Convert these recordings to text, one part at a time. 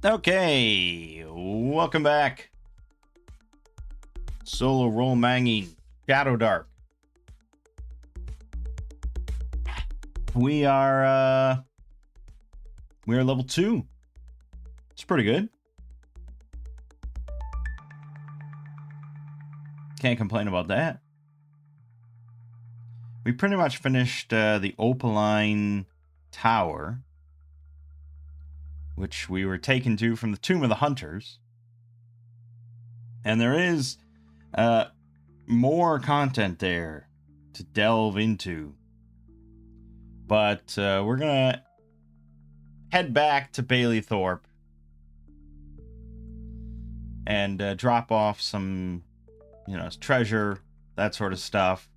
Okay, welcome back. Solo roll Mangging, Shadowdark. We are level 2. It's pretty good. Can't complain about that. We pretty much finished the Opaline Tower, which we were taken to from the Tomb of the Hunters. And there is more content there to delve into. But we're going to head back to Baileythorpe and drop off some, treasure, that sort of stuff.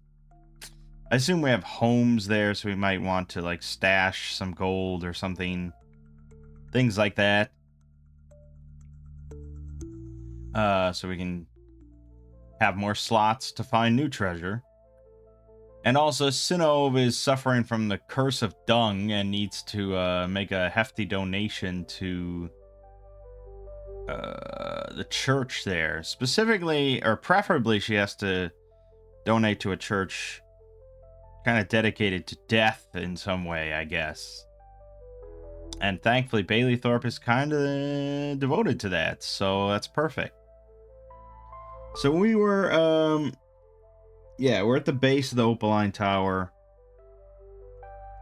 I assume we have homes there, so we might want to, like, stash some gold or something. Things like that. So we can have more slots to find new treasure. And also, Sinov is suffering from the curse of dung and needs to make a hefty donation to the church there. Specifically, or preferably, she has to donate to a church kind of dedicated to death in some way, I guess. And thankfully, Baileythorpe is kind of devoted to that, so that's perfect. So we were, we're at the base of the Opaline Tower.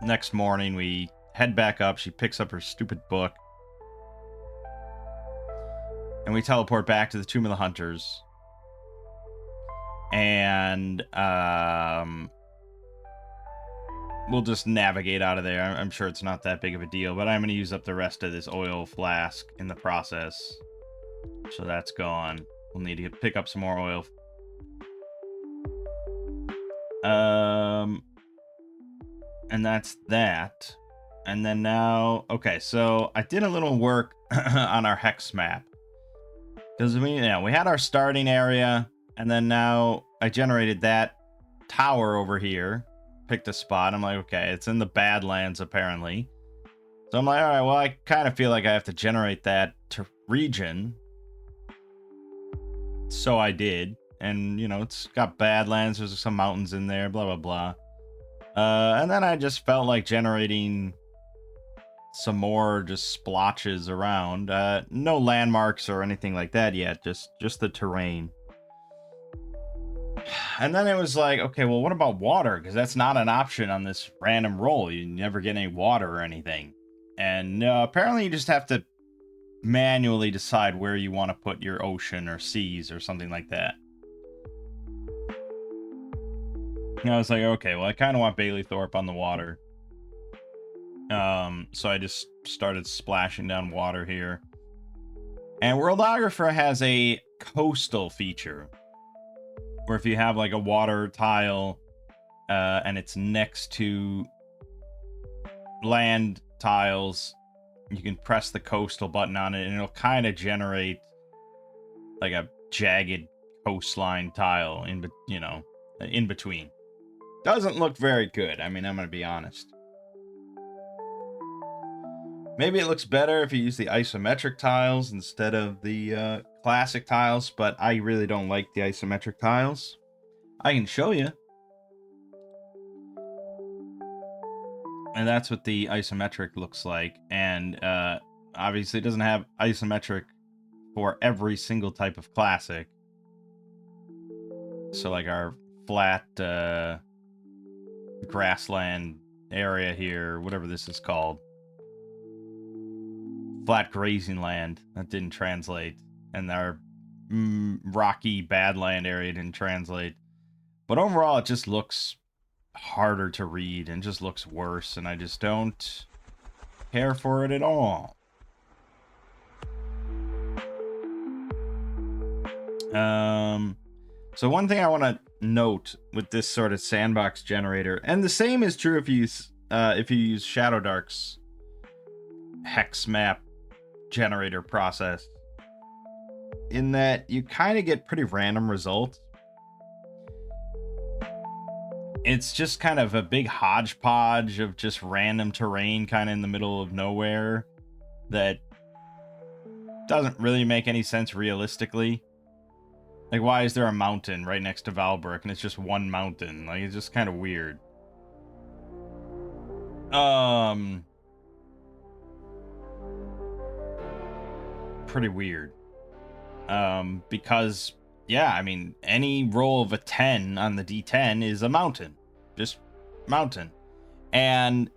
Next morning, we head back up. She picks up her stupid book. And we teleport back to the Tomb of the Hunters. And, we'll just navigate out of there. I'm sure it's not that big of a deal, but I'm going to use up the rest of this oil flask in the process. So that's gone. We'll need to pick up some more oil. And that's that. And then now, okay, so I did a little work on our hex map. Because we had our starting area, and then now I generated that tower over here. Picked a spot. I'm like, okay, it's in the Badlands apparently. So I'm like, all right, well, I kind of feel like I have to generate that region. So I did. And, it's got Badlands. There's some mountains in there, blah, blah, blah. And then I just felt like generating some more just splotches around. No landmarks or anything like that yet. Just the terrain. And then it was like, okay, well, what about water? Because that's not an option on this random roll. You never get any water or anything. And apparently you just have to manually decide where you want to put your ocean or seas or something like that. And I was like, okay, well, I kind of want Baileythorpe on the water. So I just started splashing down water here. And Worldographer has a coastal feature. Where if you have like a water tile and it's next to land tiles, you can press the coastal button on it and it'll kind of generate like a jagged coastline tile in between. Doesn't look very good. I mean, I'm going to be honest. Maybe it looks better if you use the isometric tiles instead of the classic tiles, but I really don't like the isometric tiles. I can show you. And that's what the isometric looks like. And obviously it doesn't have isometric for every single type of classic. So like our flat grassland area here, whatever this is called. Flat grazing land, that didn't translate. And our rocky badland area didn't translate. But overall, it just looks harder to read and just looks worse. And I just don't care for it at all. So one thing I want to note with this sort of sandbox generator, and the same is true if you use Shadowdark's hex map generator process, in that you kind of get pretty random results. It's just kind of a big hodgepodge of just random terrain kind of in the middle of nowhere that doesn't really make any sense realistically. Like, why is there a mountain right next to Valbrook and it's just one mountain? Like, it's just kind of weird. Pretty weird. Because, yeah, I mean, any roll of a 10 on the D10 is a mountain. Just mountain. And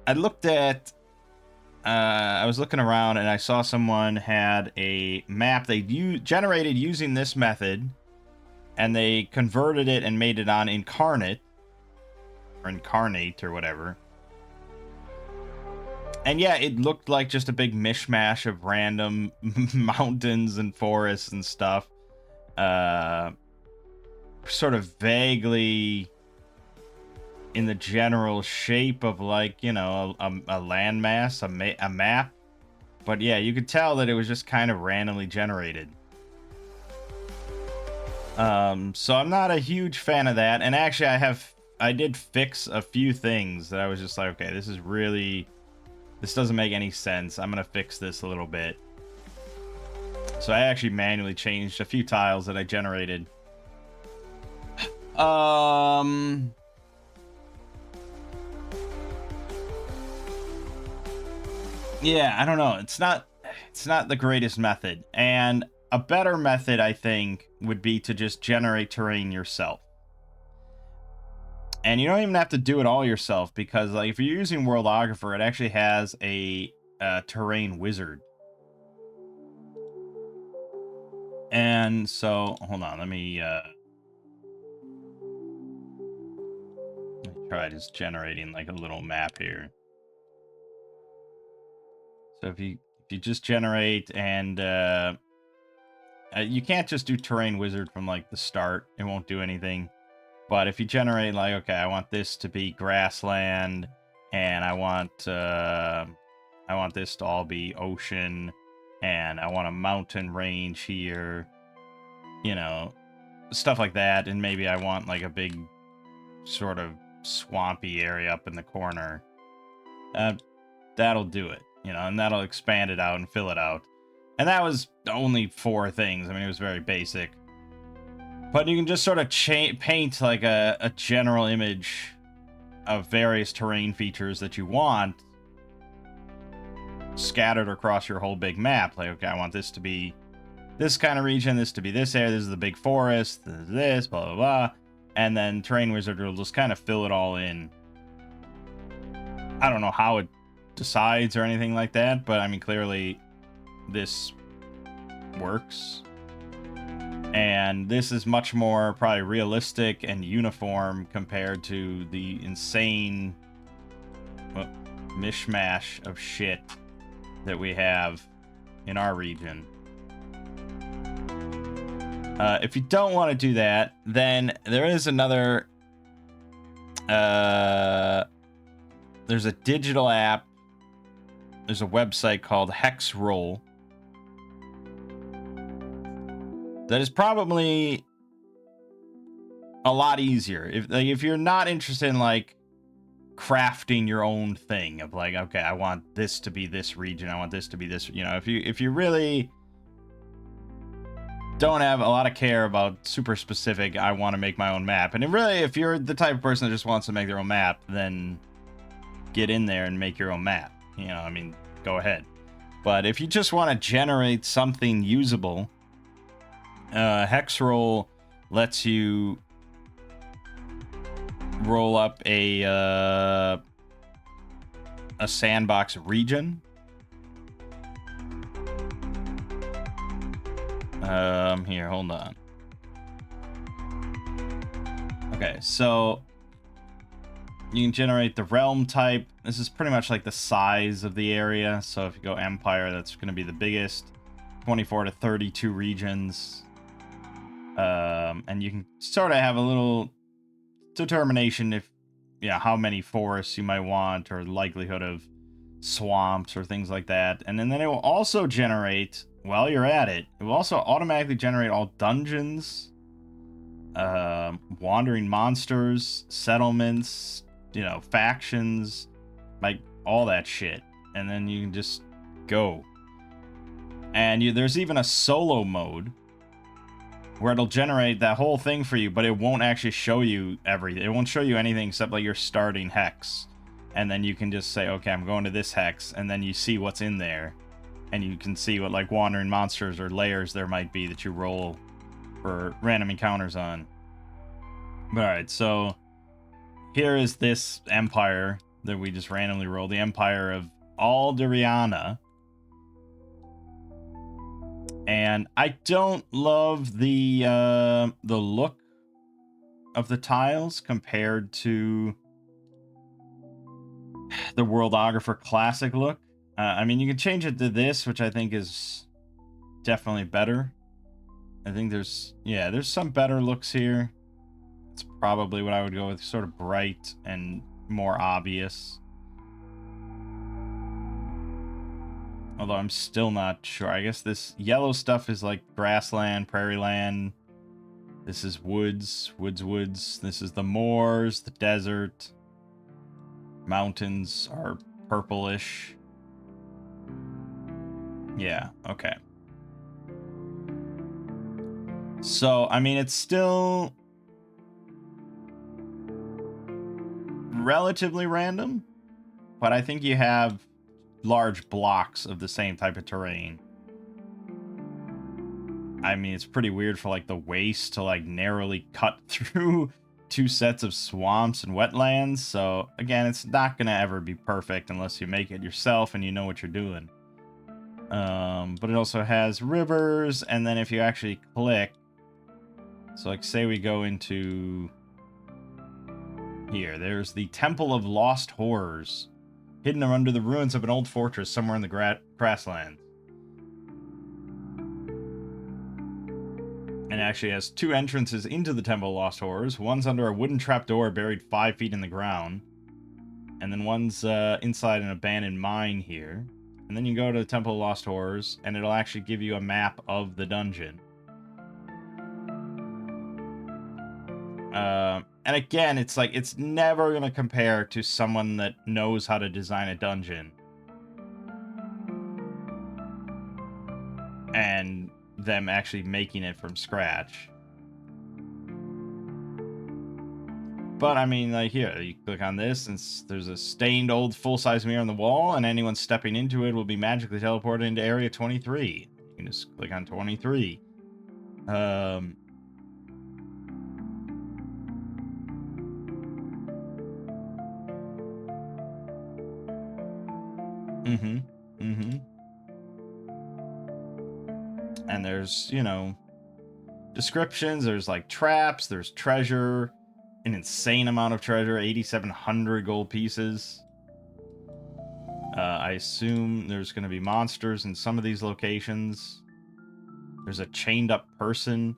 I looked at, I was looking around and I saw someone had a map they generated using this method, and they converted it and made it on Incarnate, or Incarnate, or whatever. And yeah, it looked like just a big mishmash of random mountains and forests and stuff. Sort of vaguely in the general shape of, like, you know, a landmass, a map. But yeah, you could tell that it was just kind of randomly generated. So I'm not a huge fan of that. And actually, I did fix a few things that I was just like, okay, this doesn't make any sense. I'm gonna fix this a little bit. So I actually manually changed a few tiles that I generated. Yeah, I don't know. It's not the greatest method. And a better method, I think, would be to just generate terrain yourself. And you don't even have to do it all yourself, because, like, if you're using Worldographer, it actually has a terrain wizard. And so, hold on, let me try just generating like a little map here. So if you just generate, and you can't just do terrain wizard from like the start, it won't do anything. But if you generate, like, okay, I want this to be grassland, and I want this to all be ocean, and I want a mountain range here, you know, stuff like that. And maybe I want like a big sort of swampy area up in the corner. That'll do it, you know, and that'll expand it out and fill it out. And that was only 4 things. I mean, it was very basic. But you can just sort of paint like a general image of various terrain features that you want scattered across your whole big map. Like, okay, I want this to be this kind of region, this to be this area, this is the big forest, this, blah, blah, blah. And then Terrain Wizard will just kind of fill it all in. I don't know how it decides or anything like that, but I mean, clearly this works. And this is much more probably realistic and uniform compared to the insane mishmash of shit that we have in our region. If you don't want to do that, then there is another... there's a digital app. There's a website called Hexcrawl that is probably a lot easier. If you're not interested in like crafting your own thing of like, okay, I want this to be this region, I want this to be this, you know, if you really don't have a lot of care about super specific, I want to make my own map. And really, if you're the type of person that just wants to make their own map, then get in there and make your own map. You know, I mean, go ahead. But if you just want to generate something usable, Hexcrawl lets you roll up a sandbox region. Here, hold on. Okay, so you can generate the realm type. This is pretty much like the size of the area. So if you go Empire, that's going to be the biggest. 24 to 32 regions. And you can sort of have a little determination if, yeah, how many forests you might want, or likelihood of swamps or things like that. And then it will also generate, while you're at it, it will also automatically generate all dungeons, wandering monsters, settlements, you know, factions, like all that shit. And then you can just go. And there's even a solo mode where it'll generate that whole thing for you, but it won't actually show you everything. It won't show you anything except like your starting hex. And then you can just say, okay, I'm going to this hex, and then you see what's in there. And you can see what like wandering monsters or layers there might be that you roll for random encounters on. Alright, so here is this empire that we just randomly rolled. The Empire of Alderiana. And I don't love the look of the tiles compared to the Worldographer Classic look. I mean, you can change it to this, which I think is definitely better. I think there's some better looks here. It's probably what I would go with, sort of bright and more obvious. Although I'm still not sure. I guess this yellow stuff is like grassland, prairie land. This is woods. This is the moors, the desert. Mountains are purplish. Yeah, okay. So, I mean, it's still relatively random, but I think you have large blocks of the same type of terrain. I mean, it's pretty weird for like the waste to like narrowly cut through two sets of swamps and wetlands. So again, it's not gonna ever be perfect unless you make it yourself and you know what you're doing. But it also has rivers, and then if you actually click, so like say we go into here, there's the Temple of Lost Horrors, hidden under the ruins of an old fortress somewhere in the grasslands. And it actually has two entrances into the Temple of Lost Horrors. One's under a wooden trapdoor buried 5 feet in the ground. And then one's inside an abandoned mine here. And then you go to the Temple of Lost Horrors, and it'll actually give you a map of the dungeon. And again, it's like, it's never going to compare to someone that knows how to design a dungeon. And them actually making it from scratch. But I mean, like here, you click on this, and there's a stained old full-size mirror on the wall, and anyone stepping into it will be magically teleported into Area 23. You can just click on 23. And there's, you know, descriptions. There's like traps. There's treasure. An insane amount of treasure. 8,700 gold pieces. I assume there's going to be monsters in some of these locations. There's a chained up person.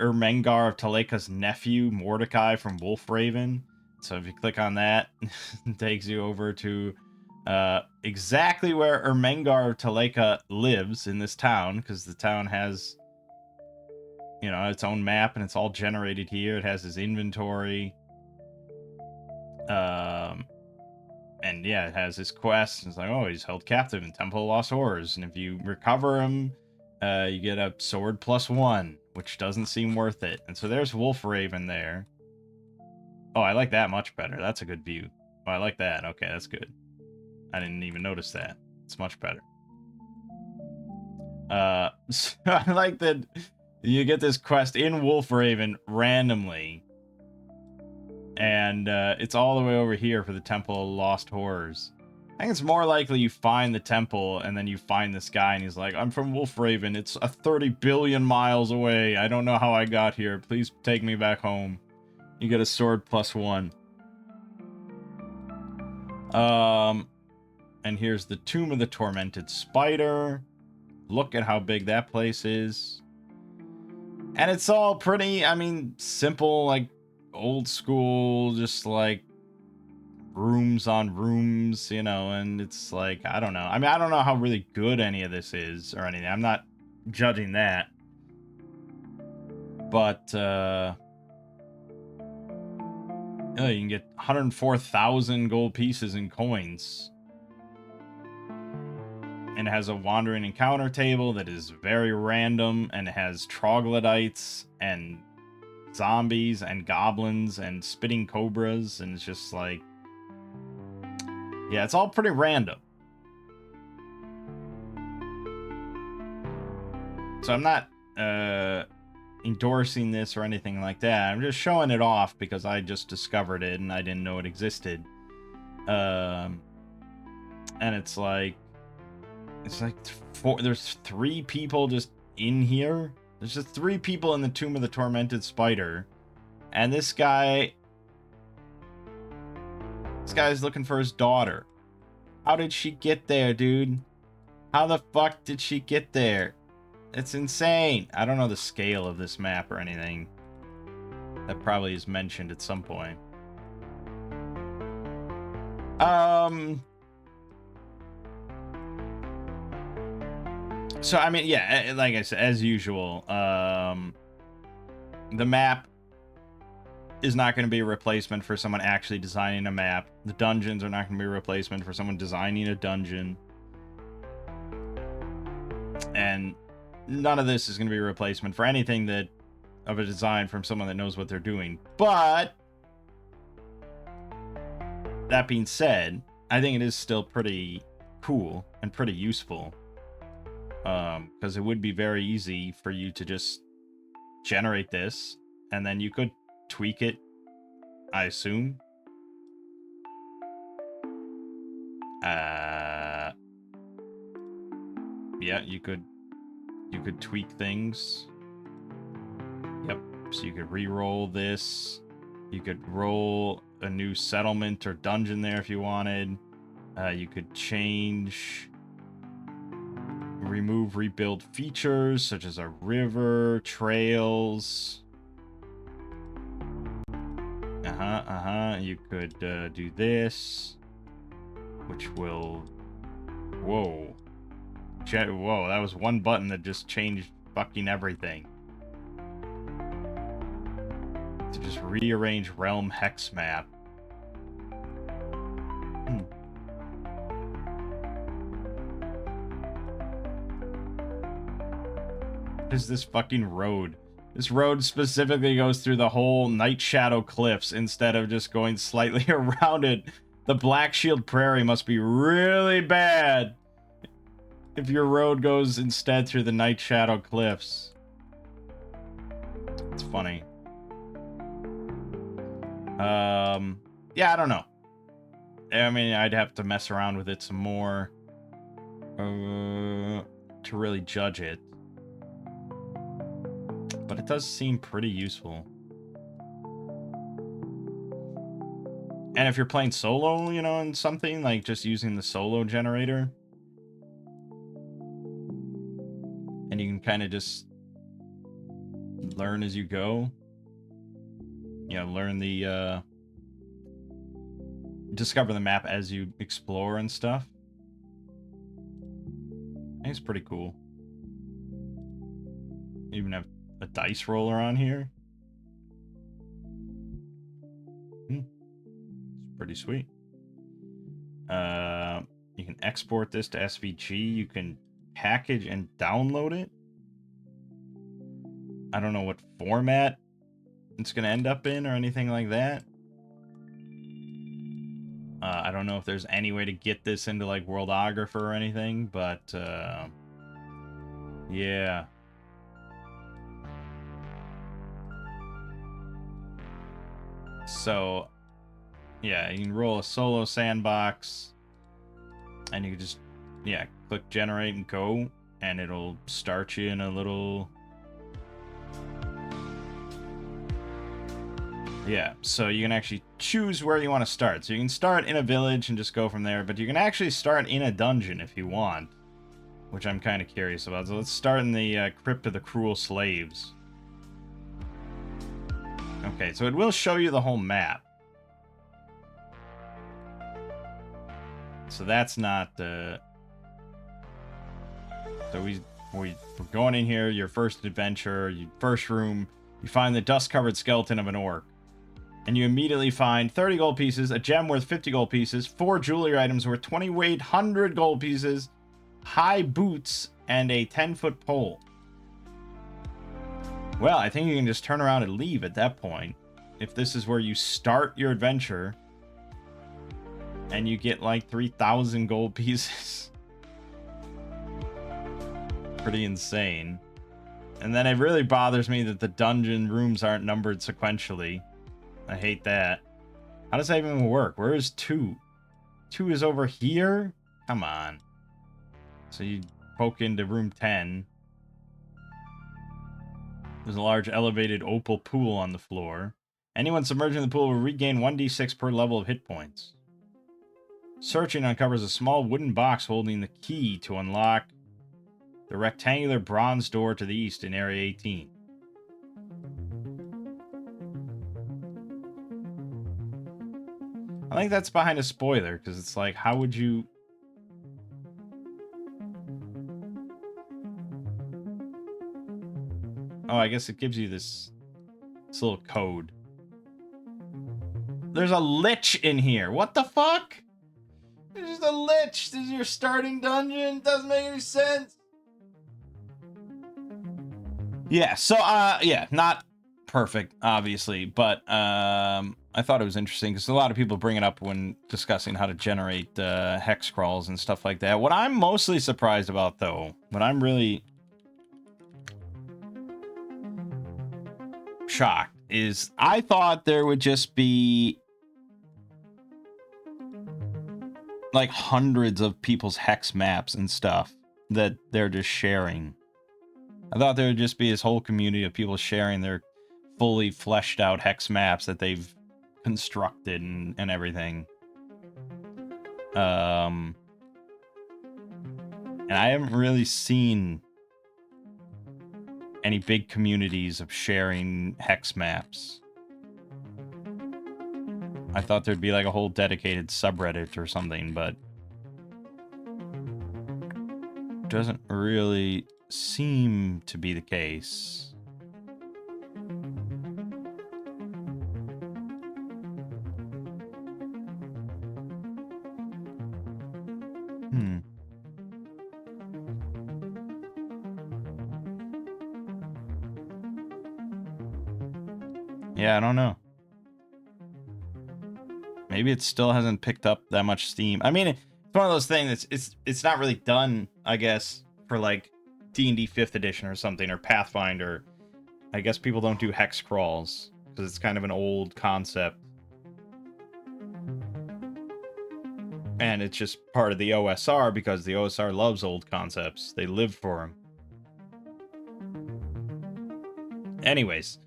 Ermengar of Taleka's nephew, Mordecai from Wolfraven. So if you click on that, it takes you over to exactly where Ermengar of Taleka lives in this town, because the town has, you know, its own map, and it's all generated here. It has his inventory. And yeah, it has his quest. It's like, oh, he's held captive in Temple of Lost Horrors, and if you recover him, you get a sword +1, which doesn't seem worth it. And so there's Wolfraven there. Oh, I like that much better. That's a good view. Oh, I like that. Okay, that's good. I didn't even notice that. It's much better. So I like that you get this quest in Wolfraven randomly. And it's all the way over here for the Temple of Lost Horrors. I think it's more likely you find the temple and then you find this guy and he's like, I'm from Wolfraven. It's 30 billion miles away. I don't know how I got here. Please take me back home. You get a sword +1. And here's the Tomb of the Tormented Spider. Look at how big that place is. And it's all pretty, I mean, simple, like old school, just like rooms on rooms, you know, and it's like, I don't know. I mean, I don't know how really good any of this is or anything. I'm not judging that. But, oh, you can get 104,000 gold pieces in coins. And it has a wandering encounter table that is very random, and it has troglodytes and zombies and goblins and spitting cobras, and it's just like, yeah, it's all pretty random. So I'm not endorsing this or anything like that. I'm just showing it off because I just discovered it and I didn't know it existed. And it's like there's 3 people just in here. There's just 3 people in the Tomb of the Tormented Spider, and this guy's looking for his daughter. How did she get there, dude? How the fuck did she get there? It's insane. I don't know the scale of this map or anything. That probably is mentioned at some point. So, I mean, yeah, like I said, as usual, the map is not going to be a replacement for someone actually designing a map. The dungeons are not going to be a replacement for someone designing a dungeon. And none of this is going to be a replacement for anything that of a design from someone that knows what they're doing. But that being said, I think it is still pretty cool and pretty useful. Because it would be very easy for you to just generate this, and then you could tweak it, I assume. Yeah, you could tweak things. Yep. So you could re-roll this. You could roll a new settlement or dungeon there if you wanted. You could change, remove, rebuild features such as a river, trails. You could do this, which will. Whoa. Whoa, that was one button that just changed fucking everything. To just rearrange realm hex map. What is this fucking road? This road specifically goes through the whole Night Shadow Cliffs instead of just going slightly around it. The Black Shield Prairie must be really bad if your road goes instead through the Night Shadow Cliffs. It's funny. Yeah, I don't know. I mean, I'd have to mess around with it some more to really judge it. But it does seem pretty useful. And if you're playing solo, you know, and something, like just using the solo generator, and you can kind of just learn as you go. You know, learn the, discover the map as you explore and stuff. I think it's pretty cool. You even have a dice roller on here. It's pretty sweet. You can export this to SVG. You can package and download it. I don't know what format it's going to end up in or anything like that. I don't know if there's any way to get this into like Worldographer or anything, but yeah. So, yeah, you can roll a solo sandbox, and you can just, yeah, click generate and go, and it'll start you in a little... Yeah, so you can actually choose where you want to start. So you can start in a village and just go from there, but you can actually start in a dungeon if you want, which I'm kind of curious about. So let's start in the Crypt of the Cruel Slaves. Okay, so it will show you the whole map. So that's not the... So we're going in here, your first adventure, your first room, you find the dust-covered skeleton of an orc. And you immediately find 30 gold pieces, a gem worth 50 gold pieces, 4 jewelry items worth 2,800 gold pieces, high boots, and a 10-foot pole. Well, I think you can just turn around and leave at that point. If this is where you start your adventure, and you get like 3,000 gold pieces. Pretty insane. And then it really bothers me that the dungeon rooms aren't numbered sequentially. I hate that. How does that even work? Where is 2? 2 is over here? Come on. So you poke into room 10. There's a large elevated opal pool on the floor. Anyone submerged in the pool will regain 1d6 per level of hit points. Searching uncovers a small wooden box holding the key to unlock the rectangular bronze door to the east in Area 18. I think that's behind a spoiler, because it's like, how would you... Oh, I guess it gives you this little code. There's a lich in here. What the fuck? There's just a lich. This is your starting dungeon. Doesn't make any sense. Yeah, so, yeah, not perfect, obviously, but I thought it was interesting because a lot of people bring it up when discussing how to generate hexcrawls and stuff like that. What I'm mostly surprised about, though, what I'm really shocked is I thought there would just be like hundreds of people's hex maps and stuff that they're just sharing. I thought there would just be this whole community of people sharing their fully fleshed out hex maps that they've constructed and everything. And I haven't really seen any big communities of sharing hex maps. I thought there'd be like a whole dedicated subreddit or something, but doesn't really seem to be the case. Yeah, I don't know. Maybe it still hasn't picked up that much steam. I mean, it's one of those things that's it's not really done, I guess, for like D&D 5th edition or something, or Pathfinder. I guess people don't do hex crawls because it's kind of an old concept. And it's just part of the OSR because the OSR loves old concepts. They live for them. Anyways,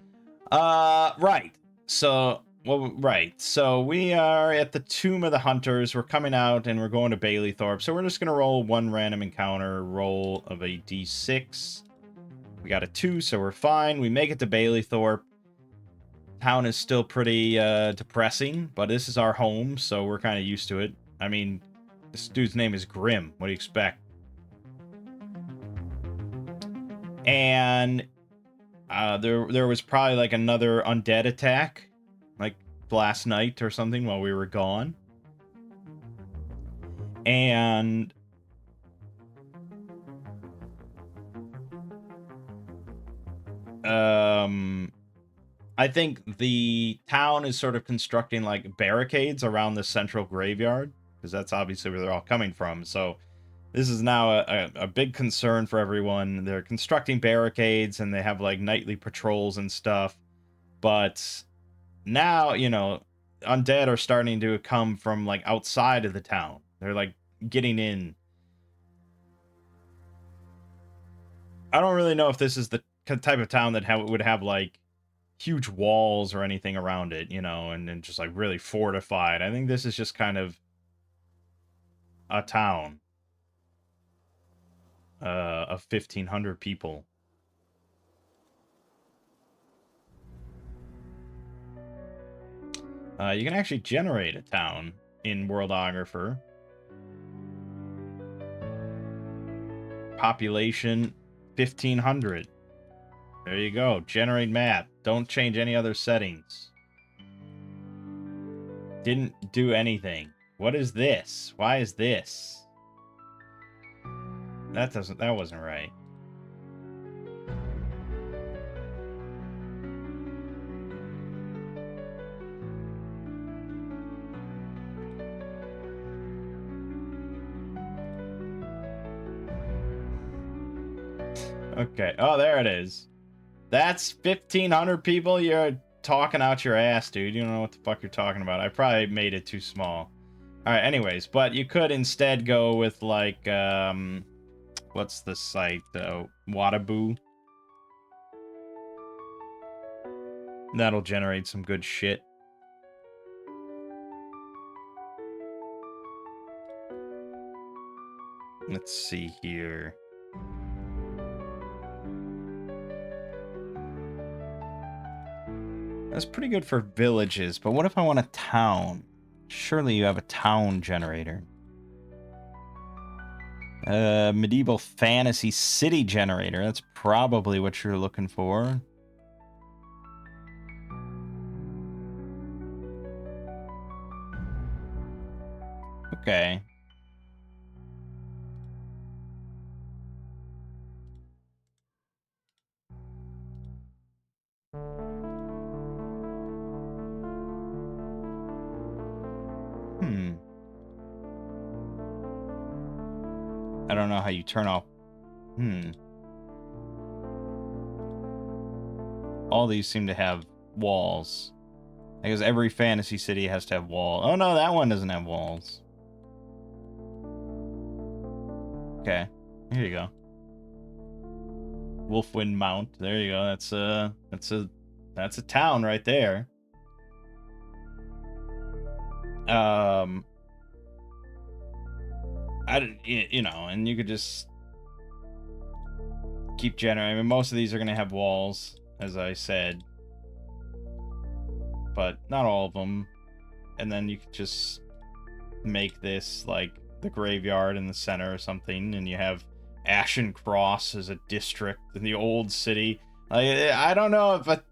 right. So, well, right. So we are at the Tomb of the Hunters. We're coming out and we're going to Baileythorpe. So we're just going to roll one random encounter roll of a d6. We got a 2, so we're fine. We make it to Baileythorpe. Town is still pretty depressing, but this is our home, so we're kind of used to it. I mean, this dude's name is Grim. What do you expect? And there was probably like another undead attack, like last night or something while we were gone. And I think the town is sort of constructing like barricades around the central graveyard, because that's obviously where they're all coming from. So this is now a big concern for everyone. They're constructing barricades and they have like nightly patrols and stuff. But now, you know, undead are starting to come from like outside of the town. They're like getting in. I don't really know if this is the type of town that would have like huge walls or anything around it, you know, and just like really fortified. I think this is just kind of a town of 1,500 people. You can actually generate a town in Worldographer. Population 1,500. There you go. Generate map. Don't change any other settings. Didn't do anything. What is this? Why is this? That wasn't right. Okay. Oh, there it is. That's 1,500 people. You're talking out your ass, dude. You don't know what the fuck you're talking about. I probably made it too small. All right. Anyways, but you could instead go with like what's the site? Wadabu. That'll generate some good shit. Let's see here. That's pretty good for villages, but what if I want a town? Surely you have a town generator. Medieval fantasy city generator. That's probably what you're looking for. Okay. I don't know how you turn off. All these seem to have walls. I guess every fantasy city has to have walls. Oh no, that one doesn't have walls. Okay, here you go. Wolfwind Mount. There you go. That's a town right there. You know, and you could just keep generating. I mean, most of these are going to have walls, as I said, but not all of them. And then you could just make this like the graveyard in the center or something, and you have Ashen Cross as a district in the old city. I don't know if a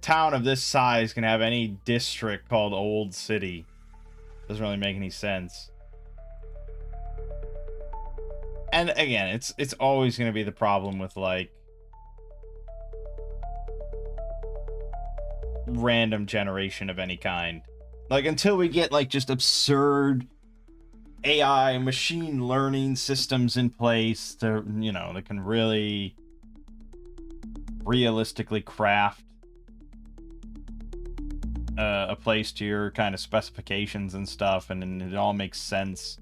town of this size can have any district called Old City. Doesn't really make any sense. And again, it's always going to be the problem with like random generation of any kind. Like until we get like just absurd AI machine learning systems in place to, you know, that can really realistically craft a place to your kind of specifications and stuff, and it all makes sense.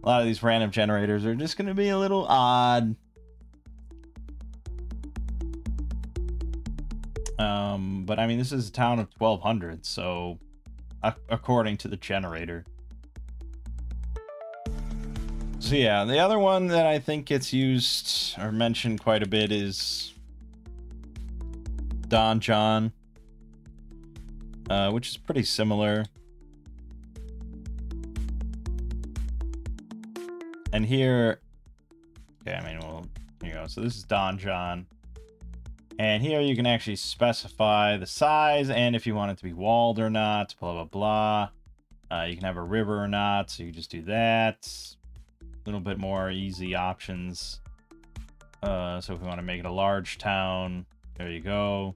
A lot of these random generators are just going to be a little odd. But I mean, this is a town of 1,200, so according to the generator. So yeah, the other one that I think gets used or mentioned quite a bit is Don John, which is pretty similar. And here, okay, I mean, well, here you go. So this is Don John. And here you can actually specify the size and if you want it to be walled or not, blah, blah, blah. You can have a river or not, so you just do that. A little bit more easy options. So if we want to make it a large town, there you go.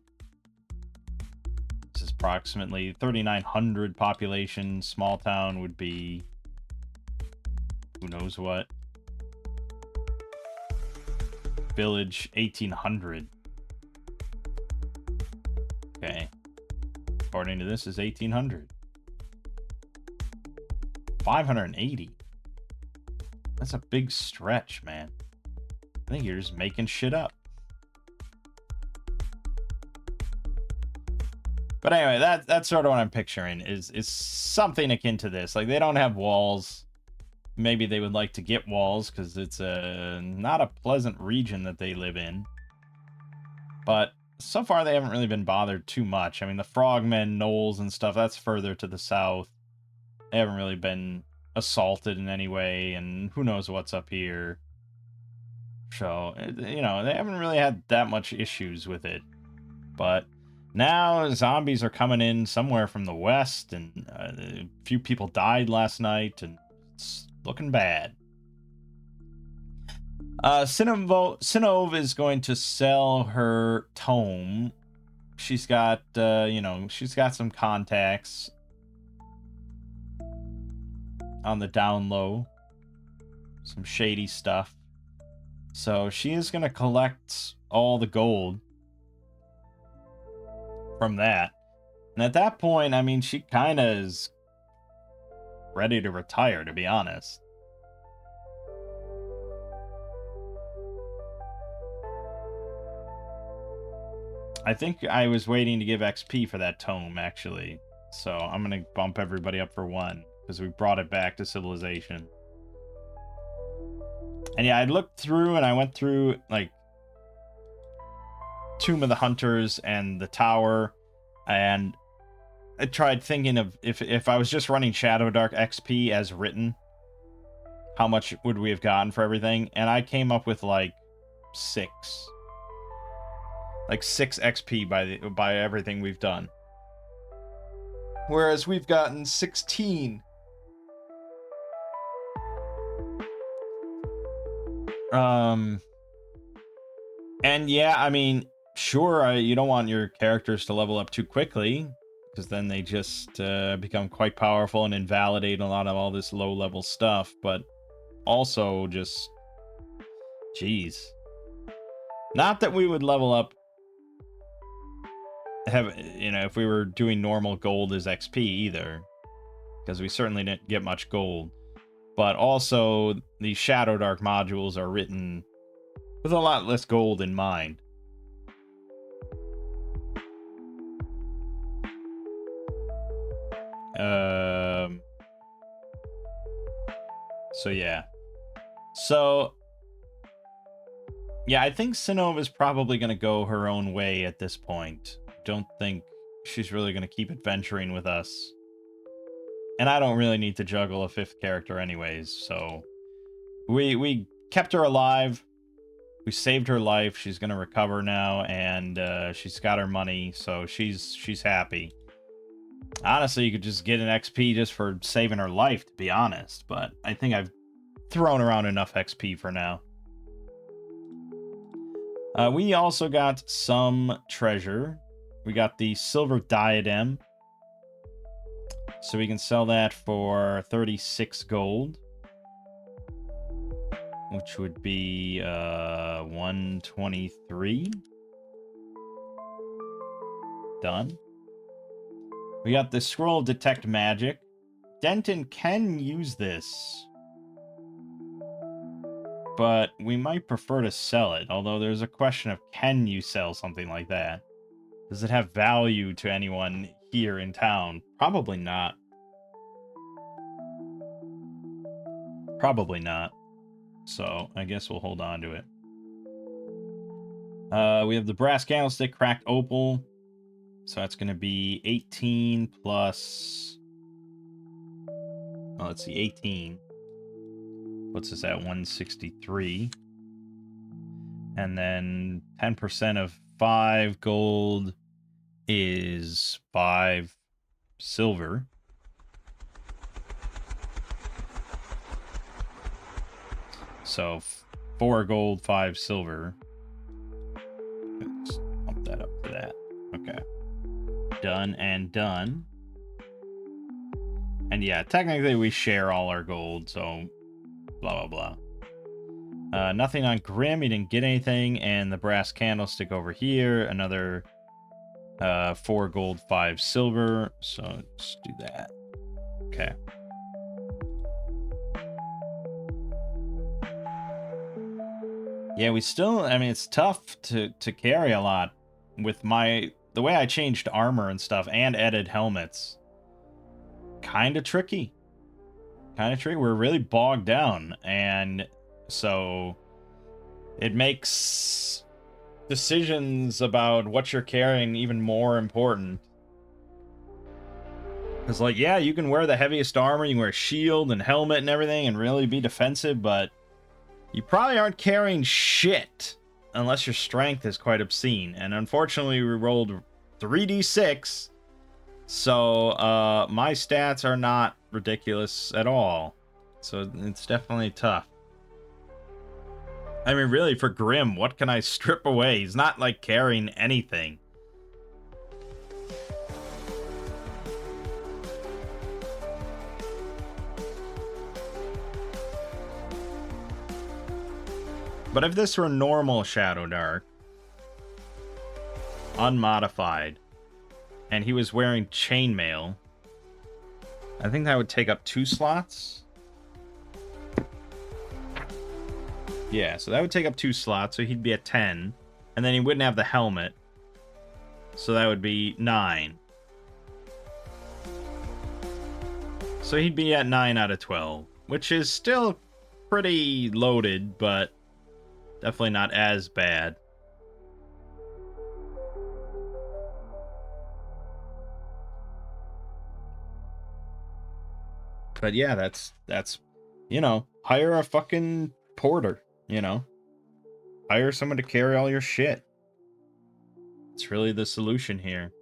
This is approximately 3,900 population. Small town would be who knows what. Village 1,800. Okay. According to this is 1,800. 580. That's a big stretch, man. I think you're just making shit up. But anyway, that's sort of what I'm picturing is something akin to this. Like they don't have walls. Maybe they would like to get walls because it's not a pleasant region that they live in. But so far they haven't really been bothered too much. I mean, the frogmen, gnolls, and stuff, that's further to the south. They haven't really been assaulted in any way, and who knows what's up here. So, you know, they haven't really had that much issues with it. But now zombies are coming in somewhere from the west, and a few people died last night, and it's looking bad. Sinov is going to sell her tome. She's got, she's got some contacts on the down low. Some shady stuff. So she is going to collect all the gold from that. And at that point, I mean, she kind of is ready to retire, to be honest. I think I was waiting to give XP for that tome, actually. So I'm going to bump everybody up for 1, because we brought it back to civilization. And yeah, I looked through, and I went through, like, Tomb of the Hunters and the Tower, and I tried thinking of if I was just running Shadowdark XP as written, how much would we have gotten for everything? And I came up with, like, 6. Like 6 XP by everything we've done. Whereas we've gotten 16. And yeah, I mean, sure, you don't want your characters to level up too quickly, because then they just become quite powerful and invalidate a lot of all this low-level stuff, but also just... Jeez. Not that we would level up... if we were doing normal gold as XP either, because we certainly didn't get much gold. But also, the Shadowdark modules are written with a lot less gold in mind. So yeah. So yeah, I think Sinov is probably going to go her own way at this point. Don't think she's really going to keep adventuring with us. And I don't really need to juggle a 5th character anyways, so we kept her alive. We saved her life. She's going to recover now, and she's got her money, so she's happy. Honestly, you could just get an XP just for saving her life, to be honest, but I think I've thrown around enough XP for now. We also got some treasure. We got the silver diadem. So we can sell that for 36 gold. Which would be 123. Done. We got the scroll of detect magic. Denton can use this, but we might prefer to sell it, although there's a question of, can you sell something like that? Does it have value to anyone here in town? Probably not. Probably not. So I guess we'll hold on to it. We have the brass candlestick, cracked opal. So that's going to be 18 plus... Oh, let's see, 18. Puts us at 163. And then 10% of 5 gold is 5 silver. So 4 gold, 5 silver. Let's bump that up to that. Okay. Done and done. And yeah, technically we share all our gold, so blah, blah, blah. Nothing on Grim, he didn't get anything, and the brass candlestick over here, another 4 gold, 5 silver, so let's do that. Okay. Yeah, we still, I mean, it's tough to carry a lot with the way I changed armor and stuff and added helmets. Kind of tricky. We're really bogged down, and so it makes decisions about what you're carrying even more important. Because, like, yeah, you can wear the heaviest armor, you can wear a shield and helmet and everything and really be defensive, but you probably aren't carrying shit unless your strength is quite obscene. And unfortunately, we rolled 3d6, so my stats are not ridiculous at all. So it's definitely tough. I mean, really, for Grim, what can I strip away? He's not, like, carrying anything. But if this were normal Shadowdark, unmodified, and he was wearing chainmail, I think that would take up 2 slots. Yeah, so that would take up 2 slots, so he'd be at 10. And then he wouldn't have the helmet. So that would be 9. So he'd be at 9 out of 12, which is still pretty loaded, but definitely not as bad. But yeah, that's you know, hire a fucking porter, you know. Hire someone to carry all your shit. It's really the solution here.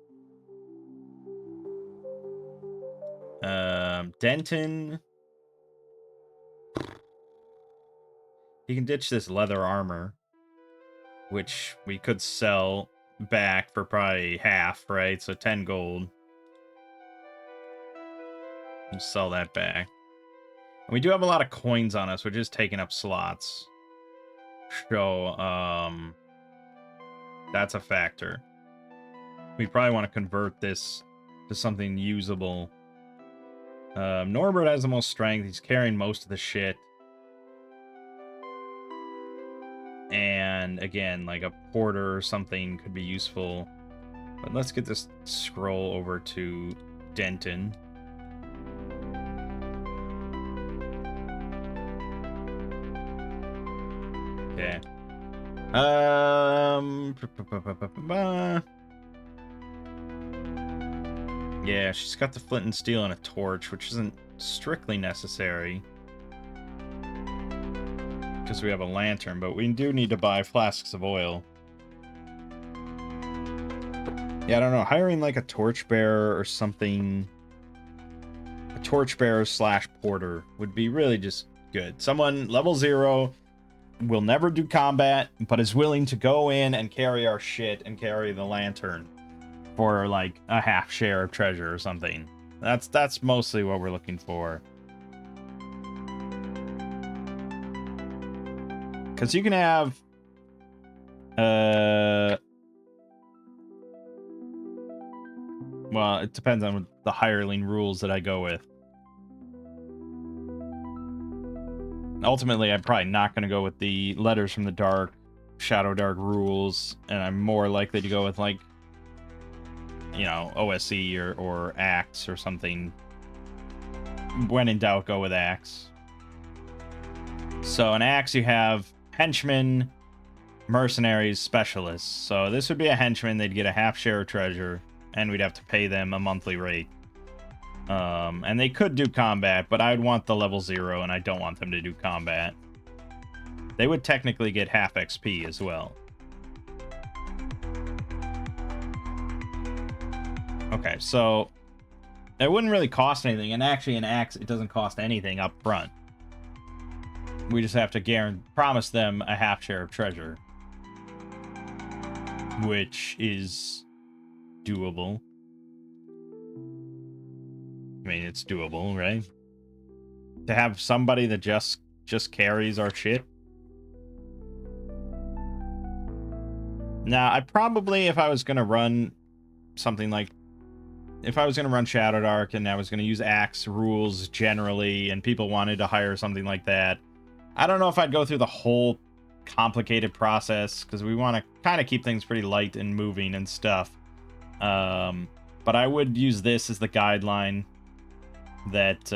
Denton. He can ditch this leather armor, which we could sell back for probably half, right? So 10 gold. We'll sell that back. And we do have a lot of coins on us, which is taking up slots. So, that's a factor. We probably want to convert this to something usable. Norbert has the most strength. He's carrying most of the shit. And again, like a porter or something could be useful. But let's get this scroll over to Denton. Okay. Yeah, she's got the flint and steel and a torch, which isn't strictly necessary. Because we have a lantern, but we do need to buy flasks of oil. Yeah, I don't know. Hiring like a torchbearer or something. A torchbearer / porter would be really just good. Someone level 0, will never do combat, but is willing to go in and carry our shit and carry the lantern for like a half share of treasure or something. That's mostly what we're looking for. Because you can have well, it depends on the hireling rules that I go with. Ultimately, I'm probably not going to go with the Letters from the Dark, Shadowdark rules, and I'm more likely to go with, like, you know, OSE or Axe or something. When in doubt, go with Axe. So in Axe, you have henchmen, mercenaries, specialists. So this would be a henchman. They'd get a half share of treasure, and we'd have to pay them a monthly rate. And they could do combat, but I'd want the level 0, and I don't want them to do combat. They would technically get half XP as well. Okay, so it wouldn't really cost anything, and actually in Axe, it doesn't cost anything up front. We just have to promise them a half share of treasure, which is doable. I mean, it's doable, right? To have somebody that just carries our shit. Now, I probably, if I was going to run something like... If I was going to run Shadowdark and I was going to use Axe rules generally, and people wanted to hire something like that, I don't know if I'd go through the whole complicated process, because we want to kind of keep things pretty light and moving and stuff. But I would use this as the guideline. That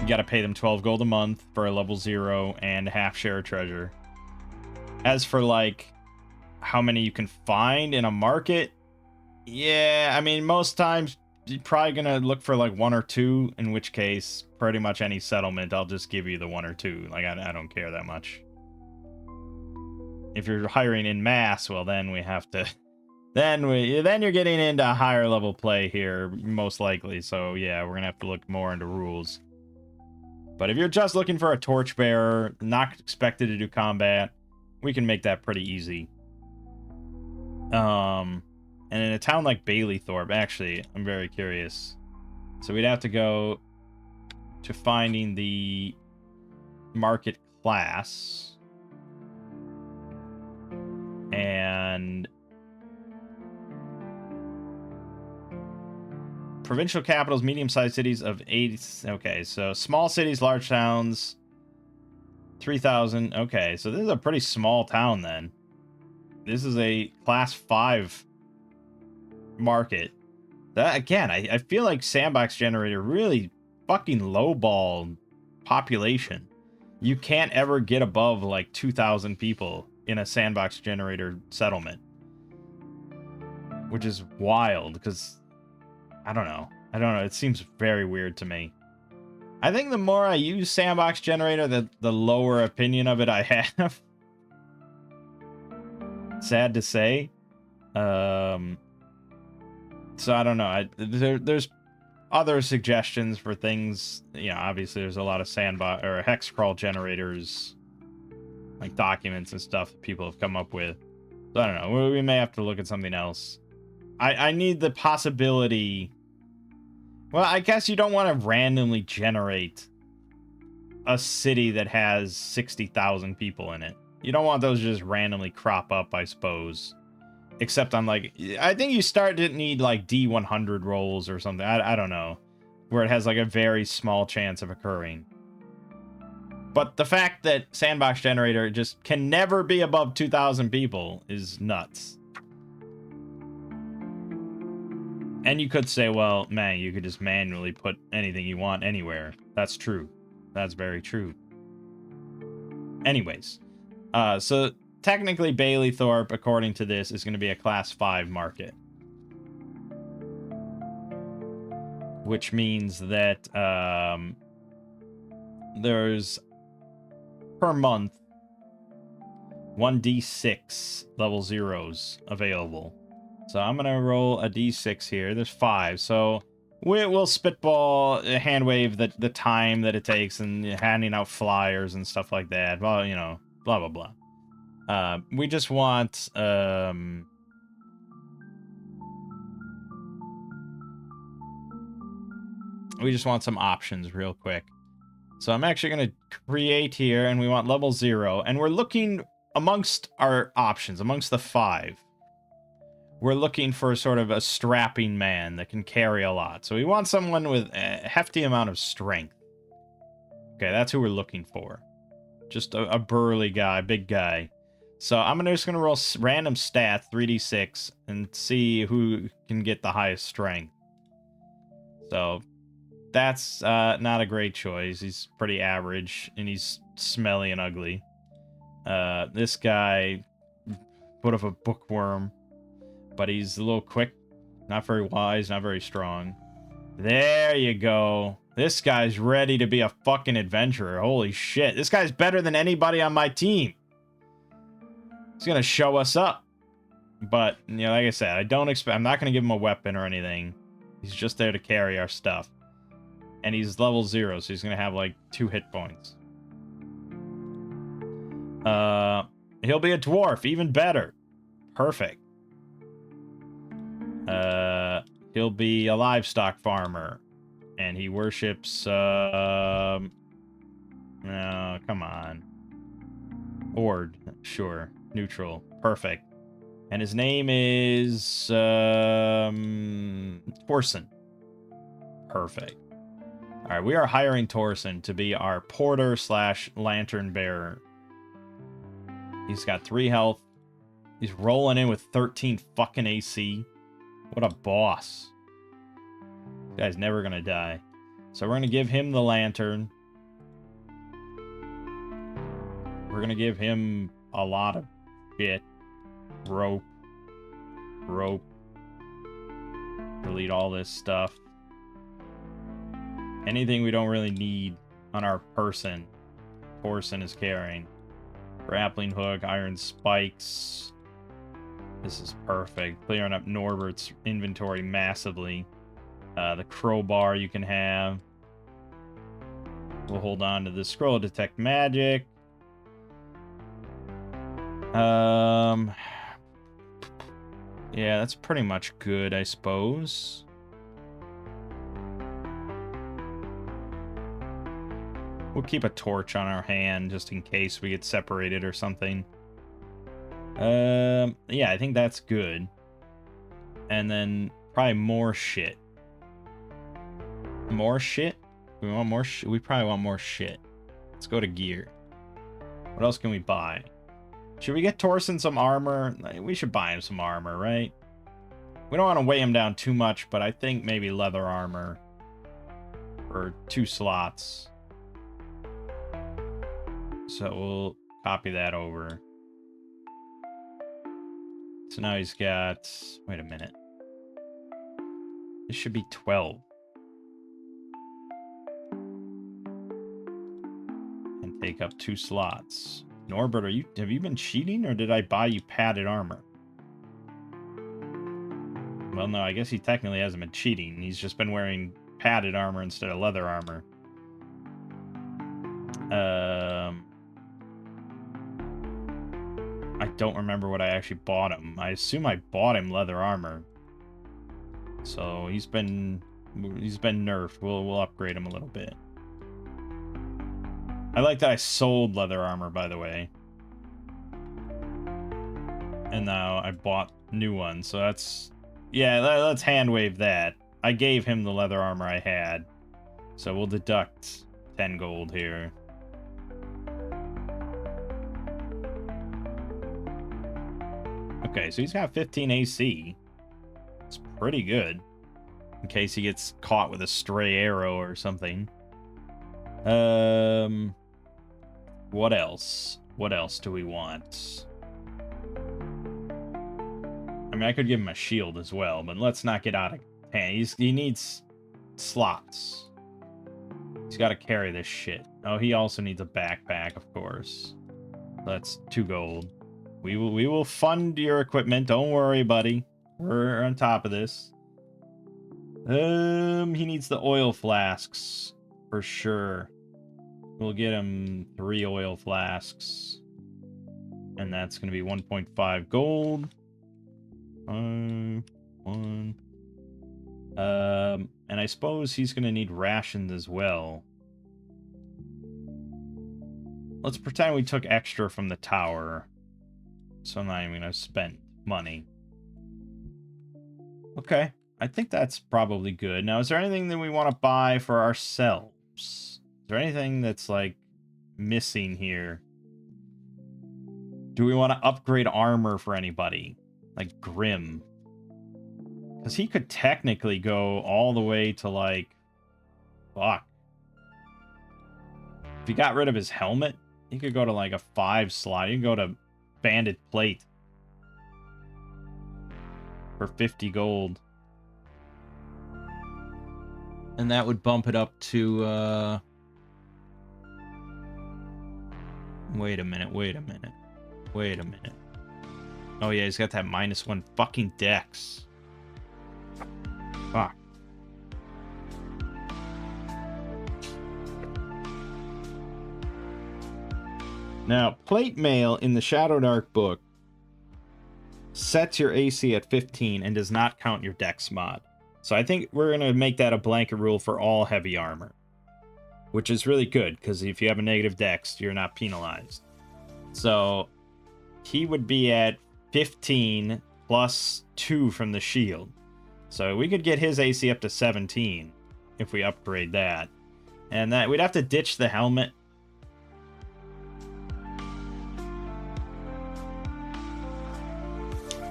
you gotta pay them 12 gold a month for a level 0 and half share of treasure. As for like how many you can find in a market, yeah, I mean, most times you're probably gonna look for like 1 or 2, in which case pretty much any settlement I'll just give you the 1 or 2. Like I don't care that much. If you're hiring in mass, well then we have to Then you're getting into higher level play here, most likely. So yeah, we're gonna have to look more into rules. But if you're just looking for a torchbearer, not expected to do combat, we can make that pretty easy. And in a town like Baileythorpe, actually, I'm very curious. So we'd have to go to finding the market class. And provincial capitals, medium-sized cities of 80. Okay, so small cities, large towns, 3,000. Okay, so this is a pretty small town then. This is a class 5 market. That, again, I feel like Sandbox Generator really fucking lowball population. You can't ever get above like 2,000 people in a Sandbox Generator settlement. Which is wild, because I don't know. It seems very weird to me. I think the more I use Sandbox Generator, the lower opinion of it I have. Sad to say. So I don't know. There's other suggestions for things. You know, obviously there's a lot of Sandbox or Hexcrawl generators, like documents and stuff that people have come up with. So I don't know. We may have to look at something else. I need the possibility. Well, I guess you don't want to randomly generate a city that has 60,000 people in it. You don't want those to just randomly crop up, I suppose. Except on, like, I think you start to need, like, D100 rolls or something. I don't know. Where it has, like, a very small chance of occurring. But the fact that Sandbox Generator just can never be above 2,000 people is nuts. And you could say, well, man, you could just manually put anything you want anywhere. That's true. That's very true. Anyways, so technically Baileythorpe, according to this, is going to be a class 5 market. Which means that there's, per month, 1d6 level 0s available. So I'm going to roll a d6 here. There's 5. So we'll spitball, hand wave the time that it takes and handing out flyers and stuff like that. Well, you know, blah, blah, blah. We just want... we just want some options real quick. So I'm actually going to create here, and we want level 0. And we're looking amongst our options, amongst the 5. We're looking for sort of a strapping man that can carry a lot. So we want someone with a hefty amount of strength. Okay, that's who we're looking for. Just a burly guy, big guy. So I'm just going to roll random stats, 3d6, and see who can get the highest strength. So that's not a great choice. He's pretty average, and he's smelly and ugly. This guy, bit of a bookworm. But he's a little quick, not very wise, not very strong. There you go. This guy's ready to be a fucking adventurer. Holy shit. This guy's better than anybody on my team. He's going to show us up. But, you know, like I said, I'm not going to give him a weapon or anything. He's just there to carry our stuff. And he's level 0, so he's going to have, like, 2 hit points. He'll be a dwarf, even better. Perfect. He'll be a livestock farmer, and he worships, no, come on. Ord, sure. Neutral. Perfect. And his name is, Torsen. Perfect. Alright, we are hiring Torsen to be our porter / lantern bearer. He's got 3 health. He's rolling in with 13 fucking AC. What a boss. This guy's never gonna die. So we're gonna give him the lantern. We're gonna give him a lot of shit. Rope. Delete all this stuff. Anything we don't really need on our person, Torsen is carrying. Grappling hook, iron spikes. This is perfect. Clearing up Norbert's inventory massively. The crowbar you can have. We'll hold on to the scroll, detect magic. Yeah, that's pretty much good, I suppose. We'll keep a torch on our hand just in case we get separated or something. Yeah, I think that's good. And then probably more shit. More shit? We want more shit? We probably want more shit. Let's go to gear. What else can we buy? Should we get Torsen some armor? We should buy him some armor, right? We don't want to weigh him down too much, but I think maybe leather armor for 2 slots. So we'll copy that over. So now he's got... Wait a minute. This should be 12. And take up 2 slots. Norbert, have you been cheating, or did I buy you padded armor? Well, no, I guess he technically hasn't been cheating. He's just been wearing padded armor instead of leather armor. I don't remember what I actually bought him. I assume I bought him leather armor. So he's been nerfed. We'll upgrade him a little bit. I like that I sold leather armor, by the way. And now I bought new ones, so that's... Yeah, let's hand wave that. I gave him the leather armor I had. So we'll deduct 10 gold here. Okay, so he's got 15 AC. It's pretty good. In case he gets caught with a stray arrow or something. What else? What else do we want? I mean, I could give him a shield as well, but let's not get out of hand. He needs slots. He's got to carry this shit. Oh, he also needs a backpack, of course. That's 2 gold. We will fund your equipment. Don't worry, buddy. We're on top of this. He needs the oil flasks for sure. We'll get him 3 oil flasks. And that's going to be 1.5 gold. 1. And I suppose he's going to need rations as well. Let's pretend we took extra from the tower. So I'm not even going to spend money. Okay. I think that's probably good. Now, is there anything that we want to buy for ourselves? Is there anything that's, like, missing here? Do we want to upgrade armor for anybody? Like Grim? Because he could technically go all the way to, like... Fuck. If he got rid of his helmet, he could go to, like, a 5 slot. He could go to Banded Plate. For 50 gold. And that would bump it up to, Wait a minute. Oh yeah, he's got that -1 fucking dex. Fuck. Now, plate mail in the Shadowdark book sets your AC at 15 and does not count your dex mod. So I think we're going to make that a blanket rule for all heavy armor. Which is really good, because if you have a negative dex, you're not penalized. So he would be at 15 plus 2 from the shield. So we could get his AC up to 17 if we upgrade that. And that we'd have to ditch the helmet.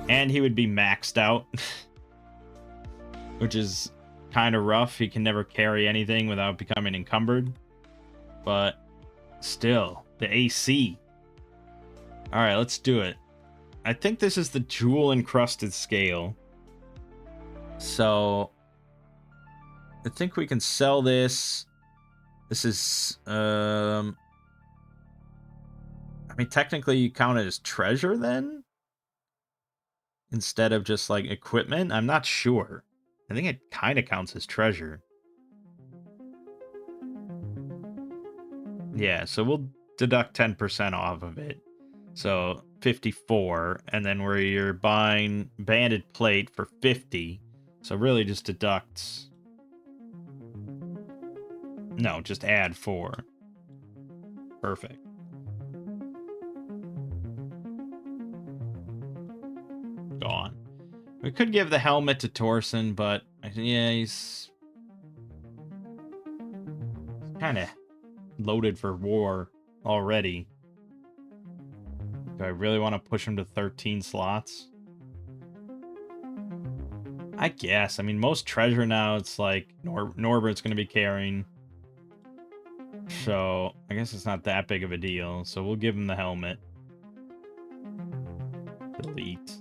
And he would be maxed out. Which is kind of rough. He can never carry anything without becoming encumbered. But still, the AC. Alright, let's do it. I think this is the jewel encrusted scale. So I think we can sell this. This is I mean, technically you count it as treasure then? Instead of just like equipment? I'm not sure. I think it kind of counts as treasure. Yeah, so we'll deduct 10% off of it. So 54, and then where you're buying banded plate for 50. So really just deduct. No, just add 4. Perfect. Gone. We could give the helmet to Torsen, but yeah, he's kind of loaded for war already. Do I really want to push him to 13 slots? I guess. I mean, most treasure now, it's like Norbert's going to be carrying. So I guess it's not that big of a deal. So we'll give him the helmet. Delete.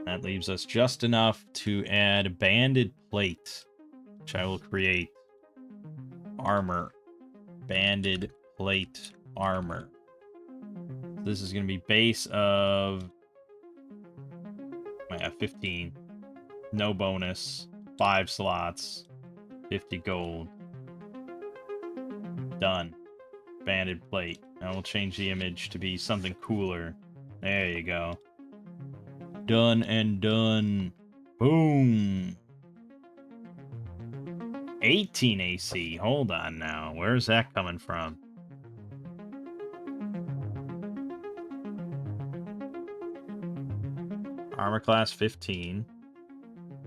That leaves us just enough to add banded plate, which I will create. Armor. Banded plate armor. This is going to be base of 15. No bonus. 5 slots. 50 gold. Done. Banded plate. Now we'll change the image to be something cooler. There you go. Done and done. Boom. 18 AC. Hold on now. Where's that coming from? Armor class 15.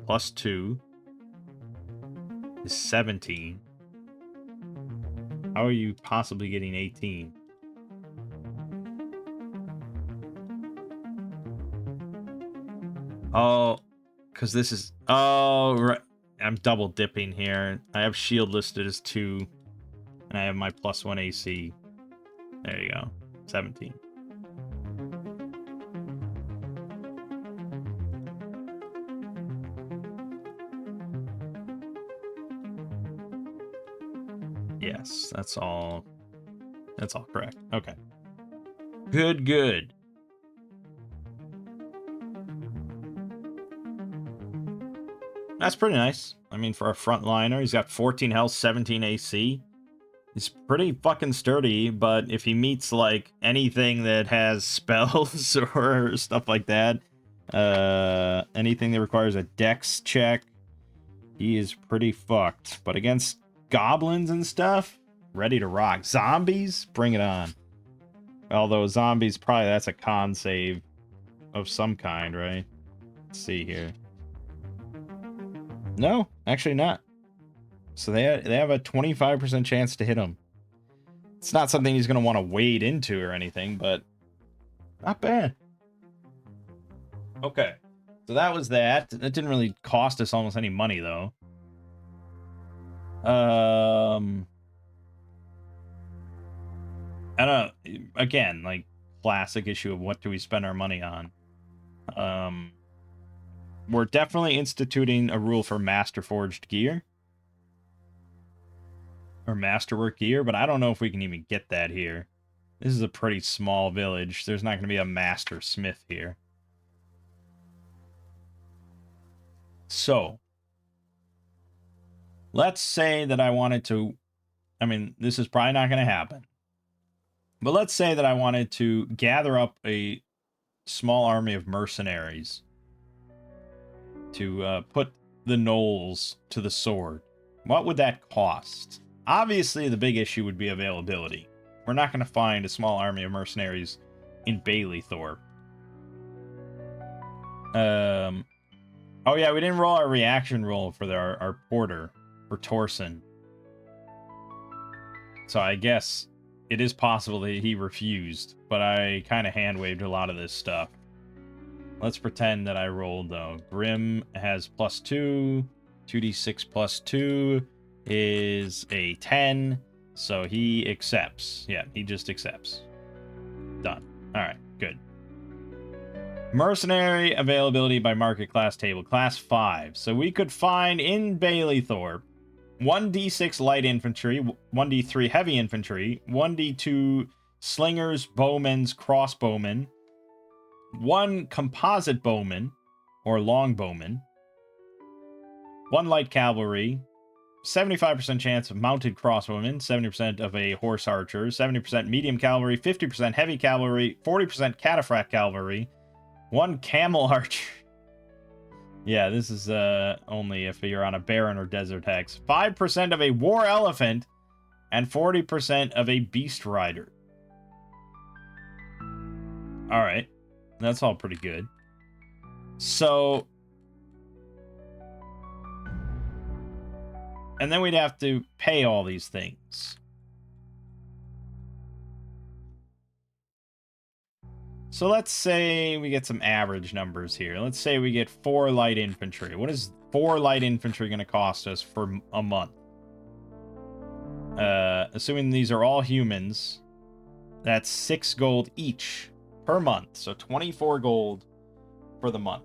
Plus 2 is 17. How are you possibly getting 18? Oh, because this is... Oh, right. I'm double dipping here. I have shield listed as 2. And I have my plus 1 AC. There you go. 17. Yes, that's all. That's all correct. Okay. Good. That's pretty nice. I mean, for a frontliner, he's got 14 health, 17 AC. He's pretty fucking sturdy, but if he meets, like, anything that has spells or stuff like that, anything that requires a dex check, he is pretty fucked. But against goblins and stuff, ready to rock. Zombies, bring it on. Although zombies, probably that's a con save of some kind, right? Let's see here. No, actually not. So they have a 25% chance to hit him. It's not something he's going to want to wade into or anything, but not bad. Okay. So that was that. It didn't really cost us almost any money, though. I don't know. Again, like, classic issue of what do we spend our money on. We're definitely instituting a rule for master forged gear. Or masterwork gear, but I don't know if we can even get that here. This is a pretty small village. There's not going to be a master smith here. So, let's say that I wanted to... I mean, this is probably not going to happen. But let's say that I wanted to gather up a small army of mercenaries to put the gnolls to the sword. What would that cost? Obviously, the big issue would be availability. We're not going to find a small army of mercenaries in Baileythorpe. Oh yeah, we didn't roll our reaction roll for our porter, for Torsen. So I guess it is possible that he refused, but I kind of hand-waved a lot of this stuff. Let's pretend that I rolled, though. Grim has +2. 2d6 plus 2 is a 10. So he accepts. Yeah, he just accepts. Done. Alright, good. Mercenary availability by market class table. Class 5. So we could find in Baileythorpe 1d6 light infantry, 1d3 heavy infantry, 1d2 slingers, bowmen, crossbowmen, 1 composite bowman, or longbowman, 1 light cavalry, 75% chance of mounted crossbowmen, 70% of a horse archer, 70% medium cavalry, 50% heavy cavalry, 40% cataphract cavalry, 1 camel archer. Yeah, this is only if you're on a barren or desert hex. 5% of a war elephant, and 40% of a beast rider. Alright. That's all pretty good. So... and then we'd have to pay all these things. So let's say we get some average numbers here. Let's say we get 4 light infantry. What is 4 light infantry going to cost us for a month? Assuming these are all humans, that's 6 gold each per month. So 24 gold for the month.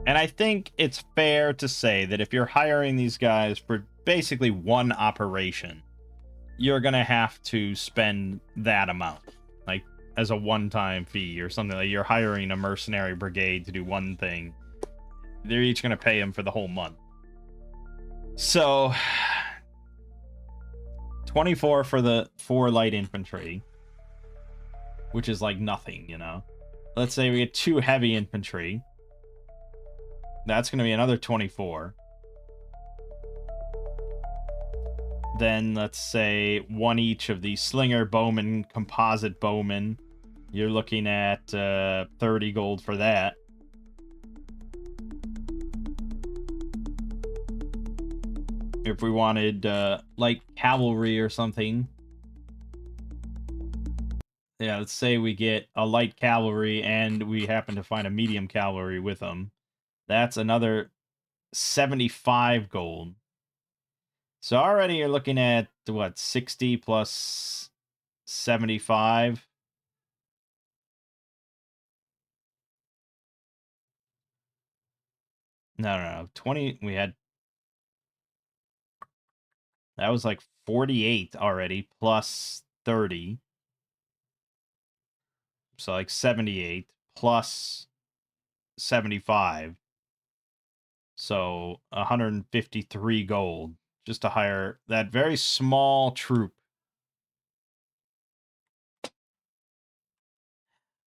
And I think it's fair to say that if you're hiring these guys for basically one operation, you're going to have to spend that amount, like as a one-time fee or something. Like you're hiring a mercenary brigade to do one thing. They're each going to pay him for the whole month. So 24 for the 4 light infantry, which is like nothing, you know. Let's say we get 2 heavy infantry. That's going to be another 24. Then let's say 1 each of the slinger, bowman, composite bowman. You're looking at 30 gold for that. If we wanted light cavalry or something. Yeah, let's say we get a light cavalry and we happen to find a medium cavalry with them. That's another 75 gold. So already you're looking at, what, 60 plus 75? No. 20, we had... that was like 48 already, plus 30. So like 78, plus 75. So 153 gold just to hire that very small troop.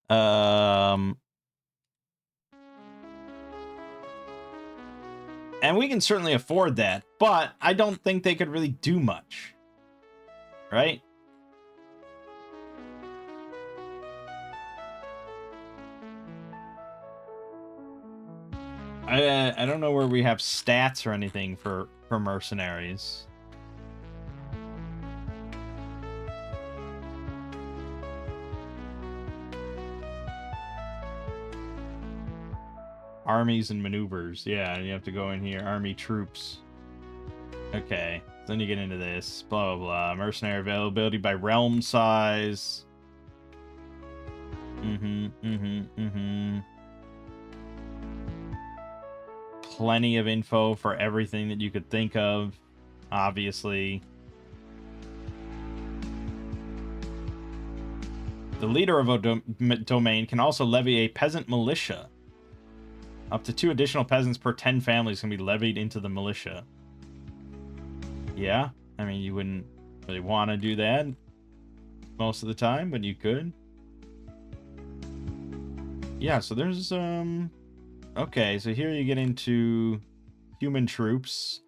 And we can certainly afford that, but I don't think they could really do much. Right? I don't know where we have stats or anything for mercenaries. Armies and maneuvers. Yeah, you have to go in here. Army troops. Okay. Then you get into this. Blah, blah, blah. Mercenary availability by realm size. Plenty of info for everything that you could think of. Obviously. The leader of a domain can also levy a peasant militia. Up to 2 additional peasants per 10 families can be levied into the militia. Yeah, I mean, you wouldn't really want to do that most of the time, but you could. Yeah, so there's, okay, so here you get into human troops.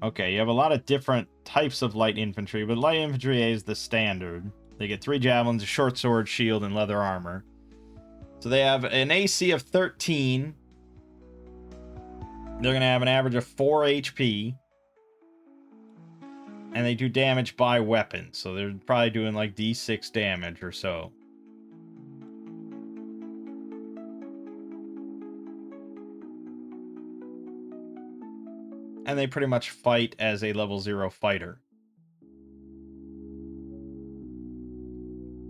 Okay, you have a lot of different types of light infantry, but light infantry is the standard. They get 3 javelins, a short sword, shield, and leather armor. So they have an AC of 13. They're going to have an average of 4 HP. And they do damage by weapon. So they're probably doing like D6 damage or so. And they pretty much fight as a level 0 fighter.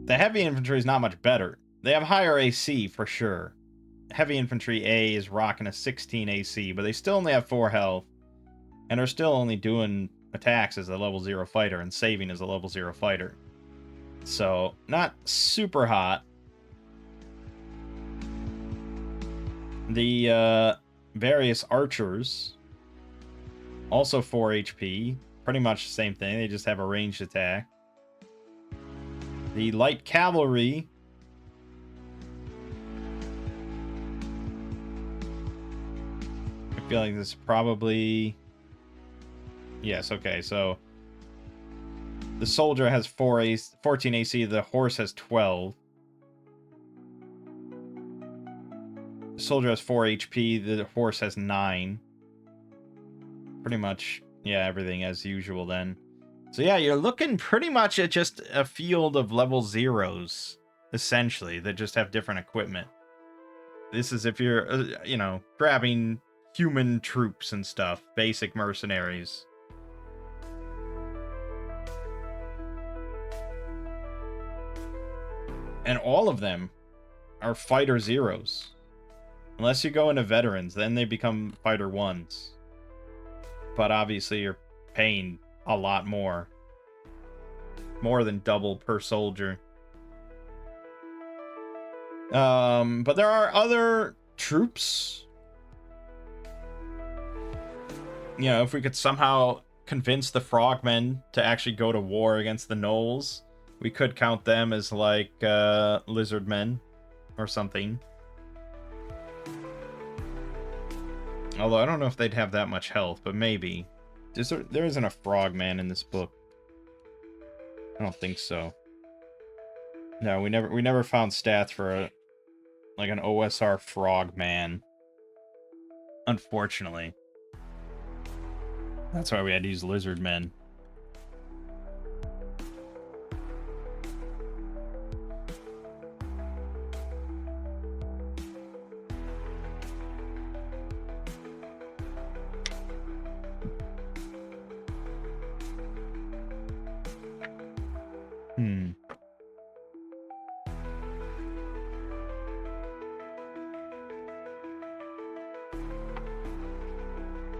The heavy infantry is not much better. They have higher AC for sure. Heavy infantry A is rocking a 16 AC, but they still only have 4 health, and are still only doing attacks as a level 0 fighter and saving as a level 0 fighter. So, not super hot. The various archers, also 4 HP, pretty much the same thing, they just have a ranged attack. The light cavalry, I feel like this is probably... Yes, okay, so the soldier has 14 AC, the horse has 12. The soldier has 4 HP, the horse has 9. Pretty much, yeah, everything as usual then. So yeah, you're looking pretty much at just a field of level 0s, essentially, that just have different equipment. This is if you're, you know, grabbing human troops and stuff, basic mercenaries. And all of them are fighter 0s. Unless you go into veterans, then they become fighter 1s. But obviously you're paying a lot more. More than double per soldier. But there are other troops. You know, if we could somehow convince the frogmen to actually go to war against the gnolls, we could count them as like lizard men or something. Although I don't know if they'd have that much health, but maybe. There isn't a frogman in this book. I don't think so. No, we never found stats for like an OSR frogman. Unfortunately. That's why we had to use lizard men.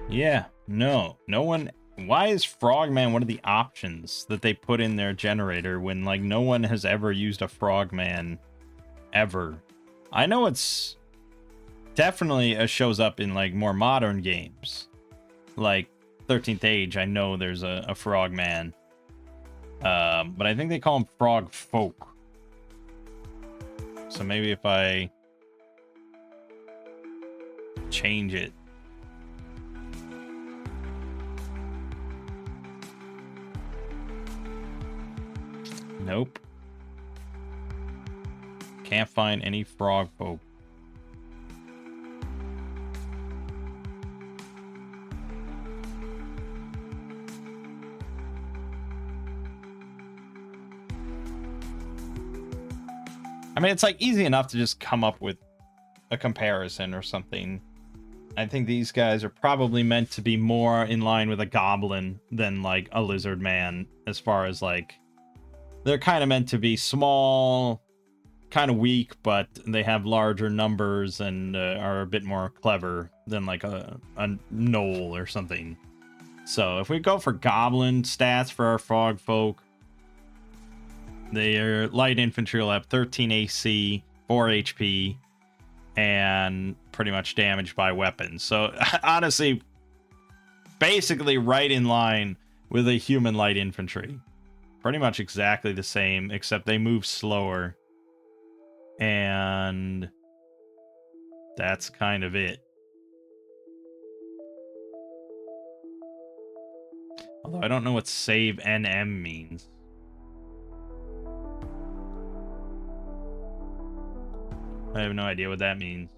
Yeah, no one... Why is Frogman one of the options that they put in their generator when, like, no one has ever used a Frogman ever? I know it's definitely shows up in, like, more modern games. Like, 13th Age, I know there's a Frogman. But I think they call them Frog Folk. So maybe if I change it. Nope. Can't find any frog folk. I mean, it's like easy enough to just come up with a comparison or something. I think these guys are probably meant to be more in line with a goblin than like a lizard man, as far as like they're kind of meant to be small, kind of weak, but they have larger numbers and are a bit more clever than like a gnoll or something. So if we go for goblin stats for our frog folk, their light infantry will have 13 AC, 4 HP, and pretty much damaged by weapons. So honestly, basically right in line with a human light infantry. Pretty much exactly the same, except they move slower. And that's kind of it. Although I don't know what save NM means. I have no idea what that means.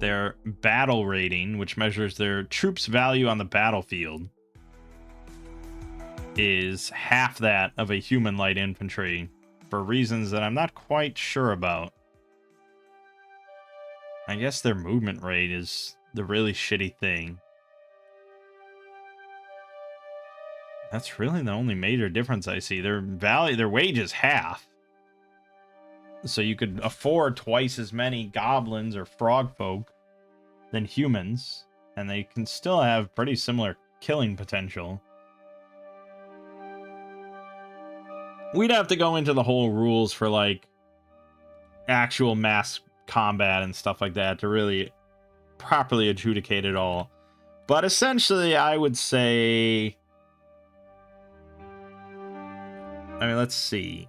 Their battle rating, which measures their troops' value on the battlefield, is half that of a human light infantry for reasons that I'm not quite sure about. I guess their movement rate is the really shitty thing. That's really the only major difference I see. Their wage is half. So you could afford twice as many goblins or frog folk than humans, and they can still have pretty similar killing potential. We'd have to go into the whole rules for, like, actual mass combat and stuff like that to really properly adjudicate it all. But essentially, I would say... I mean, let's see.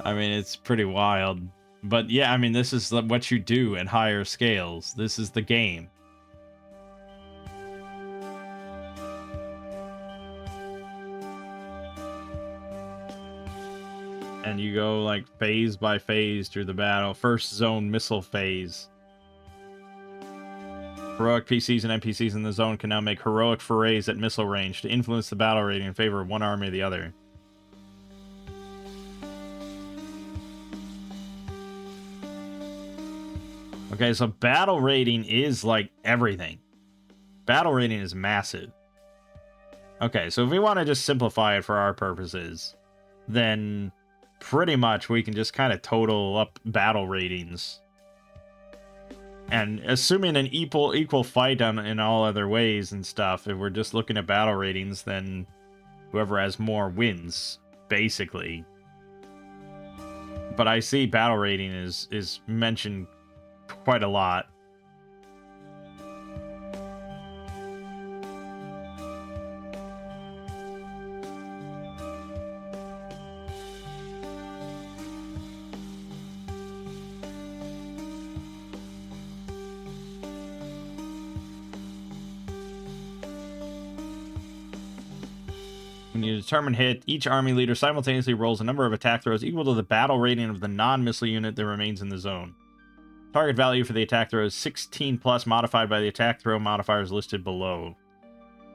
I mean, it's pretty wild. But yeah, I mean, this is what you do at higher scales. This is the game. And you go, like, phase by phase through the battle. First zone, missile phase. Heroic PCs and NPCs in the zone can now make heroic forays at missile range to influence the battle rating in favor of one army or the other. Okay, so battle rating is, like, everything. Battle rating is massive. Okay, so if we want to just simplify it for our purposes, then pretty much we can just kind of total up battle ratings. And assuming an equal fight in all other ways and stuff, if we're just looking at battle ratings, then whoever has more wins, basically. But I see battle rating is mentioned quite a lot. When you determine hit, each army leader simultaneously rolls a number of attack throws equal to the battle rating of the non-missile unit that remains in the zone. Target value for the attack throw is 16 plus, modified by the attack throw modifiers listed below.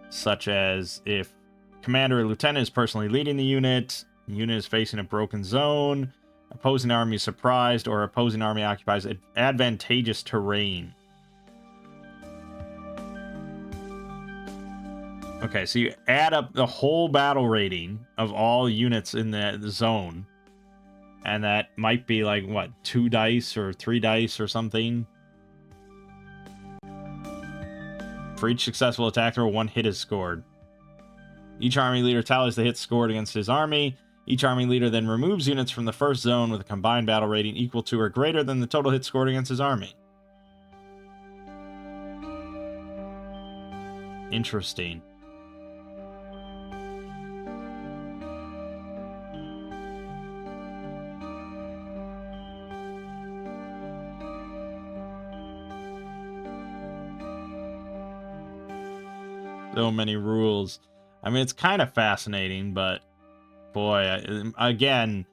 Such as if commander or lieutenant is personally leading the unit is facing a broken zone, opposing army is surprised, or opposing army occupies advantageous terrain. Okay, so you add up the whole battle rating of all units in the zone, and that might be like, what, 2 dice or 3 dice or something? For each successful attack throw, 1 hit is scored. Each army leader tallies the hits scored against his army. Each army leader then removes units from the first zone with a combined battle rating equal to or greater than the total hits scored against his army. Interesting. So many rules. I mean, it's kind of fascinating, but boy, again,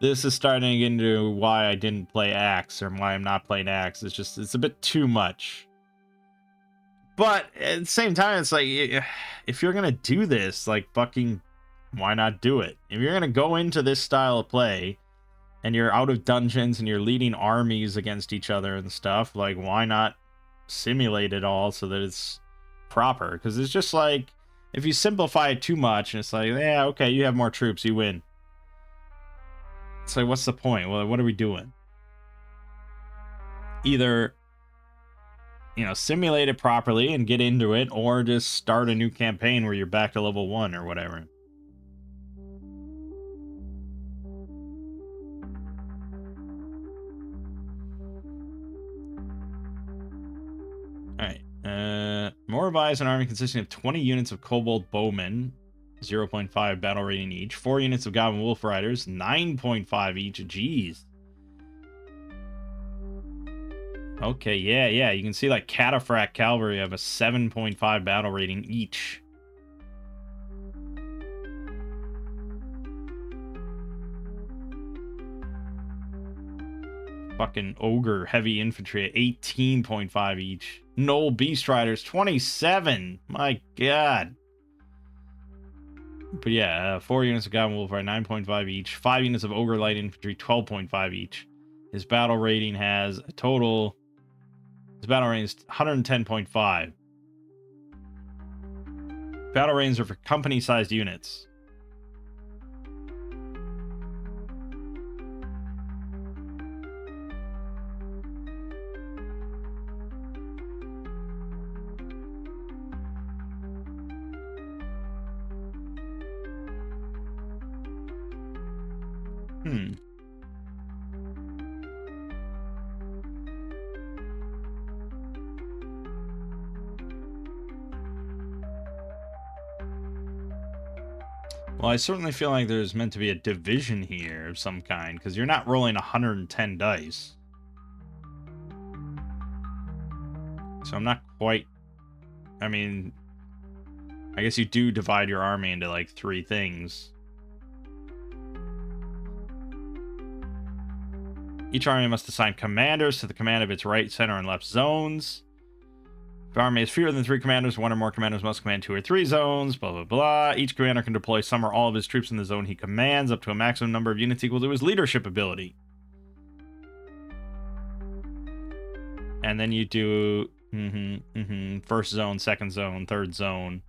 this is starting to get into why I didn't play Axe or why I'm not playing Axe. It's a bit too much. But at the same time, it's like, if you're gonna do this, like, fucking, why not do it? If you're gonna go into this style of play and you're out of dungeons and you're leading armies against each other and stuff, like, why not simulate it all so that it's proper? Because it's just like, if you simplify it too much and it's like, yeah, okay, you have more troops, you win. It's like, what's the point? Well, what are we doing? Either, simulate it properly and get into it, or just start a new campaign where you're back to level 1 or whatever. Alright. Morabai is an army consisting of 20 units of Kobold Bowmen, 0.5 battle rating each, 4 units of Goblin Wolf Riders, 9.5 each. Jeez. Okay, yeah. You can see, like, Cataphract Cavalry have a 7.5 battle rating each. fucking ogre heavy infantry at 18.5 each. Gnoll beast riders 27. My god. But yeah, 4 units of Goblin Wolf Rider 9.5 each. 5 units of ogre light infantry 12.5 each. His battle rating has a total. His battle rating is 110.5. Battle ratings are for company-sized units. Well, I certainly feel like there's meant to be a division here of some kind, because you're not rolling 110 dice. So I'm not quite... I mean, I guess you do divide your army into, like, 3 things. Each army must assign commanders to the command of its right, center, and left zones. If the army has fewer than 3 commanders, 1 or more commanders must command 2 or 3 zones, blah, blah, blah. Each commander can deploy some or all of his troops in the zone he commands, up to a maximum number of units equal to his leadership ability. And then you do first zone, second zone, third zone.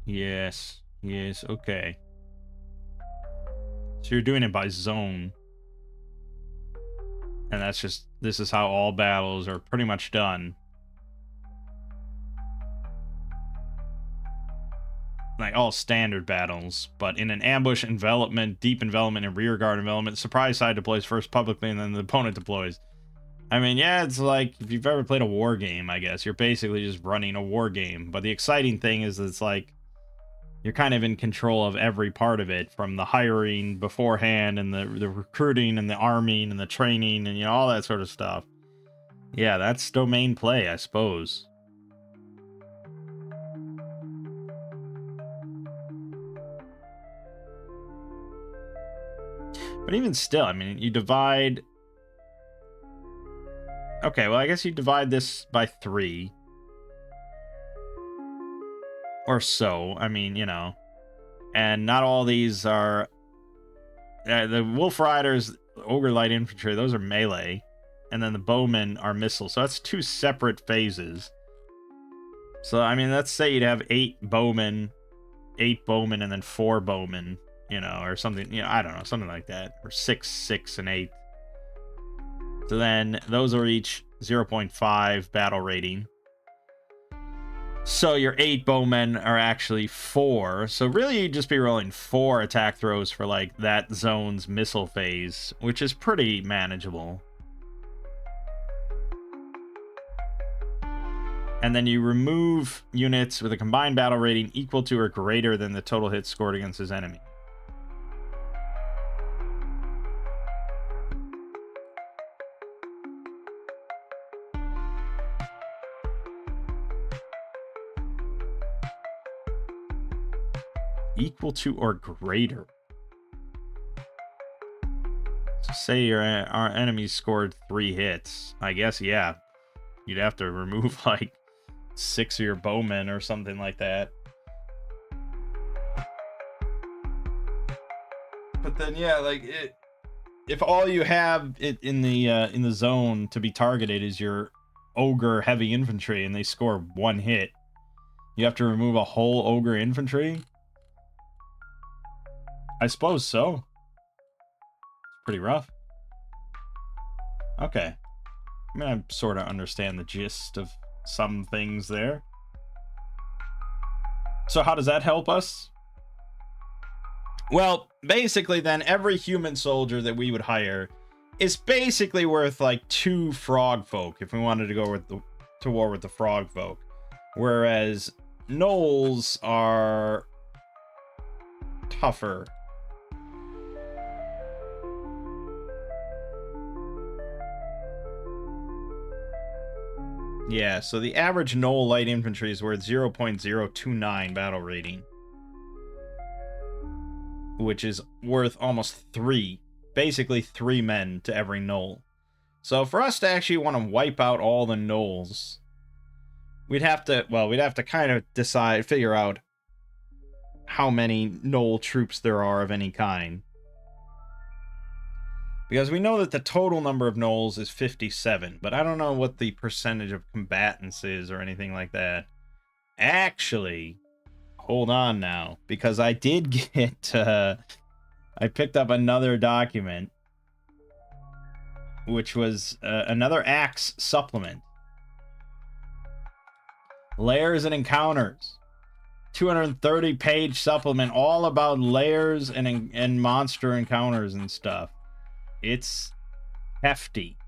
Yes, okay. So you're doing it by zone. And that's just, this is how all battles are pretty much done. Like all standard battles, but in an ambush, envelopment, deep envelopment, and rearguard envelopment, surprise side deploys first publicly and then the opponent deploys. I mean, yeah, it's like if you've ever played a war game, I guess you're basically just running a war game. But the exciting thing is it's like you're kind of in control of every part of it, from the hiring beforehand and the recruiting and the arming and the training and, you know, all that sort of stuff. Yeah, that's domain play, I suppose. But even still, I mean, you divide... Okay, well, I guess you divide this by 3. Or so. I mean, you know. And not all these are... the Wolf Riders, Ogre Light Infantry, those are melee. And then the Bowmen are missiles. So that's 2 separate phases. So, I mean, let's say you'd have 8 Bowmen, and then 4 Bowmen. You know, or something, you know, I don't know, something like that. Or 6, 6, and 8. So then those are each 0.5 battle rating. So your 8 bowmen are actually 4. So really you'd just be rolling 4 attack throws for like that zone's missile phase, which is pretty manageable. And then you remove units with a combined battle rating equal to or greater than the total hits scored against his enemy. Equal to or greater. So say our enemy scored 3 hits. I guess, yeah, you'd have to remove like 6 of your bowmen or something like that. But then, yeah, like if all you have in the zone to be targeted is your ogre heavy infantry and they score 1 hit, you have to remove a whole ogre infantry? I suppose so. It's pretty rough. Okay. I mean, I sort of understand the gist of some things there. So how does that help us? Well, basically then every human soldier that we would hire is basically worth like 2 frog folk if we wanted to go to war with the frog folk. Whereas gnolls are tougher. Yeah, so the average gnoll light infantry is worth 0.029 battle rating, which is worth almost 3. Basically 3 men to every gnoll. So for us to actually want to wipe out all the gnolls, we'd have to kind of figure out how many gnoll troops there are of any kind. Because we know that the total number of gnolls is 57, but I don't know what the percentage of combatants is or anything like that. Actually, hold on now, because I did get, I picked up another document, which was another Axe supplement. Lairs and Encounters. 230-page supplement all about lairs and monster encounters and stuff. It's hefty.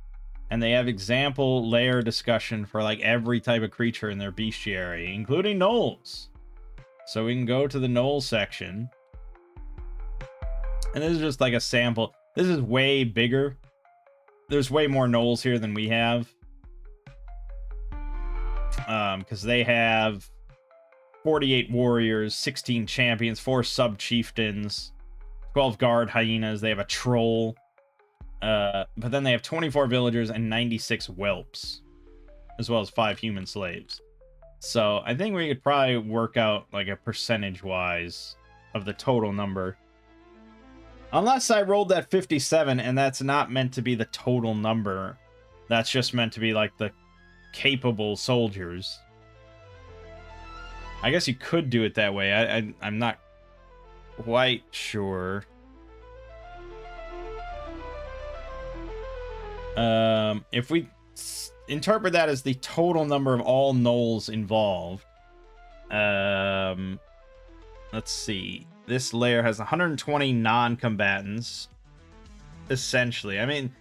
And they have example lair discussion for like every type of creature in their bestiary, including gnolls. So we can go to the gnoll section. And this is just like a sample. This is way bigger. There's way more gnolls here than we have. Because they have 48 warriors, 16 champions, 4 sub-chieftains, 12 guard hyenas. They have a troll. But then they have 24 villagers and 96 whelps, as well as 5 human slaves. So I think we could probably work out like a percentage-wise of the total number. Unless I rolled that 57 and that's not meant to be the total number. That's just meant to be like the capable soldiers. I guess you could do it that way. I'm not quite sure. If we interpret that as the total number of all gnolls involved, let's see. This lair has 120 non-combatants, essentially. I mean,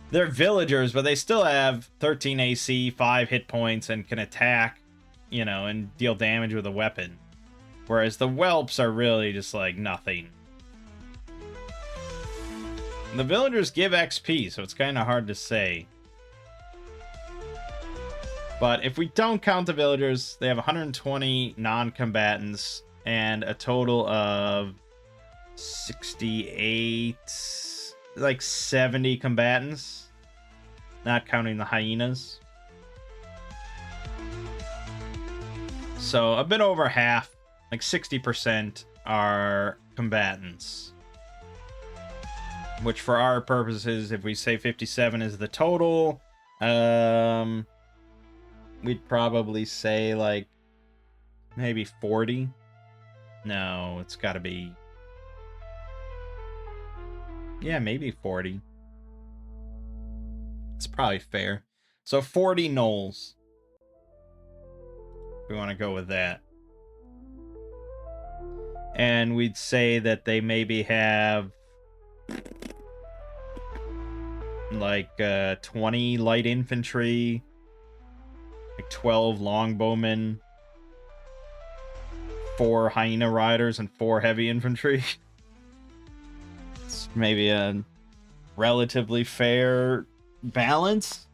they're villagers, but they still have 13 AC, 5 hit points, and can attack, you know, and deal damage with a weapon. Whereas the whelps are really just like nothing. The villagers give XP, so it's kind of hard to say. But if we don't count the villagers, they have 120 non-combatants and a total of 68, like 70 combatants, not counting the hyenas. So a bit over half, like 60%, are combatants. Which for our purposes, if we say 57 is the total, we'd probably say like maybe 40. No, it's got to be, yeah, maybe 40. It's probably fair. So 40 gnolls. We want to go with that. And we'd say that they maybe have like 20 light infantry, like 12 longbowmen, 4 hyena riders, and 4 heavy infantry. It's maybe a relatively fair balance.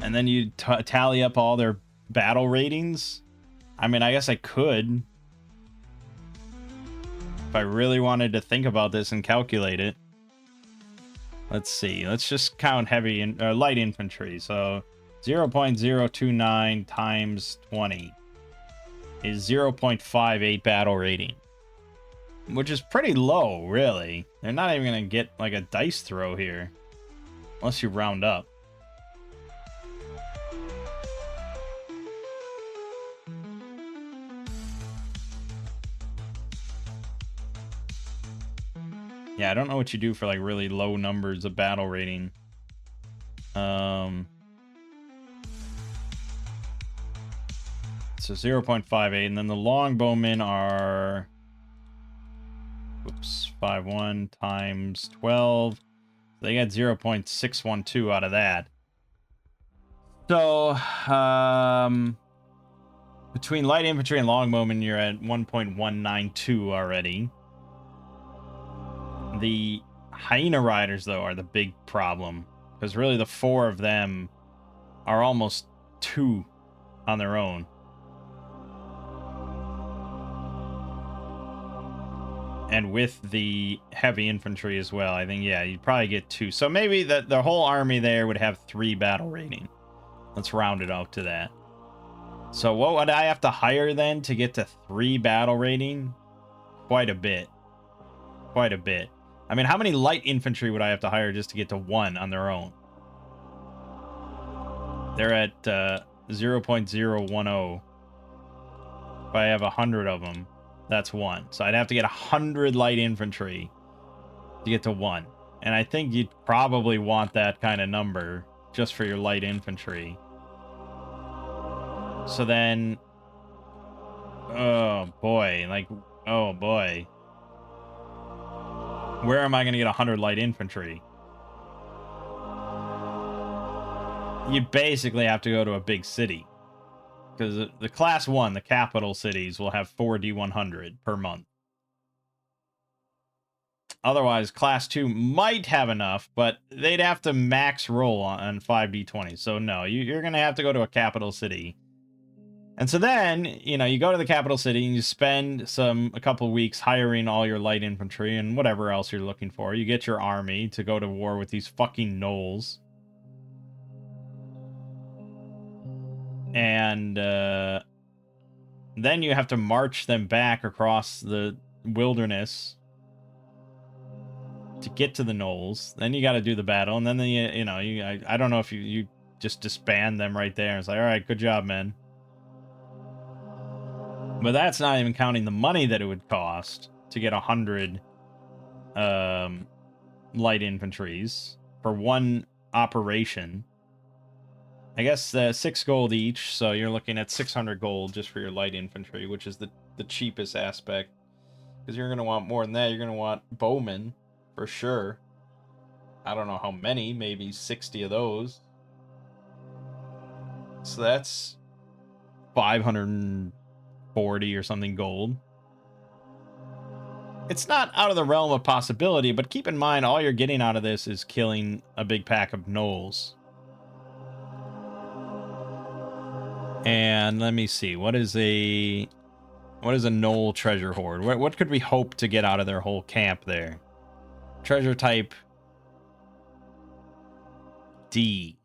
And then you tally up all their battle ratings. I mean, I guess I could, if I really wanted to think about this and calculate it. Let's see. Let's just count heavy and light infantry. So 0.029 times 20 is 0.58 battle rating, which is pretty low, really. They're not even gonna get like a dice throw here, unless you round up. Yeah, I don't know what you do for like really low numbers of battle rating. So 0.58, and then the longbowmen are, whoops, 51 times 12. They got 0.612 out of that. So, between light infantry and longbowmen, you're at 1.192 already. The hyena riders, though, are the big problem, because really the 4 of them are almost 2 on their own. And with the heavy infantry as well, I think, yeah, you'd probably get 2. So maybe the whole army there would have 3 battle rating. Let's round it out to that. So what would I have to hire then to get to 3 battle rating? Quite a bit. Quite a bit. I mean, how many light infantry would I have to hire just to get to 1 on their own? They're at 0.010. If I have 100 of them, that's 1. So I'd have to get 100 light infantry to get to 1. And I think you'd probably want that kind of number just for your light infantry. So then, oh boy, like, oh boy. Where am I going to get 100 light infantry? You basically have to go to a big city. Because the class 1, the capital cities, will have 4 D100 per month. Otherwise, class 2 might have enough, but they'd have to max roll on 5 D20. So no, you're going to have to go to a capital city. And so then, you know, you go to the capital city and you spend a couple weeks hiring all your light infantry and whatever else you're looking for. You get your army to go to war with these fucking gnolls. And then you have to march them back across the wilderness to get to the gnolls. Then you got to do the battle, and then I don't know if you just disband them right there. It's like, all right, good job, man. But that's not even counting the money that it would cost to get 100 light infantries for one operation. I guess 6 gold each, so you're looking at 600 gold just for your light infantry, which is the cheapest aspect. Because you're going to want more than that. You're going to want bowmen, for sure. I don't know how many, maybe 60 of those. So that's 540 or something gold. It's not out of the realm of possibility, but keep in mind, all you're getting out of this is killing a big pack of gnolls. And let me see, what is a gnoll treasure hoard? What could we hope to get out of their whole camp there? Treasure type D.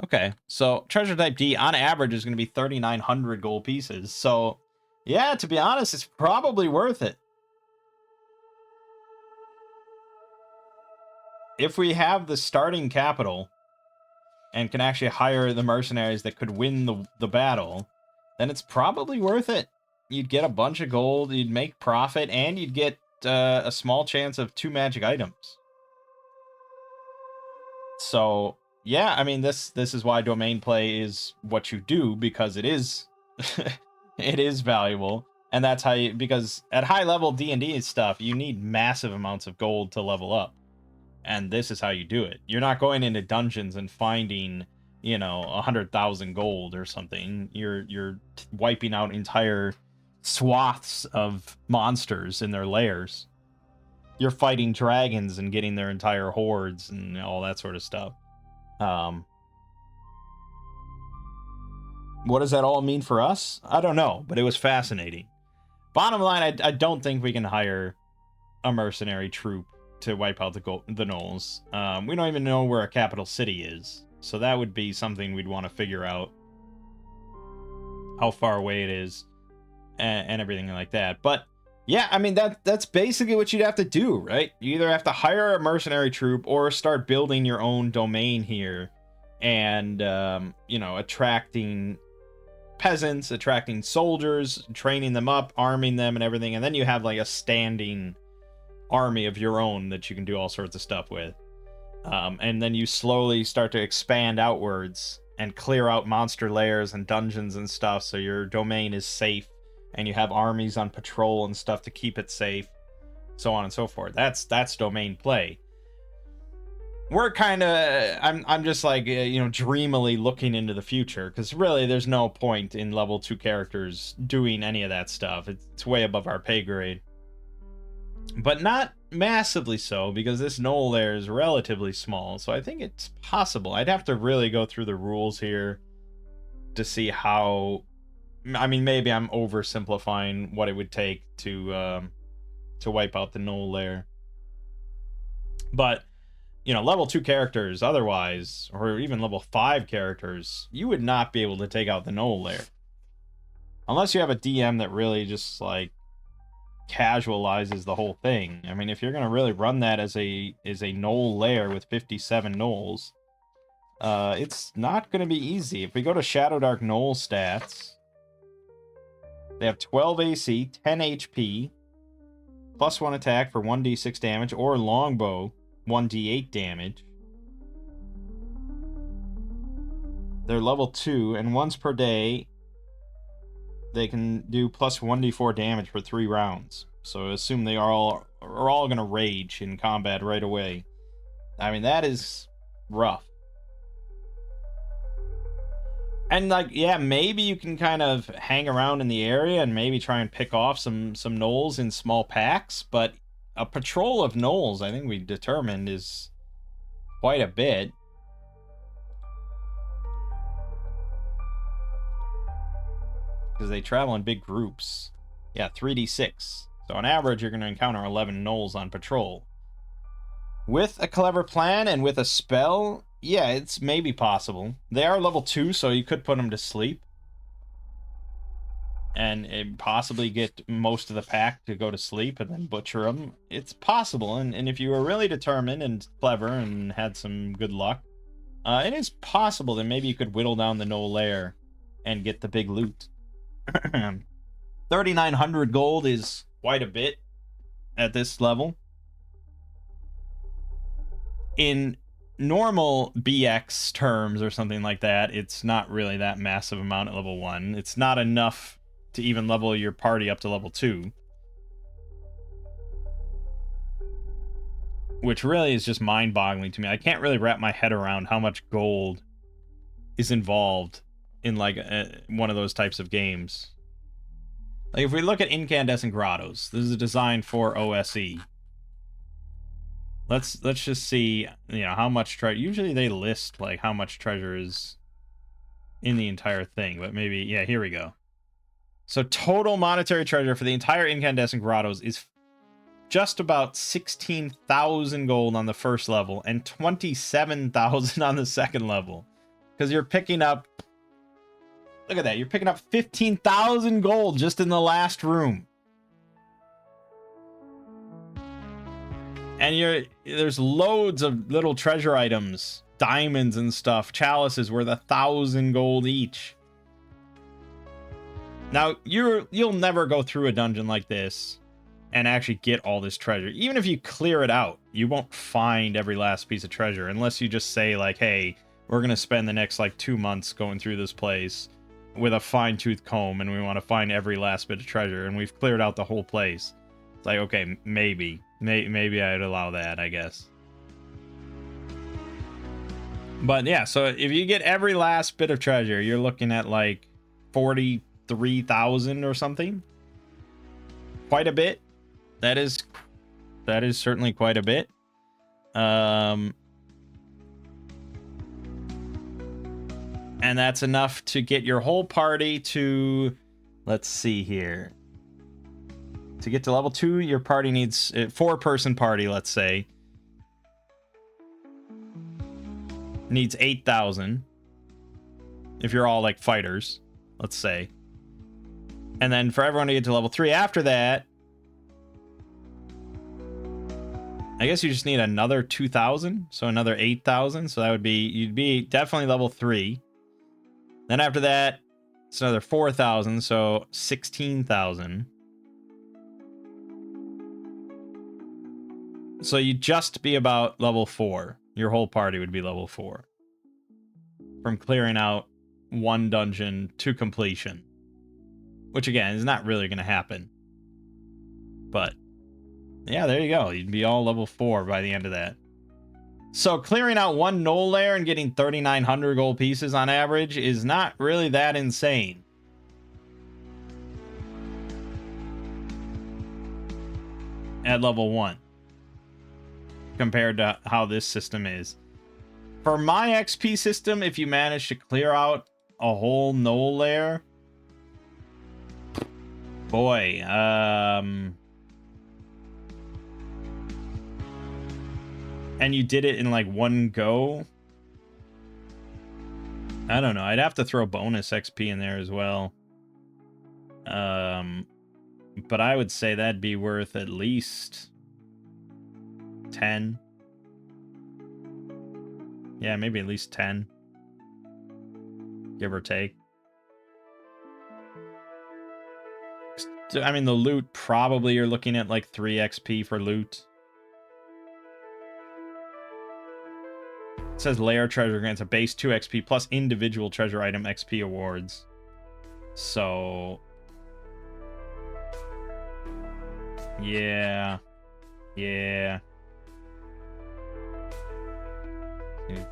Okay, so treasure type D on average is going to be 3,900 gold pieces. So, yeah, to be honest, it's probably worth it. If we have the starting capital and can actually hire the mercenaries that could win the battle, then it's probably worth it. You'd get a bunch of gold, you'd make profit, and you'd get a small chance of 2 magic items. So, yeah, I mean, this is why domain play is what you do, because it is it is valuable. And that's how because at high level D&D stuff, you need massive amounts of gold to level up. And this is how you do it. You're not going into dungeons and finding, 100,000 gold or something. You're wiping out entire swaths of monsters in their lairs. You're fighting dragons and getting their entire hordes and all that sort of stuff. What does that all mean for us? I don't know, but it was fascinating. Bottom line, I don't think we can hire a mercenary troop to wipe out the gnolls. We don't even know where a capital city is, so that would be something we'd want to figure out, how far away it is, and everything like that. But yeah, I mean, that's basically what you'd have to do, right? You either have to hire a mercenary troop or start building your own domain here, and attracting peasants, attracting soldiers, training them up, arming them, and everything, and then you have like a standing army of your own that you can do all sorts of stuff with. And then you slowly start to expand outwards and clear out monster lairs and dungeons and stuff, so your domain is safe and you have armies on patrol and stuff to keep it safe, so on and so forth. That's domain play. We're kind of, I'm just like, dreamily looking into the future, because really there's no point in level 2 characters doing any of that stuff. It's way above our pay grade. But not massively so, because this gnoll lair is relatively small, so I think it's possible. I'd have to really go through the rules here to see how I mean, maybe I'm oversimplifying what it would take to wipe out the null layer. But, you know, level 2 characters otherwise, or even level 5 characters, you would not be able to take out the null layer. Unless you have a DM that really just, like, casualizes the whole thing. I mean, if you're going to really run that as a null layer with 57 nulls, it's not going to be easy. If we go to Shadowdark null stats, they have 12 AC, 10 HP, plus 1 attack for 1d6 damage, or longbow, 1d8 damage. They're level 2, and once per day, they can do plus 1d4 damage for 3 rounds. So assume they are all going to rage in combat right away. I mean, that is rough. And, like, yeah, maybe you can kind of hang around in the area and maybe try and pick off some gnolls in small packs, but a patrol of gnolls, I think we determined, is quite a bit. Because they travel in big groups. Yeah, 3d6. So on average, you're going to encounter 11 gnolls on patrol. With a clever plan and with a spell, yeah, it's maybe possible. They are level 2, so you could put them to sleep. And possibly get most of the pack to go to sleep and then butcher them. It's possible, and if you were really determined and clever and had some good luck, it is possible that maybe you could whittle down the null layer and get the big loot. 3,900 gold is quite a bit at this level. In normal BX terms or something like that, it's not really that massive amount at level 1. It's not enough to even level your party up to level 2. Which really is just mind-boggling to me. I can't really wrap my head around how much gold is involved in, like, one of those types of games. Like, if we look at Incandescent Grottos, this is designed for OSE. Let's just see, you know, how much treasure. Usually they list, like, how much treasure is in the entire thing, but maybe, yeah, here we go. So total monetary treasure for the entire Incandescent Grottos is just about 16,000 gold on the first level and 27,000 on the second level. Because you're picking up, look at that, you're picking up 15,000 gold just in the last room. And there's loads of little treasure items, diamonds and stuff, chalices worth 1,000 gold each. Now, you'll never go through a dungeon like this and actually get all this treasure. Even if you clear it out, you won't find every last piece of treasure unless you just say, like, hey, we're going to spend the next, like, 2 months going through this place with a fine-tooth comb and we want to find every last bit of treasure and we've cleared out the whole place. It's like, okay, maybe I'd allow that, I guess. But yeah, so if you get every last bit of treasure, you're looking at, like, 43,000 or something. Quite a bit. That is certainly quite a bit. And that's enough to get your whole party to, let's see here. To get to level 2, your party needs a 4-person party, let's say. Needs 8,000. If you're all, like, fighters, let's say. And then for everyone to get to level 3 after that, I guess you just need another 2,000, so another 8,000. So that would be, you'd be definitely level 3. Then after that, it's another 4,000, so 16,000. So you'd just be about level 4. Your whole party would be level 4. From clearing out one dungeon to completion. Which, again, is not really going to happen. But, yeah, there you go. You'd be all level 4 by the end of that. So clearing out one null layer and getting 3,900 gold pieces on average is not really that insane. At level 1. Compared to how this system is. For my XP system, if you manage to clear out a whole null layer, Boy, and you did it in like one go? I don't know. I'd have to throw bonus XP in there as well. But I would say that'd be worth at least 10. Yeah, maybe at least 10. Give or take. I mean, the loot, probably you're looking at like 3 XP for loot. It says layer treasure grants a base 2 XP plus individual treasure item XP awards. So... yeah. Yeah.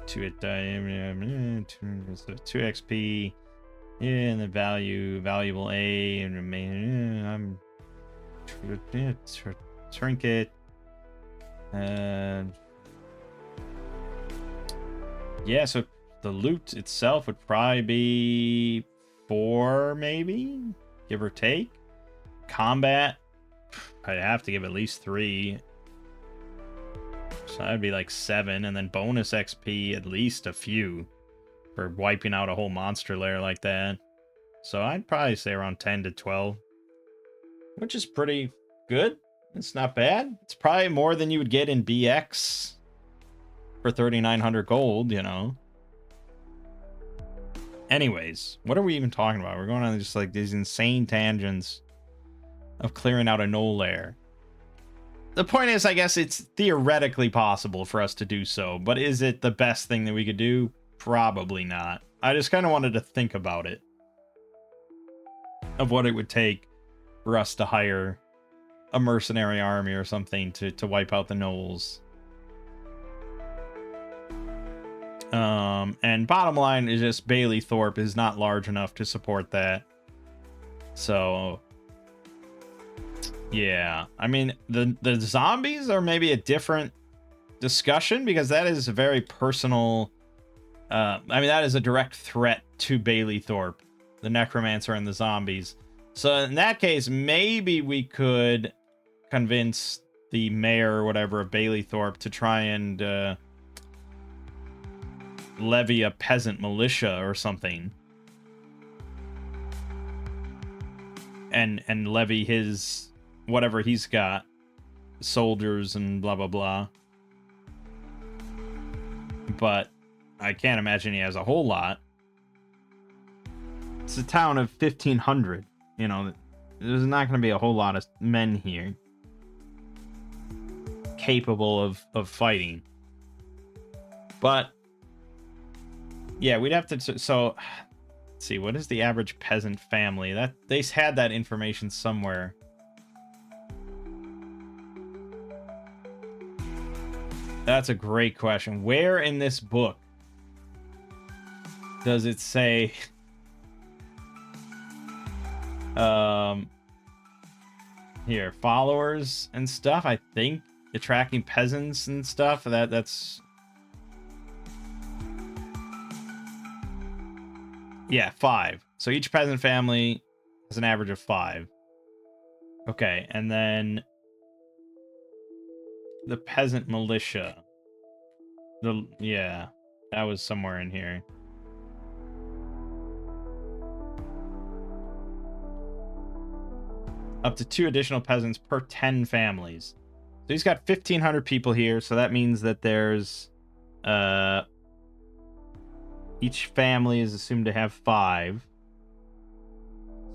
2 XP. Yeah, and the valuable A, and remain. Trinket. Yeah, so the loot itself would probably be 4, maybe, give or take. Combat, I'd have to give at least 3. So that'd be like 7, and then bonus XP at least a few for wiping out a whole monster lair like that. So I'd probably say around 10 to 12, which is pretty good. It's not bad. It's probably more than you would get in BX for 3,900 gold, you know. Anyways, what are we even talking about? We're going on just like these insane tangents of clearing out a null lair. The point is, I guess it's theoretically possible for us to do so, but is it the best thing that we could do? Probably not. I just kind of wanted to think about it, of what it would take for us to hire a mercenary army or something to wipe out the gnolls. And bottom line is just Bailey Thorpe is not large enough to support that. So yeah, I mean, the zombies are maybe a different discussion, because that is a very personal, I mean, that is a direct threat to Bailey Thorpe, the necromancer and the zombies. So in that case, maybe we could convince the mayor or whatever of Bailey Thorpe to try and levy a peasant militia or something, and levy his whatever he's got, soldiers and blah blah blah. But I can't imagine he has a whole lot. It's a town of 1,500. You know, there's not going to be a whole lot of men here capable of fighting. But yeah, we'd have to. So let's see, what is the average peasant family? That they had that information somewhere. That's a great question. Where in this book does it say here, followers and stuff? I think attracting peasants and stuff. That's yeah, 5. So each peasant family has an average of 5. Okay, and then the peasant militia. Yeah, that was somewhere in here. Up to 2 additional peasants per 10 families. So he's got 1,500 people here, so that means that there's each family is assumed to have 5.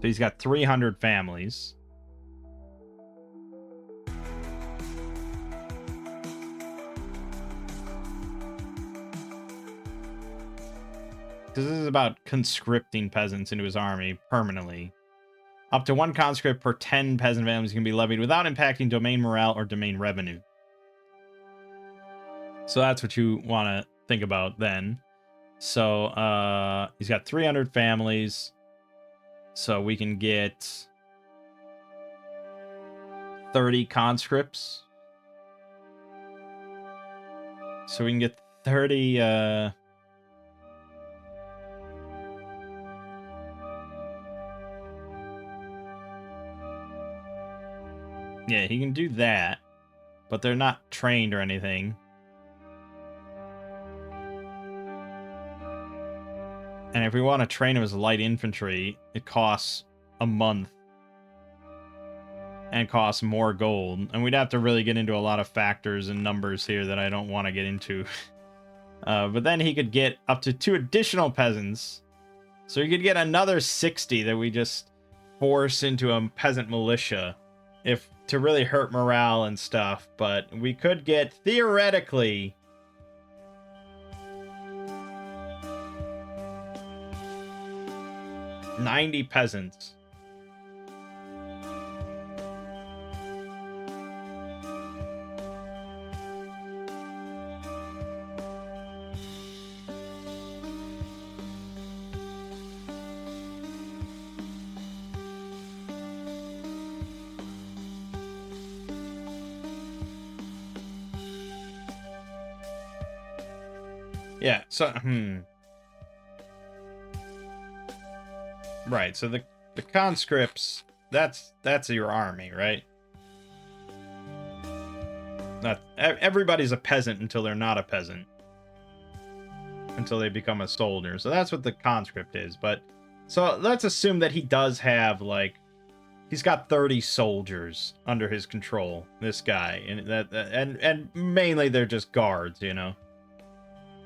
So he's got 300 families. Because this is about conscripting peasants into his army permanently. Up to 1 conscript per 10 peasant families can be levied without impacting domain morale or domain revenue. So that's what you want to think about then. So he's got 300 families. So we can get 30 conscripts. So we can get 30... Yeah, he can do that, but they're not trained or anything. And if we want to train him as light infantry, it costs a month and costs more gold. And we'd have to really get into a lot of factors and numbers here that I don't want to get into. But then he could get up to 2 additional peasants. So he could get another 60 that we just force into a peasant militia if to really hurt morale and stuff. But we could get, theoretically, 90 peasants. Yeah, so, Right, so the conscripts, that's your army, right? Not everybody's a peasant until they're not a peasant. Until they become a soldier. So that's what the conscript is. But so let's assume that he does have, like, he's got 30 soldiers under his control, this guy, and mainly they're just guards, you know.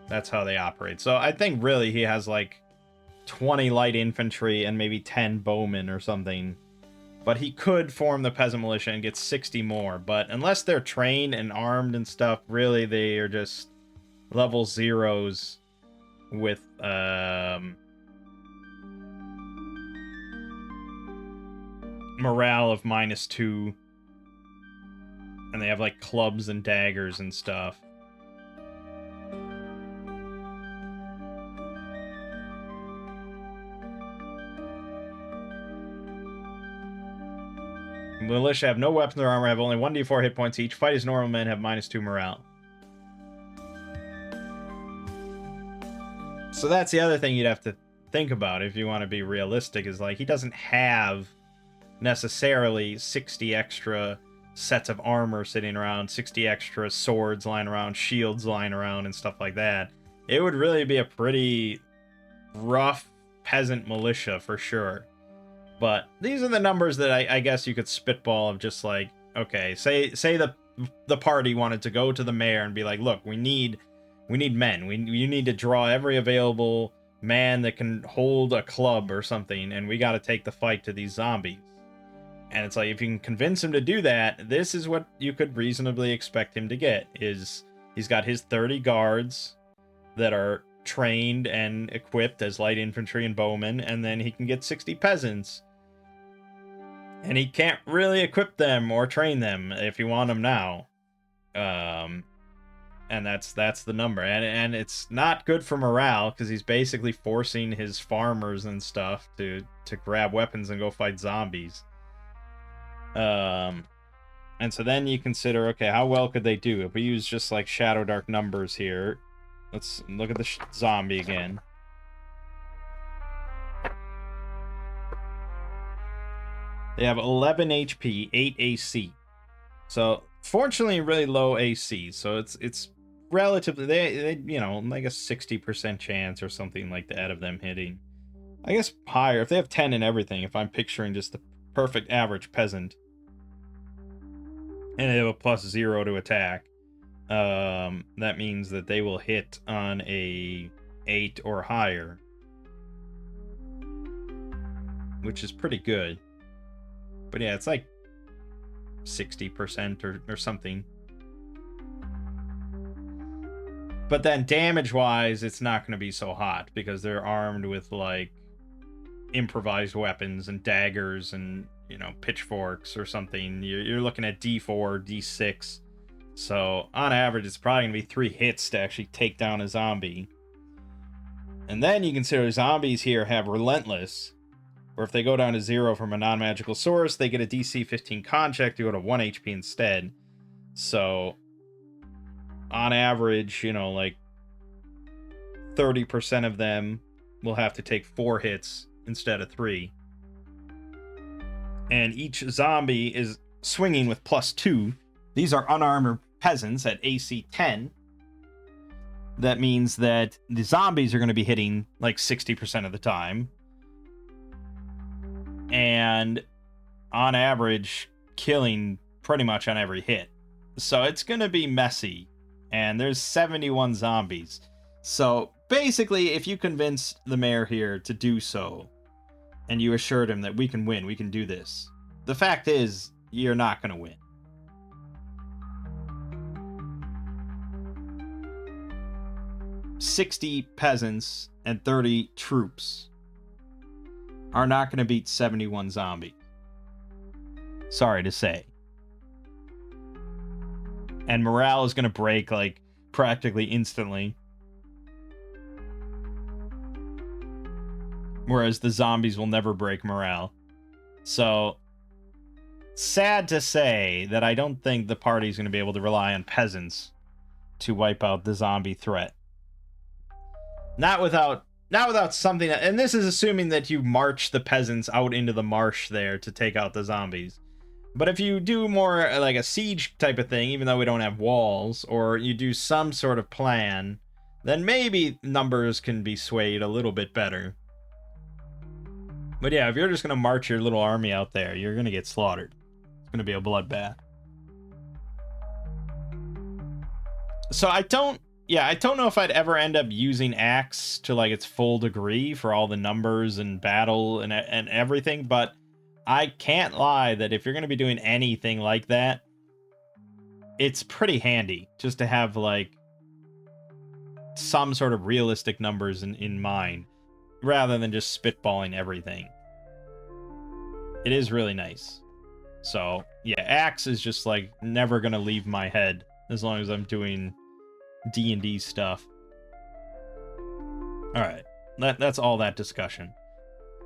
That's how they operate. So I think really he has like 20 light infantry and maybe 10 bowmen or something. But he could form the peasant militia and get 60 more. But unless they're trained and armed and stuff, really they are just level zeros with morale of -2. And they have like clubs and daggers and stuff. Militia have no weapons or armor, have only 1d4 hit points each. Fight as normal men, have -2 morale. So that's the other thing you'd have to think about if you want to be realistic, is like he doesn't have necessarily 60 extra sets of armor sitting around, 60 extra swords lying around, shields lying around, and stuff like that. It would really be a pretty rough peasant militia for sure. But these are the numbers that I guess you could spitball of just like, okay, say the party wanted to go to the mayor and be like, look, we need men. You need to draw every available man that can hold a club or something, and we got to take the fight to these zombies. And it's like, if you can convince him to do that, this is what you could reasonably expect him to get. Is he's got his 30 guards that are trained and equipped as light infantry and bowmen, and then he can get 60 peasants. And he can't really equip them or train them if you want them now. And that's the number. And it's not good for morale, because he's basically forcing his farmers and stuff to grab weapons and go fight zombies. And so then you consider, okay, how well could they do? If we use just like Shadowdark numbers here, let's look at the zombie again. They have 11 HP, 8 AC. So, fortunately, really low AC. So it's relatively, they you know, like a 60% chance or something like that of them hitting. I guess higher if they have 10 and everything. If I'm picturing just the perfect average peasant, and they have a +0 to attack, that means that they will hit on a 8 or higher, which is pretty good. But yeah, it's like 60% or something. But then damage-wise, it's not going to be so hot, because they're armed with, like, improvised weapons and daggers and, you know, pitchforks or something. You're looking at D4, D6. So, on average, it's probably going to be 3 hits to actually take down a zombie. And then you consider zombies here have Relentless, where if they go down to 0 from a non-magical source, they get a DC 15 con check to go to 1 HP instead. So, on average, you know, like 30% of them will have to take 4 hits instead of 3. And each zombie is swinging with +2. These are unarmored peasants at AC 10. That means that the zombies are going to be hitting like 60% of the time. And on average, killing pretty much on every hit. So it's going to be messy. And there's 71 zombies. So basically, if you convince the mayor here to do so, and you assured him that we can win, we can do this, the fact is, you're not going to win. "60 peasants and 30 troops are not going to beat 71 zombies. Sorry to say. And morale is going to break, like, practically instantly. Whereas the zombies will never break morale. So, sad to say that I don't think the party's going to be able to rely on peasants to wipe out the zombie threat. Not without something, and this is assuming that you march the peasants out into the marsh there to take out the zombies. But if you do more like a siege type of thing, even though we don't have walls, or you do some sort of plan, then maybe numbers can be swayed a little bit better. But yeah, if you're just going to march your little army out there, you're going to get slaughtered. It's going to be a bloodbath. So I don't know if I'd ever end up using Axe to like its full degree for all the numbers and battle and everything, but I can't lie that if you're going to be doing anything like that, it's pretty handy just to have like some sort of realistic numbers in mind rather than just spitballing everything. It is really nice. So yeah, Axe is just like never going to leave my head as long as I'm doing D&D stuff. Alright, that's all that discussion.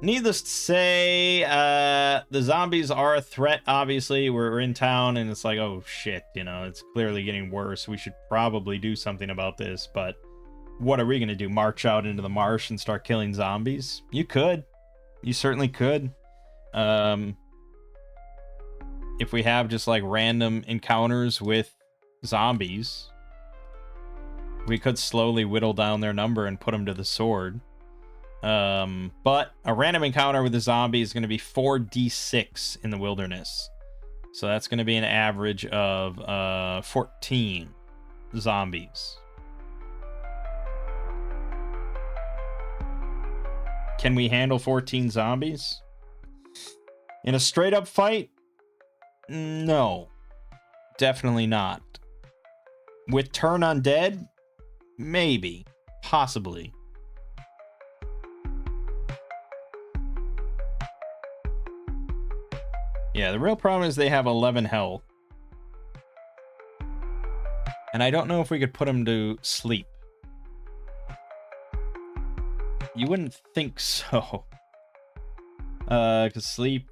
Needless to say, the zombies are a threat, obviously. We're in town, and it's like, oh shit, you know, it's clearly getting worse. We should probably do something about this, but what are we going to do? March out into the marsh and start killing zombies? You could. You certainly could. If we have just, like, random encounters with zombies, we could slowly whittle down their number and put them to the sword. But a random encounter with a zombie is going to be 4d6 in the wilderness. So that's going to be an average of 14 zombies. Can we handle 14 zombies? In a straight up fight? No. Definitely not. With turn undead? Maybe. Possibly. Yeah, the real problem is they have 11 health. And I don't know if we could put them to sleep. You wouldn't think so. Because sleep...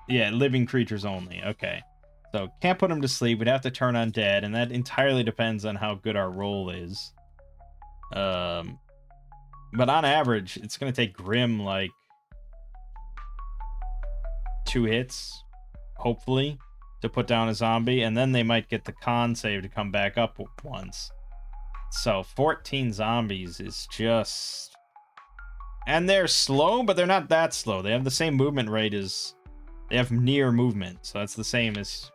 Yeah, living creatures only. Okay. So, can't put them to sleep. We'd have to turn undead, and that entirely depends on how good our roll is. But on average, it's going to take Grim, like, 2 hits, hopefully, to put down a zombie, and then they might get the con save to come back up once. So 14 zombies is just... And they're slow, but they're not that slow. They have the same movement rate as... They have near movement, so that's the same as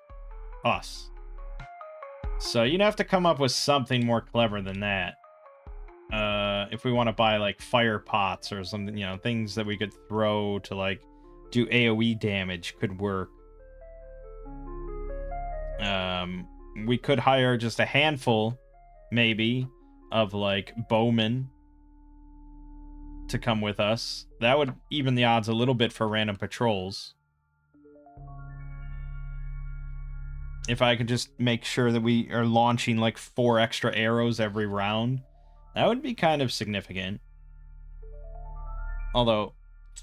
us. So you'd have to come up with something more clever than that. If we want to buy, like, fire pots or something, you know, things that we could throw to, like, do AoE damage could work. We could hire just a handful, maybe, of, like, bowmen to come with us. That would even the odds a little bit for random patrols. If I could just make sure that we are launching, like, 4 extra arrows every round, that would be kind of significant. Although,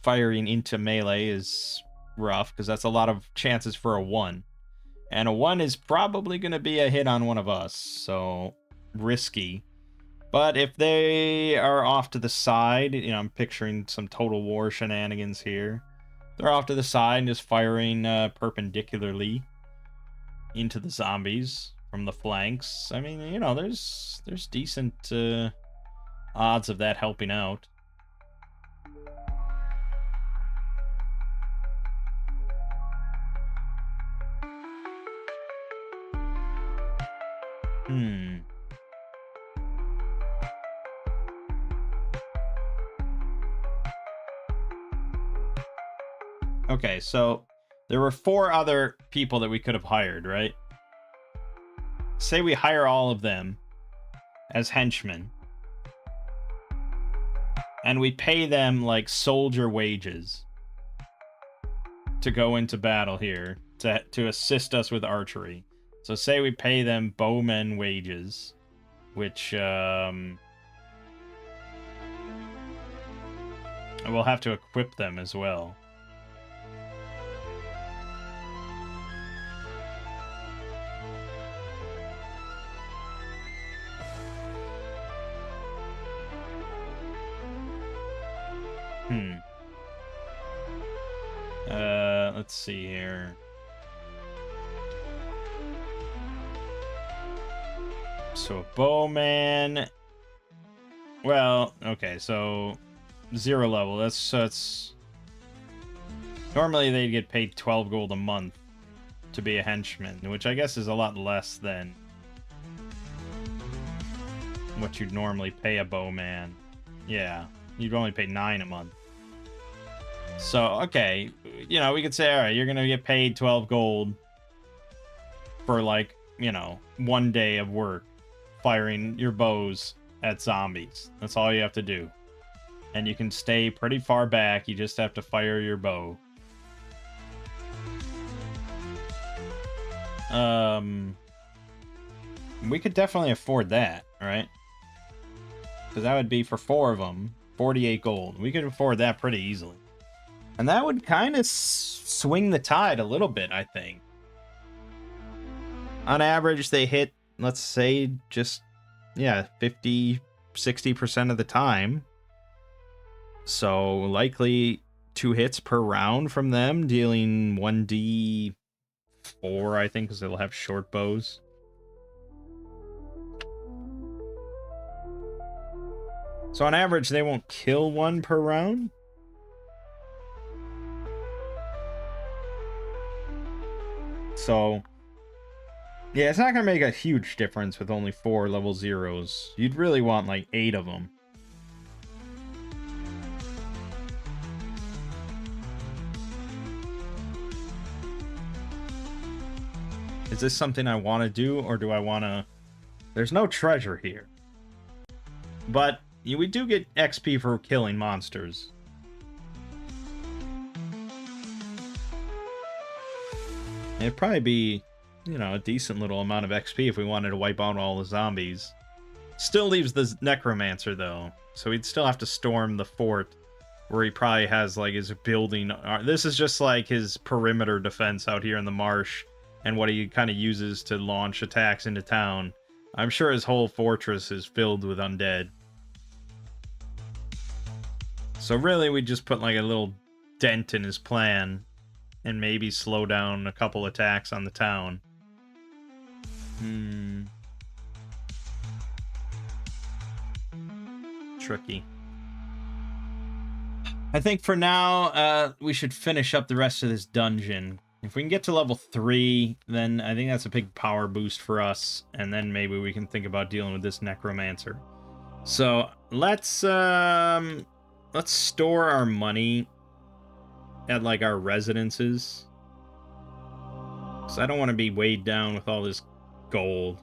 firing into melee is rough, because that's a lot of chances for a 1. And a 1 is probably going to be a hit on one of us, so risky. But if they are off to the side, you know, I'm picturing some Total War shenanigans here. They're off to the side and just firing perpendicularly into the zombies from the flanks. I mean, you know, there's decent odds of that helping out. Okay, so there were 4 other people that we could have hired, right? Say we hire all of them as henchmen. And we pay them, like, soldier wages to go into battle here to assist us with archery. So say we pay them bowmen wages, which, we'll have to equip them as well. Let's see here. So a bowman. Well, okay, so 0 level. That's normally they'd get paid 12 gold a month to be a henchman, which I guess is a lot less than what you'd normally pay a bowman. Yeah, you'd only pay 9 a month. So, okay, you know, we could say, all right, you're going to get paid 12 gold for, like, you know, 1 day of work firing your bows at zombies. That's all you have to do. And you can stay pretty far back. You just have to fire your bow. We could definitely afford that, right? Because that would be for 4 of them, 48 gold. We could afford that pretty easily. And that would kind of swing the tide a little bit, I think. On average, they hit, let's say, just, yeah, 50, 60% of the time. So, likely 2 hits per round from them, dealing 1d4, I think, because they'll have short bows. So, on average, they won't kill 1 per round. So, yeah, it's not going to make a huge difference with only 4 level 0s. You'd really want, like, 8 of them. Is this something I want to do, or do I want to... There's no treasure here. But we do get XP for killing monsters. It'd probably be, you know, a decent little amount of XP if we wanted to wipe out all the zombies. Still leaves the Necromancer, though. So we'd still have to storm the fort, where he probably has, like, his building... This is just, like, his perimeter defense out here in the marsh, and what he kind of uses to launch attacks into town. I'm sure his whole fortress is filled with undead. So really, we just put, like, a little dent in his plan, and maybe slow down a couple attacks on the town. Tricky. I think for now, we should finish up the rest of this dungeon. If we can get to level 3, then I think that's a big power boost for us, and then maybe we can think about dealing with this Necromancer. So, let's store our money at, like, our residences. Because I don't want to be weighed down with all this gold.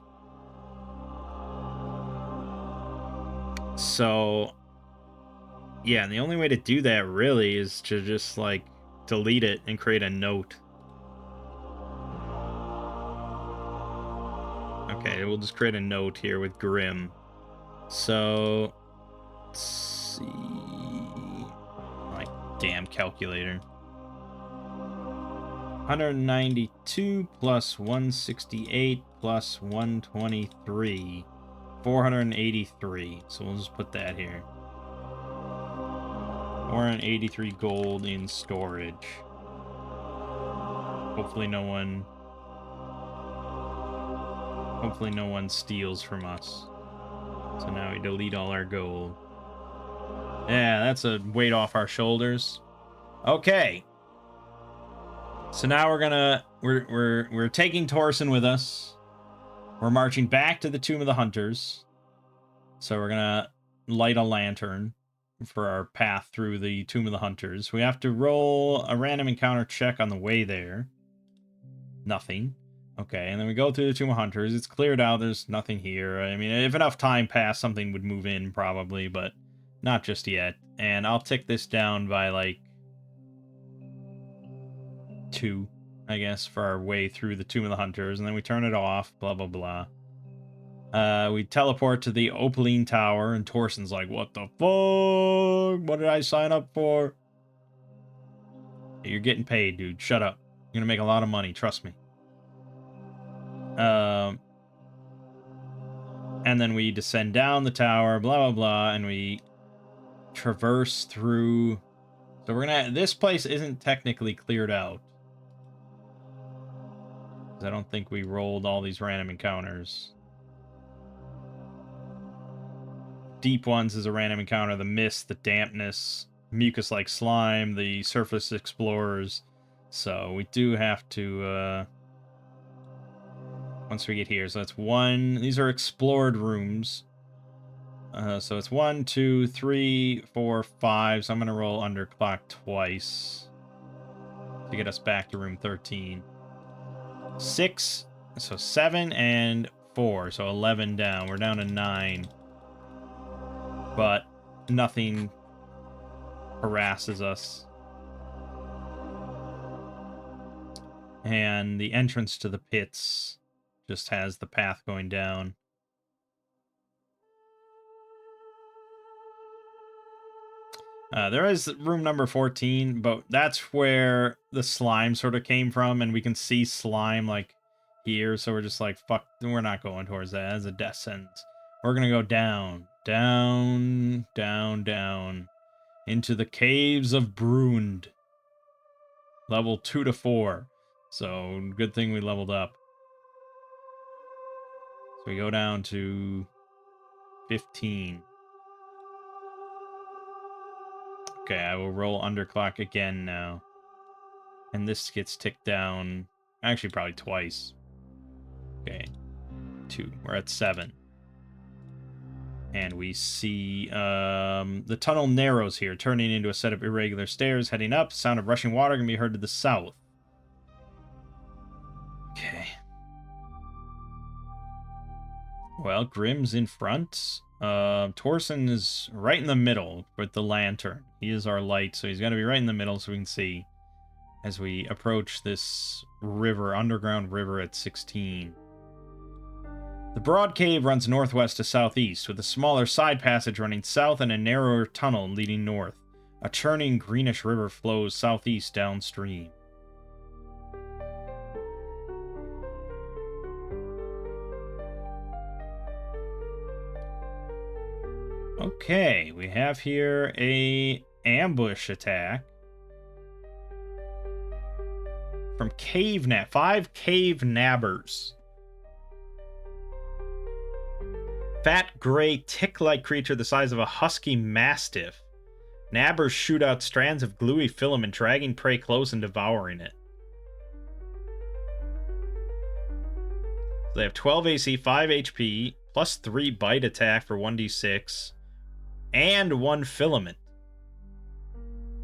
So, yeah, and the only way to do that, really, is to just, like, delete it and create a note. Okay, we'll just create a note here with Grim. So, let's see... My damn calculator. 192 plus 168 plus 123. 483. So we'll just put that here. 483 gold in storage. Hopefully no one steals from us. So now we delete all our gold. Yeah, that's a weight off our shoulders. Okay. So now we're taking Torsen with us. We're marching back to the Tomb of the Hunters. So we're gonna light a lantern for our path through the Tomb of the Hunters. We have to roll a random encounter check on the way there. Nothing. Okay, and then we go through the Tomb of Hunters. It's cleared out. There's nothing here. I mean, if enough time passed, something would move in probably, but not just yet. And I'll tick this down by like 2, I guess, for our way through the Tomb of the Hunters. And then we turn it off, blah, blah, blah. We teleport to the Opaline Tower, and Torsen's like, what the fuck? What did I sign up for? You're getting paid, dude. Shut up. You're gonna make a lot of money, trust me. And then we descend down the tower, blah, blah, blah, and we traverse through. So we're gonna... This place isn't technically cleared out. I don't think we rolled all these random encounters. Deep ones is a random encounter. The mist, the dampness, mucus-like slime, the surface explorers. So we do have to... once we get here. So that's 1. These are explored rooms. So it's 1, 2, 3, 4, 5. So I'm going to roll underclock twice to get us back to room 13. 6. So 7 and 4. So 11 down. We're down to 9. But nothing harasses us. And the entrance to the pits just has the path going down. There is room number 14, but that's where the slime sort of came from, and we can see slime like here, so we're just like, fuck, we're not going towards that as a death sentence. We're gonna go down, down, down, down, into the caves of Brund. Level 2 to 4. So, good thing we leveled up. So we go down to 15. Okay, I will roll underclock again now. And this gets ticked down, actually probably twice. Okay, 2. We're at 7. And we see the tunnel narrows here, turning into a set of irregular stairs heading up. Sound of rushing water can be heard to the south. Okay. Well, Grimm's in front. Torsen is right in the middle with the lantern. He is our light, so he's got to be right in the middle so we can see as we approach this river, underground river at 16. The broad cave runs northwest to southeast, with a smaller side passage running south and a narrower tunnel leading north. A churning greenish river flows southeast downstream. Okay, we have here a ambush attack from 5 cave nabbers. Fat, gray, tick-like creature the size of a husky mastiff. Nabbers shoot out strands of gluey filament, dragging prey close and devouring it. So they have 12 AC, 5 HP, plus 3 bite attack for 1d6, and 1 filament.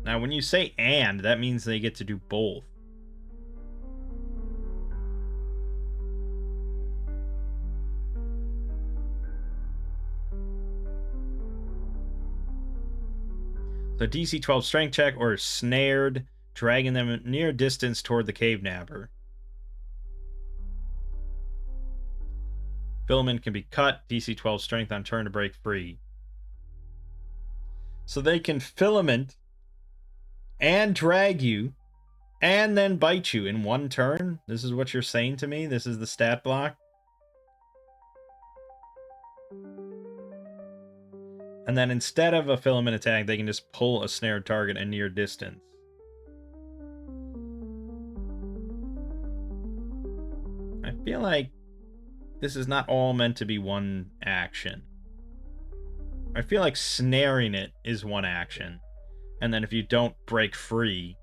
Now, when you say and, that means they get to do both. So DC 12 strength check or snared, dragging them near distance toward the cave nabber. Filament can be cut, DC 12 strength on turn to break free. So they can filament and drag you and then bite you in one turn? This is what you're saying to me? This is the stat block? And then instead of a filament attack, they can just pull a snared target a near distance. I feel like this is not all meant to be one action. I feel like snaring it is one action. And then if you don't break free,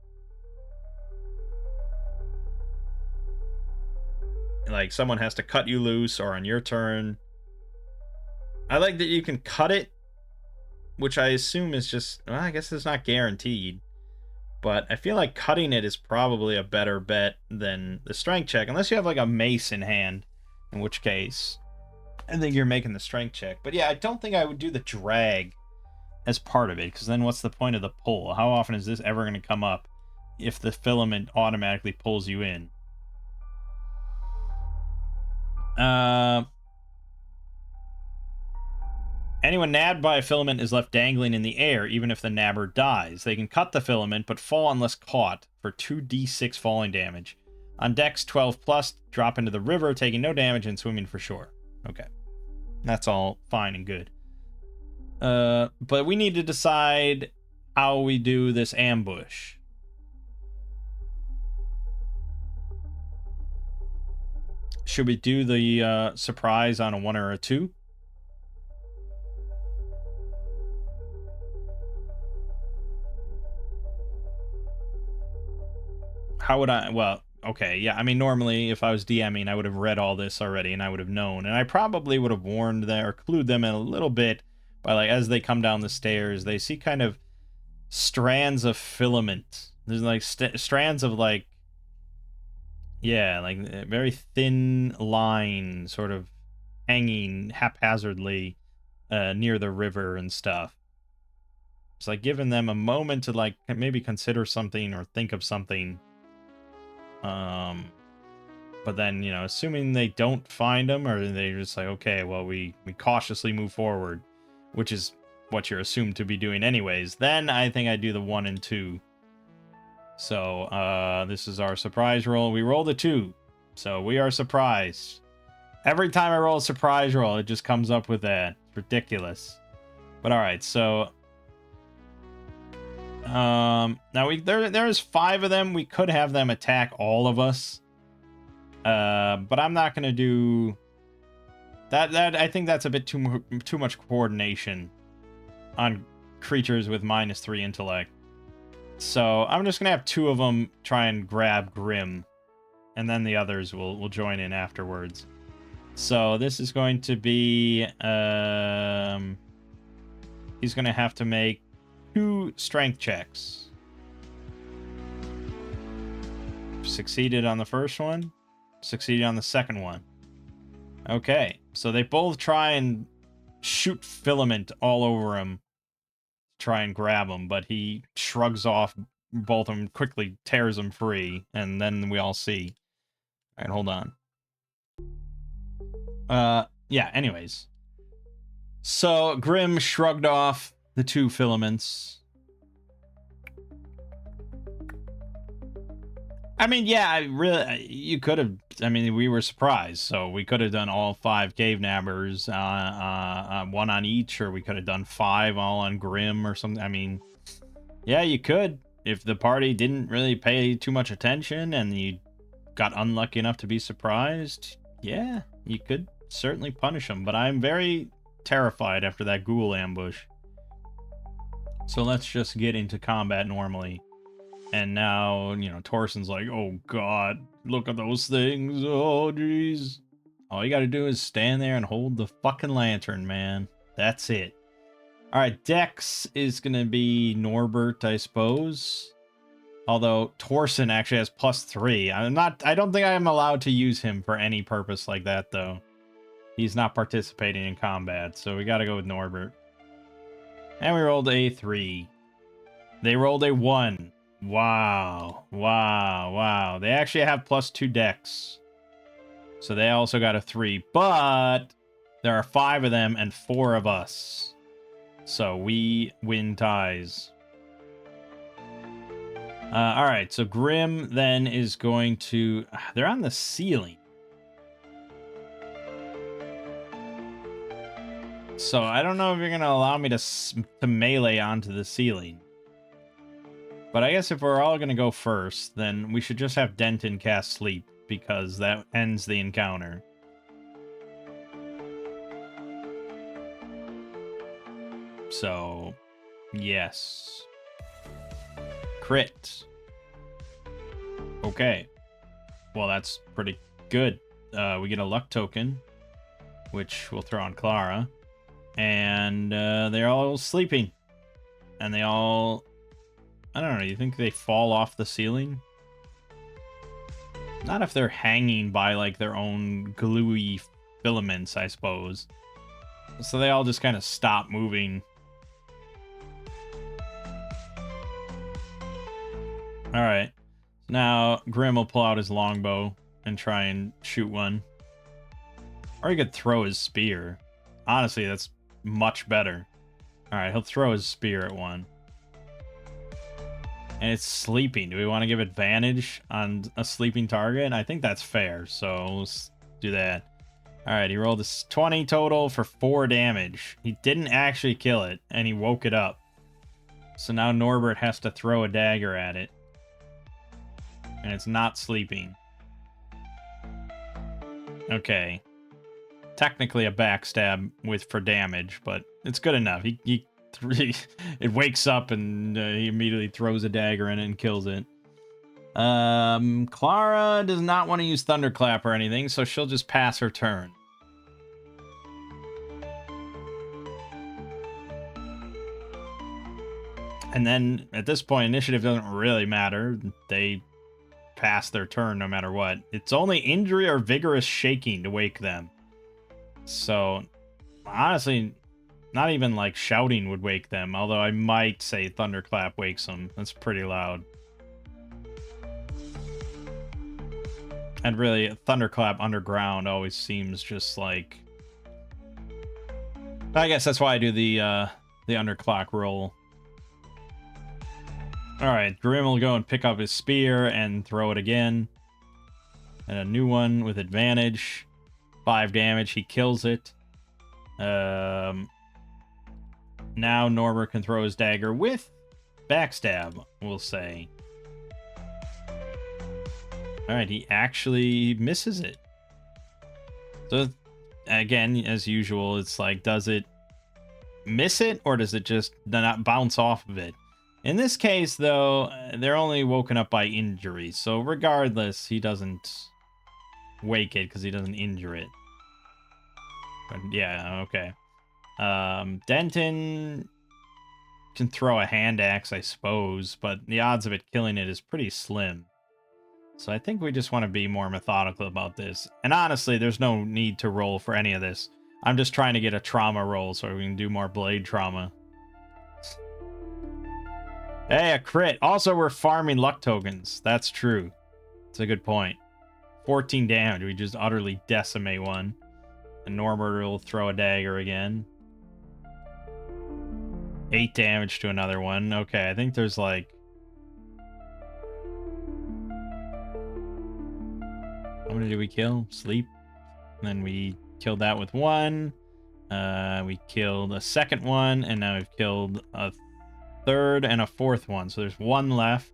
like someone has to cut you loose, or on your turn. I like that you can cut it, which I assume is just, well, I guess it's not guaranteed. But I feel like cutting it is probably a better bet than the strength check, unless you have like a mace in hand, in which case I think you're making the strength check. But yeah, I don't think I would do the drag as part of it, because then what's the point of the pull? How often is this ever going to come up if the filament automatically pulls you in? Anyone nabbed by a filament is left dangling in the air, even if the nabber dies. They can cut the filament, but fall unless caught, for 2d6 falling damage. On Dex 12+, drop into the river, taking no damage and swimming for shore. Okay. That's all fine and good. But we need to decide how we do this ambush. Should we do the surprise on a 1 or a 2? How would I... Well, okay, yeah, I mean, normally, if I was DMing, I would have read all this already, and I would have known. And I probably would have warned them, or clued them in a little bit, by, like, as they come down the stairs, they see kind of strands of filament. There's, like, strands of, like... Yeah, like, a very thin line, sort of hanging haphazardly near the river and stuff. It's like giving them a moment to, like, maybe consider something or think of something. But then, you know, assuming they don't find them, or they're just like, okay, well, we cautiously move forward, which is what you're assumed to be doing anyways, then I think I do the 1 and 2. So, this is our surprise roll. We rolled a 2, so we are surprised. Every time I roll a surprise roll, it just comes up with that. It's ridiculous. But alright, so... now there's 5 of them. We could have them attack all of us. But I'm not gonna do that. I think that's a bit too much coordination on creatures with -3 intellect. So I'm just gonna have 2 of them try and grab Grim, and then the others will join in afterwards. So this is going to be he's gonna have to make 2 strength checks. Succeeded on the first one. Succeeded on the second one. Okay, so they both try and shoot filament all over him, try and grab him, but he shrugs off both of them, quickly tears them free, and then we all see. All right, hold on. Yeah, anyways. So Grim shrugged off the 2 filaments. I mean, yeah, you could have, I mean, we were surprised, so we could have done all 5 cave nabbers, 1 on each, or we could have done 5 all on Grim or something. I mean, yeah, you could. If the party didn't really pay too much attention and you got unlucky enough to be surprised, yeah, you could certainly punish them, but I'm very terrified after that ghoul ambush. So let's just get into combat normally. And now, you know, Torson's like, oh god, look at those things, oh jeez. All you gotta do is stand there and hold the fucking lantern, man. That's it. Alright, Dex is gonna be Norbert, I suppose. Although Torson actually has +3. I don't think I'm allowed to use him for any purpose like that, though. He's not participating in combat, so we gotta go with Norbert. And we rolled a 3. They rolled a 1. Wow. Wow. Wow. They actually have +2 Dex. So they also got a 3. But there are 5 of them and 4 of us. So we win ties. Alright, so Grim then is going to... They're on the ceiling. So I don't know if you're gonna allow me to melee onto the ceiling. But I guess if we're all gonna go first, then we should just have Denton cast Sleep, because that ends the encounter. So, yes. Crit. Okay. Well, that's pretty good. We get a luck token, which we'll throw on Clara. And they're all sleeping. And they all... I don't know, you think they fall off the ceiling? Not if they're hanging by, like, their own gluey filaments, I suppose. So they all just kind of stop moving. Alright. Now, Grim will pull out his longbow and try and shoot one. Or he could throw his spear. Honestly, that's much better. Alright, he'll throw his spear at one. And it's sleeping. Do we want to give advantage on a sleeping target? I think that's fair, so let's do that. Alright, he rolled a 20 total for 4 damage. He didn't actually kill it, and he woke it up. So now Norbert has to throw a dagger at it. And it's not sleeping. Okay. Technically a backstab for damage, but it's good enough. It wakes up and he immediately throws a dagger in it and kills it. Clara does not want to use Thunderclap or anything, so she'll just pass her turn. And then at this point, initiative doesn't really matter. They pass their turn no matter what. It's only injury or vigorous shaking to wake them. So, honestly, not even like shouting would wake them, although I might say Thunderclap wakes them. That's pretty loud. And really, Thunderclap underground always seems just like... I guess that's why I do the underclock roll. Alright, Grim will go and pick up his spear and throw it again. And a new one with advantage. 5 damage, he kills it. Now Norbert can throw his dagger with backstab, we'll say. Alright, he actually misses it. So, again, as usual, it's like, does it miss it, or does it just not bounce off of it? In this case, though, they're only woken up by injury, so regardless, he doesn't wake it because he doesn't injure it. But yeah, okay. Denton can throw a hand axe, I suppose, but the odds of it killing it is pretty slim. So I think we just want to be more methodical about this. And honestly, there's no need to roll for any of this. I'm just trying to get a trauma roll so we can do more blade trauma. Hey, a crit. Also, we're farming luck tokens. That's true. That's a good point. 14 damage. We just utterly decimate one. And Norbert will throw a dagger again. 8 damage to another one. Okay, I think there's like... How many did we kill? Sleep. And then we killed that with 1. We killed a second one, and now we've killed a third and a 4th one. So there's 1 left.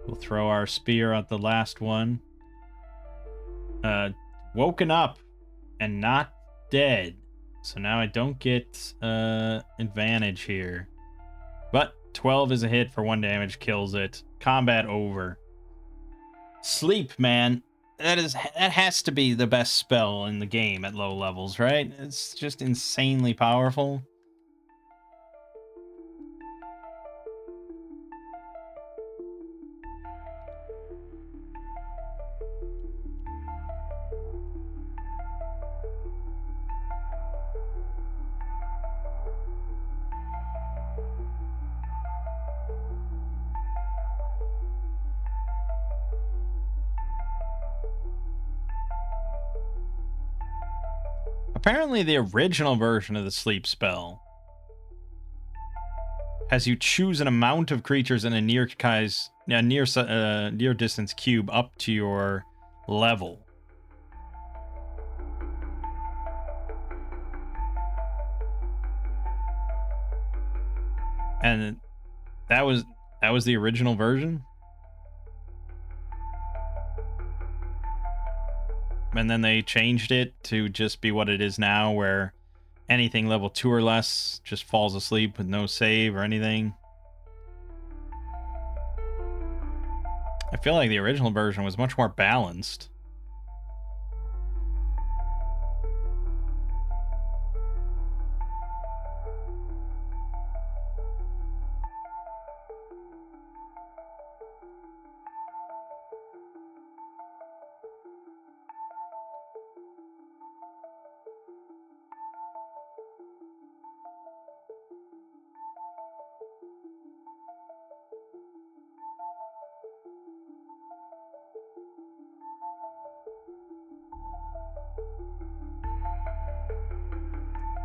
We'll throw our spear at the last one. Woken up and not dead. So now I don't get advantage here. But 12 is a hit for 1 damage, kills it. Combat over. Sleep, man. That has to be the best spell in the game at low levels, right? It's just insanely powerful. Apparently, the original version of the sleep spell has you choose an amount of creatures in a near distance cube up to your level. That was the original version? And then they changed it to just be what it is now, where anything level 2 or less just falls asleep with no save or anything. I feel like the original version was much more balanced.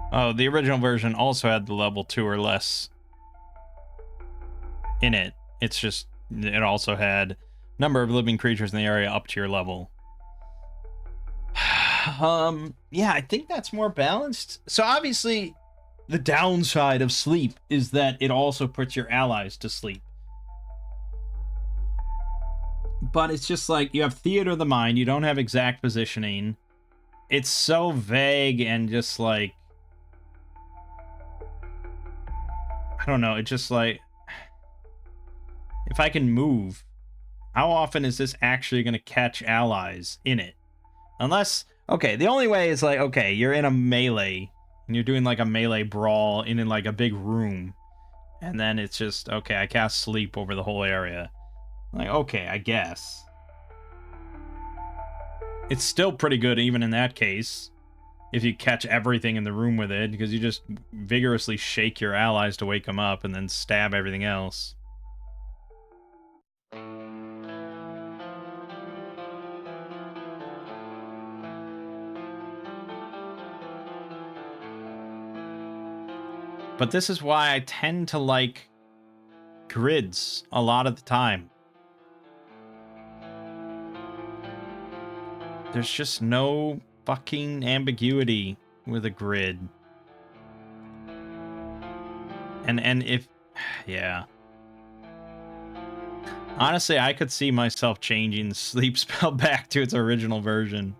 Oh, the original version also had the level 2 or less in it. It's just, it also had number of living creatures in the area up to your level. Yeah, I think that's more balanced. So obviously, the downside of sleep is that it also puts your allies to sleep. But it's just like, you have theater of the mind, you don't have exact positioning. It's so vague and just like, I don't know, it's just like, if I can move, how often is this actually going to catch allies in it? Unless, okay, the only way is like, okay, you're in a melee, and you're doing like a melee brawl in like a big room, and then it's just, okay, I cast sleep over the whole area. Like, okay, I guess. It's still pretty good even in that case, if you catch everything in the room with it, because you just vigorously shake your allies to wake them up and then stab everything else. But this is why I tend to like grids a lot of the time. There's just no fucking ambiguity with a grid. And if, yeah. Honestly, I could see myself changing the sleep spell back to its original version.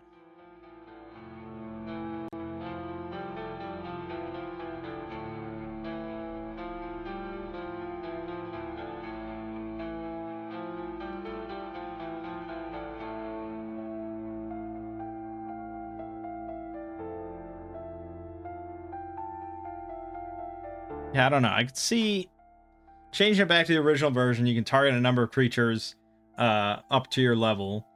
Yeah, I don't know. I could see changing it back to the original version. You can target a number of creatures up to your level.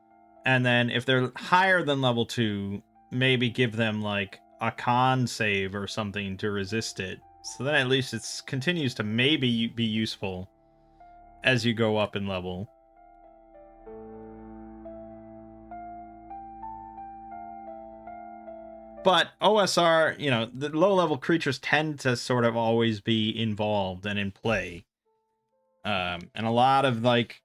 And then if they're higher than level 2, maybe give them like a con save or something to resist it. So then at least it continues to maybe be useful as you go up in level. But OSR, you know, the low level creatures tend to sort of always be involved and in play. And a lot of like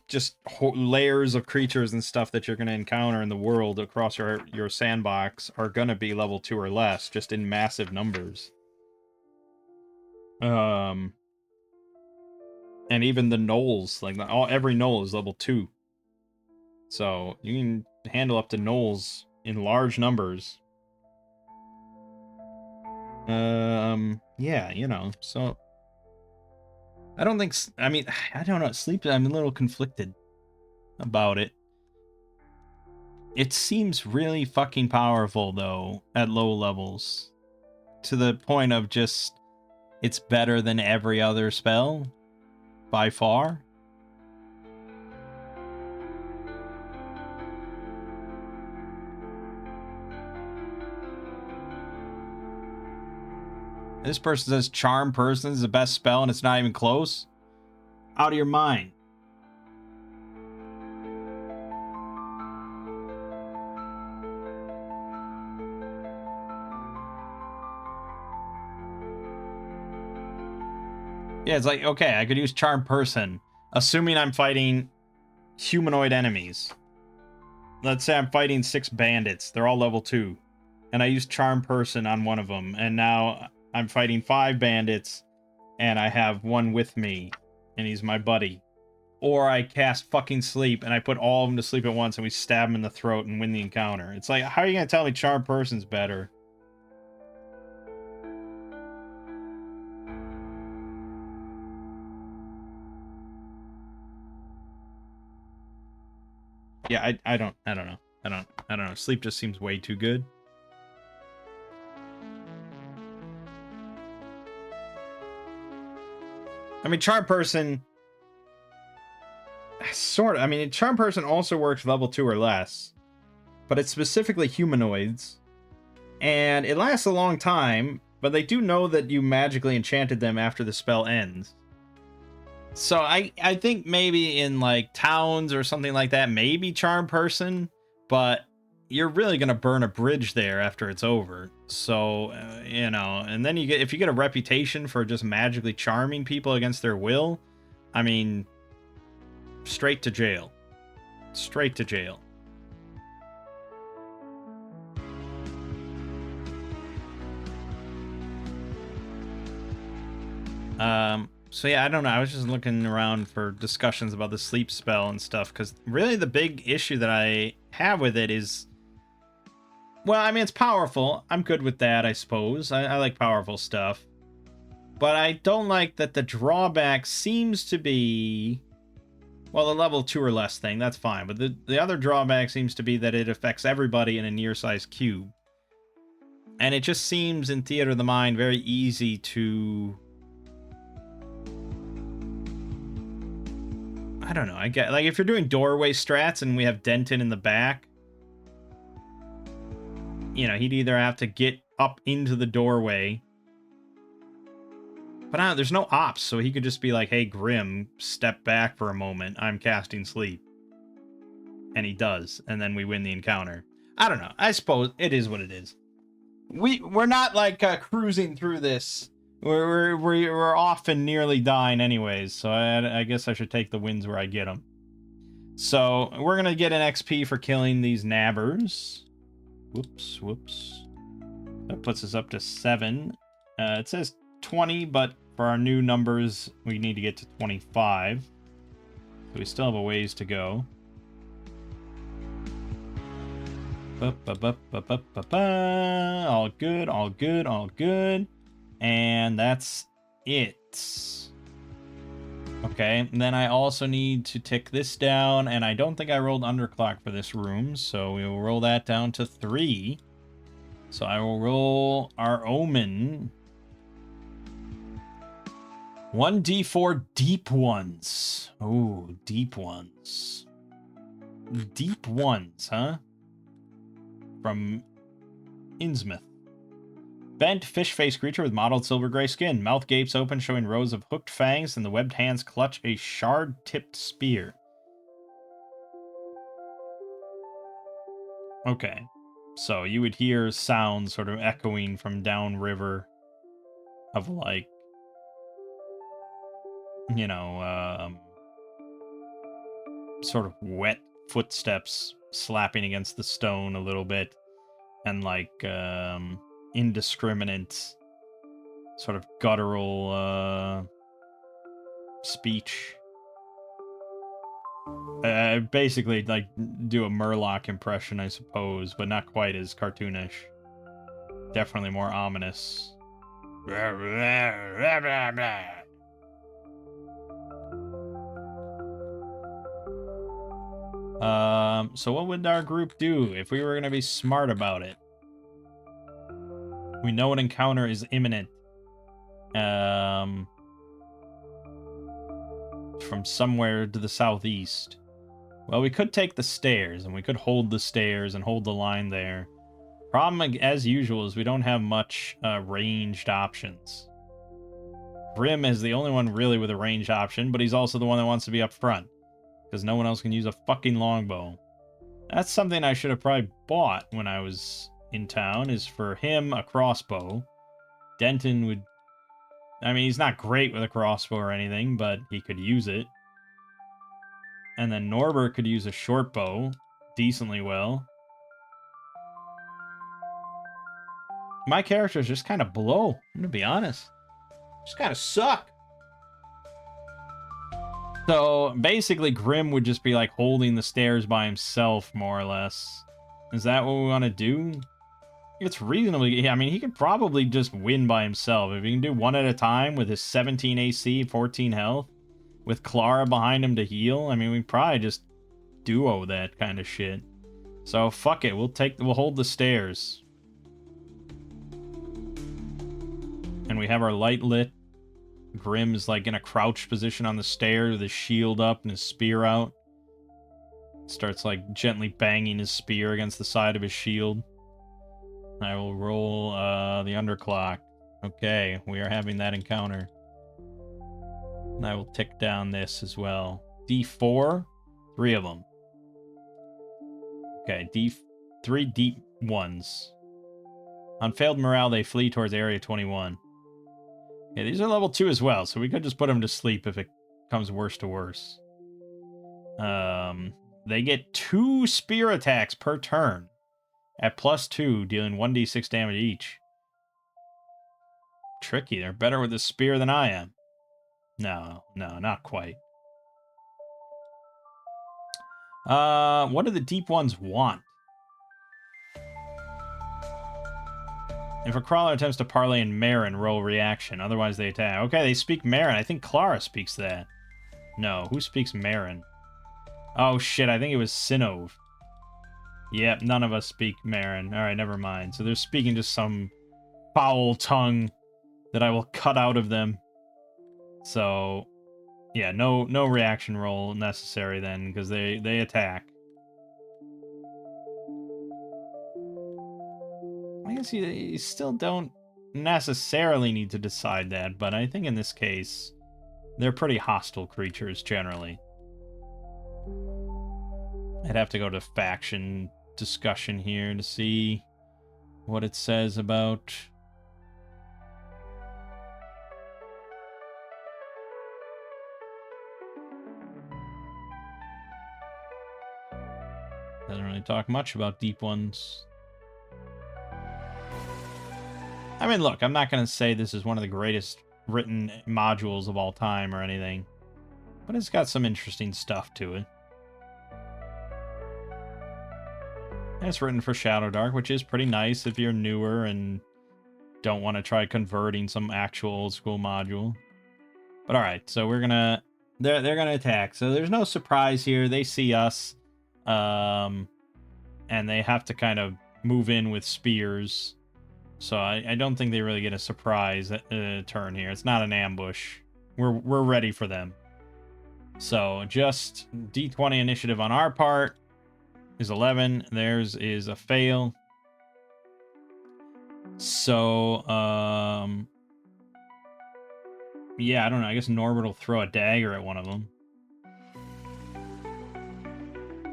just layers of creatures and stuff that you're going to encounter in the world across your sandbox are going to be level 2 or less, just in massive numbers. And even the gnolls, like every gnoll is level 2. So you can handle up to gnolls in large numbers. Yeah, you know, so I don't think, I mean, I don't know, sleep, I'm a little conflicted about it. It seems really fucking powerful, though, at low levels. To the point of just, it's better than every other spell, by far. This person says Charm Person is the best spell and it's not even close. Out of your mind. Yeah, it's like, okay, I could use Charm Person, assuming I'm fighting humanoid enemies. Let's say I'm fighting 6 bandits. They're all level 2. And I use Charm Person on one of them. And now I'm fighting 5 bandits. And I have one with me. and he's my buddy. Or I cast fucking sleep and I put all of them to sleep at once and we stab him in the throat and win the encounter. It's like, how are you going to tell me Charmed Person's better? Yeah, I don't know. Sleep just seems way too good. I mean, Charmed Person... Sort of. I mean, Charm Person also works level 2 or less, but it's specifically humanoids, and it lasts a long time, but they do know that you magically enchanted them after the spell ends. So I think maybe in like towns or something like that, maybe Charm Person, but you're really gonna burn a bridge there after it's over. So you know, and then if you get a reputation for just magically charming people against their will, I mean. Straight to jail. Straight to jail. So yeah, I don't know. I was just looking around for discussions about the sleep spell and stuff, because really the big issue that I have with it is, well, I mean, it's powerful. I'm good with that, I suppose. I like powerful stuff. But I don't like that the drawback seems to be... Well, the level 2 or less thing, that's fine. But the other drawback seems to be that it affects everybody in a near-sized cube. And it just seems, in Theater of the Mind, very easy to... I don't know, I get... Like, if you're doing doorway strats and we have Denton in the back, you know, he'd either have to get up into the doorway... But I don't know, there's no ops, so he could just be like, hey, Grim, step back for a moment. I'm casting sleep. And he does, and then we win the encounter. I don't know. I suppose it is what it is. We're not, like, cruising through this. We're often nearly dying anyways, so I guess I should take the wins where I get them. So, we're gonna get an XP for killing these nabbers. Whoops. That puts us up to 7. It says 20, but for our new numbers, we need to get to 25. So we still have a ways to go. All good. And that's it. Okay, and then I also need to tick this down, and I don't think I rolled underclock for this room, so we will roll that down to 3. So I will roll our Omen. 1d4 deep ones. Oh, deep ones. Deep ones, huh? From Innsmouth. Bent, fish-faced creature with mottled silver gray skin. Mouth gapes open, showing rows of hooked fangs, and the webbed hands clutch a shard-tipped spear. Okay. So you would hear sounds sort of echoing from downriver of, like, you know, sort of wet footsteps slapping against the stone a little bit, and like indiscriminate sort of guttural speech. Basically like do a Murloc impression, I suppose, but not quite as cartoonish. Definitely more ominous. So what would our group do if we were going to be smart about it? We know an encounter is imminent. From somewhere to the southeast. Well, we could take the stairs, and we could hold the stairs and hold the line there. Problem, as usual, is we don't have much ranged options. Grim is the only one really with a ranged option, but he's also the one that wants to be up front. Because no one else can use a fucking longbow. That's something I should have probably bought when I was in town, is for him a crossbow. Denton would... I mean, he's not great with a crossbow or anything, but he could use it. And then Norbert could use a short bow decently well. My characters just kind of blow, I'm gonna be honest. Just kind of suck. So basically, Grim would just be like holding the stairs by himself, more or less. Is that what we want to do? It's reasonably... I mean, he could probably just win by himself. If he can do one at a time with his 17 AC, 14 health, with Clara behind him to heal, I mean, we probably just duo that kind of shit. So fuck it, we'll hold the stairs. And we have our light lit. Grim is like in a crouched position on the stairs with his shield up and his spear out. Starts like gently banging his spear against the side of his shield. I will roll the underclock. Okay, we are having that encounter. And I will tick down this as well. D4, 3 of them. Okay, three deep ones. On failed morale, they flee towards area 21. Yeah, these are level 2 as well, so we could just put them to sleep if it comes worse to worse. They get 2 spear attacks per turn at +2, dealing 1d6 damage each. Tricky. They're better with the spear than I am. No, not quite. What do the deep ones want? If a crawler attempts to parlay in Marin, roll reaction. Otherwise, they attack. Okay, they speak Marin. I think Clara speaks that. No, who speaks Marin? Oh, shit, I think it was Sinov. Yep, none of us speak Marin. Alright, never mind. So they're speaking just some foul tongue that I will cut out of them. So, yeah, no reaction roll necessary then, because they attack. I guess you still don't necessarily need to decide that, but I think in this case, they're pretty hostile creatures generally. I'd have to go to faction discussion here to see what it says about... Doesn't really talk much about deep ones. I mean, look, I'm not going to say this is one of the greatest written modules of all time or anything, but it's got some interesting stuff to it. And it's written for Shadowdark, which is pretty nice if you're newer and don't want to try converting some actual old school module. But alright, so we're gonna... They're gonna attack. So there's no surprise here. They see us. And they have to kind of move in with spears. So I don't think they really get a surprise turn here. It's not an ambush. We're ready for them. So just D20 initiative on our part is 11. Theirs is a fail. So yeah, I don't know. I guess Norbert will throw a dagger at one of them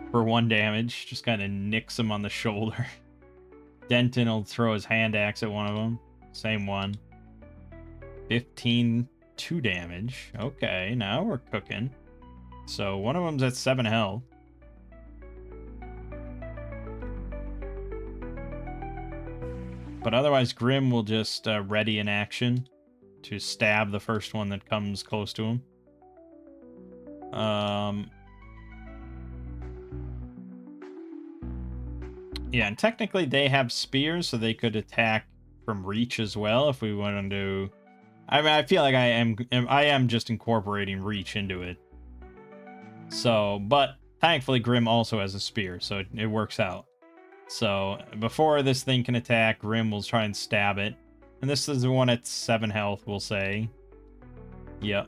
for 1 damage. Just kind of nicks him on the shoulder. Denton will throw his hand axe at one of them. Same one. 15, 2 damage. Okay, now we're cooking. So one of them's at 7 health. But otherwise, Grim will just ready in action to stab the first one that comes close to him. Yeah, and technically they have spears, so they could attack from reach as well if we wanted to. I mean, I feel like I am just incorporating reach into it. So, but thankfully Grim also has a spear, so it works out. So before this thing can attack, Grim will try and stab it. And this is the one at 7 health, we'll say. Yep.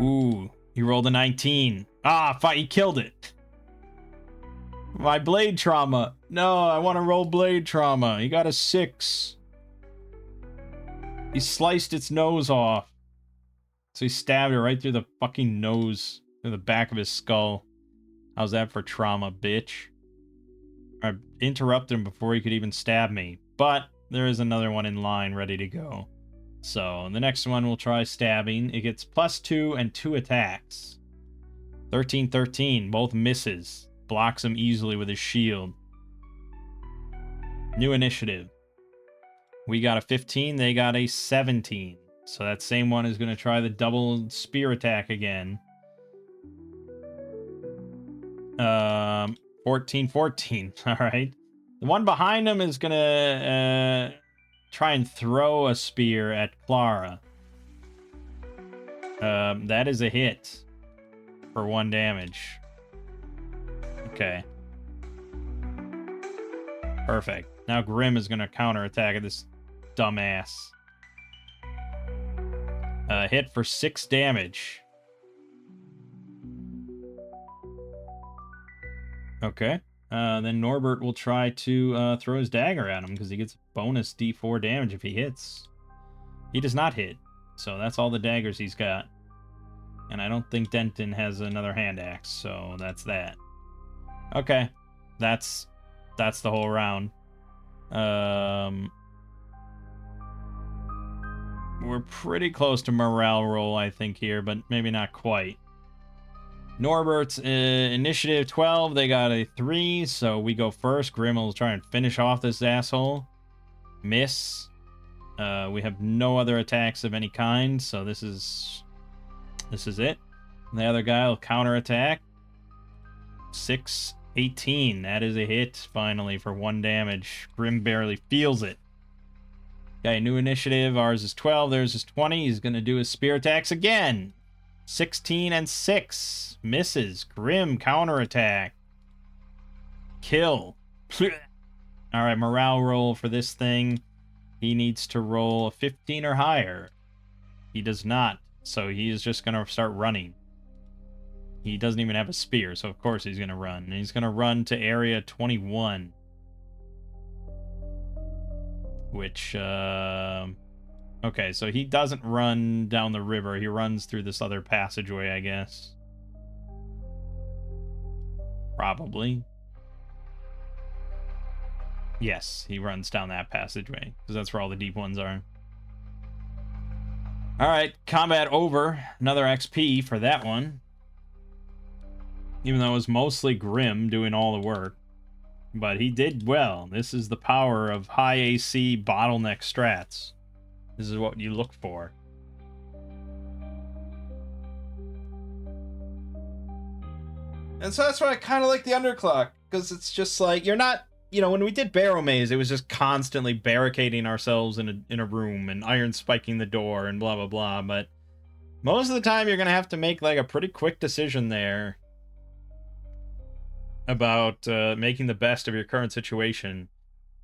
Ooh, he rolled a 19. Ah, fuck, he killed it. My blade trauma. No, I want to roll blade trauma. He got a 6. He sliced its nose off. So he stabbed it right through the fucking nose, through the back of his skull. How's that for trauma, bitch? I interrupted him before he could even stab me. But there is another one in line ready to go. So the next one we'll try stabbing. It gets +2 and 2 attacks. 13, 13. Both misses. Blocks him easily with his shield. New initiative. We got a 15, they got a 17. So that same one is going to try the double spear attack again. 14, 14. All right. The one behind him is going to try and throw a spear at Clara. That is a hit for 1 damage. Okay. Perfect. Now Grim is going to counterattack at this dumbass. Hit for 6 damage. Okay. Then Norbert will try to throw his dagger at him because he gets bonus D4 damage if he hits. He does not hit, so that's all the daggers he's got. And I don't think Denton has another hand axe, so that's that. Okay. That's the whole round. We're pretty close to morale roll, I think, here, but maybe not quite. Norbert's initiative 12. They got a 3, so we go first. Grim will try and finish off this asshole. Miss. We have no other attacks of any kind, so this is it. And the other guy will counterattack. 6, 18. That is a hit, finally, for 1 damage. Grim barely feels it. Okay, new initiative. Ours is 12. Theirs is 20. He's going to do his spear attacks again. 16 and 6. Misses. Grim counterattack. Kill. Alright, morale roll for this thing. He needs to roll a 15 or higher. He does not, so he is just going to start running. He doesn't even have a spear, so of course he's going to run. And he's going to run to area 21. Which, okay, so he doesn't run down the river. He runs through this other passageway, I guess. Probably. Yes, he runs down that passageway, because that's where all the deep ones are. Alright, combat over. Another XP for that one. Even though it was mostly Grim doing all the work. But he did well. This is the power of high AC bottleneck strats. This is what you look for. And so that's why I kind of like the underclock. Because it's just like, you're not... You know, when we did Barrow Maze, it was just constantly barricading ourselves in a room and iron spiking the door and blah, blah, blah. But most of the time, you're going to have to make, like, a pretty quick decision there about making the best of your current situation.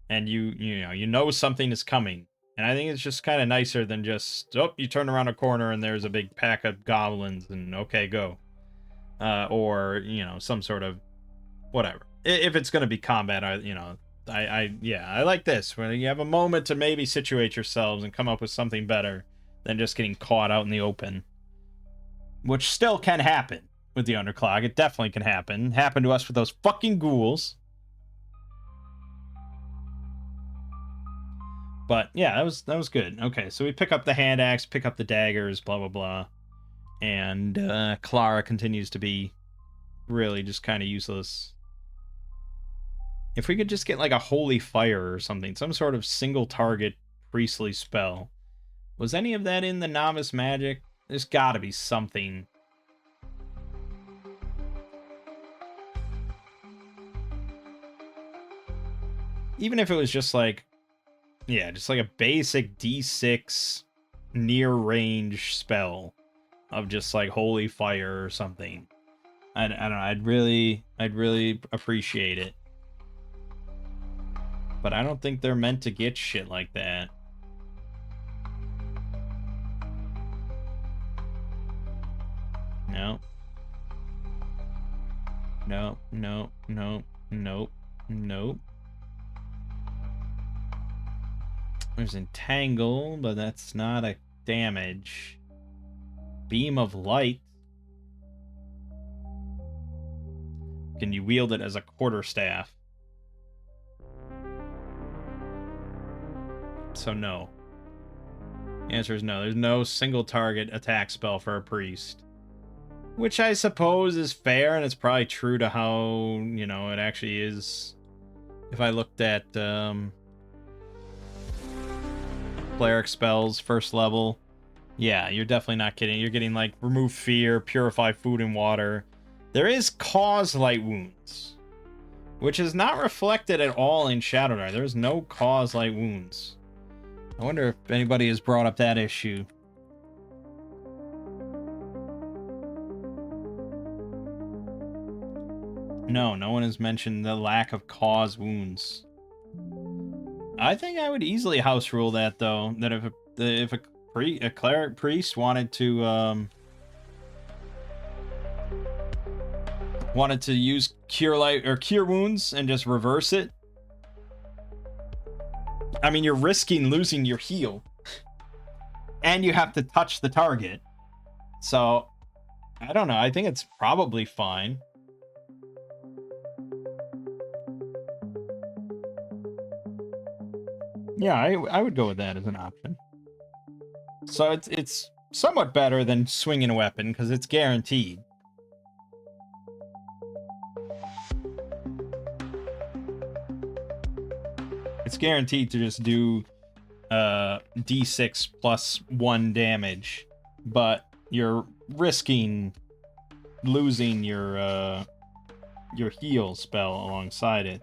And you know something is coming. And I think it's just kind of nicer than just, oh, you turn around a corner and there's a big pack of goblins and okay, go. Or, you know, some sort of whatever. If it's going to be combat, I like this. When you have a moment to maybe situate yourselves and come up with something better than just getting caught out in the open. Which still can happen with the underclock. It definitely can happen. Happened to us with those fucking ghouls. But yeah, that was good. Okay, so we pick up the hand axe, pick up the daggers, blah, blah, blah. And Clara continues to be really just kind of useless. If we could just get like a holy fire or something, some sort of single target priestly spell. Was any of that in the novice magic? There's gotta be something. Even if it was just like, yeah, just like a basic D6 near range spell of just like holy fire or something. I don't know, I'd really appreciate it. But I don't think they're meant to get shit like that. No. No, no, no, nope, nope. There's Entangle, but that's not a damage. Beam of Light. Can you wield it as a quarterstaff? So no. The answer is no. There's no single target attack spell for a priest. Which I suppose is fair, and it's probably true to how, you know, it actually is. If I looked at cleric spells, first level, Yeah, you're definitely not kidding. You're getting like remove fear, purify food and water. There is cause light wounds, which is not reflected at all in Shadowdark. There's no cause light wounds. I wonder if anybody has brought up that issue. No, no one has mentioned the lack of cause wounds. I think I would easily house rule that though. That if a cleric priest wanted to use cure light or cure wounds and just reverse it. I mean, you're risking losing your heal, and you have to touch the target. So, I don't know. I think it's probably fine. Yeah, I would go with that as an option. So it's somewhat better than swinging a weapon because it's guaranteed. It's guaranteed to just do d6 plus 1 damage, but you're risking losing your heal spell alongside it.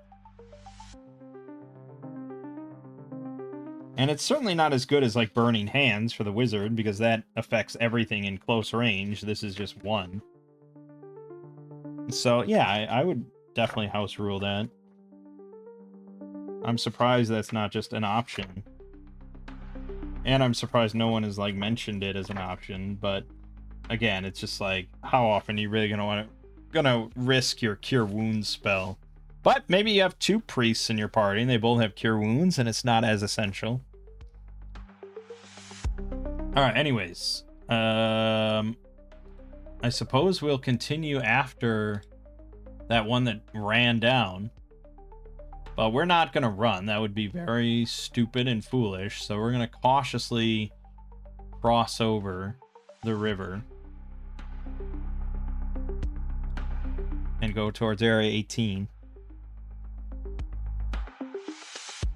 And it's certainly not as good as like Burning Hands for the wizard, because that affects everything in close range. This is just one. So yeah, I would definitely house rule that. I'm surprised that's not just an option. And I'm surprised no one has like mentioned it as an option, but again, it's just like, how often are you really gonna risk your cure wounds spell? But maybe you have 2 priests in your party and they both have cure wounds and it's not as essential. Alright, anyways. I suppose we'll continue after that one that ran down. But we're not going to run. That would be very stupid and foolish. So we're going to cautiously cross over the river and go towards Area 18.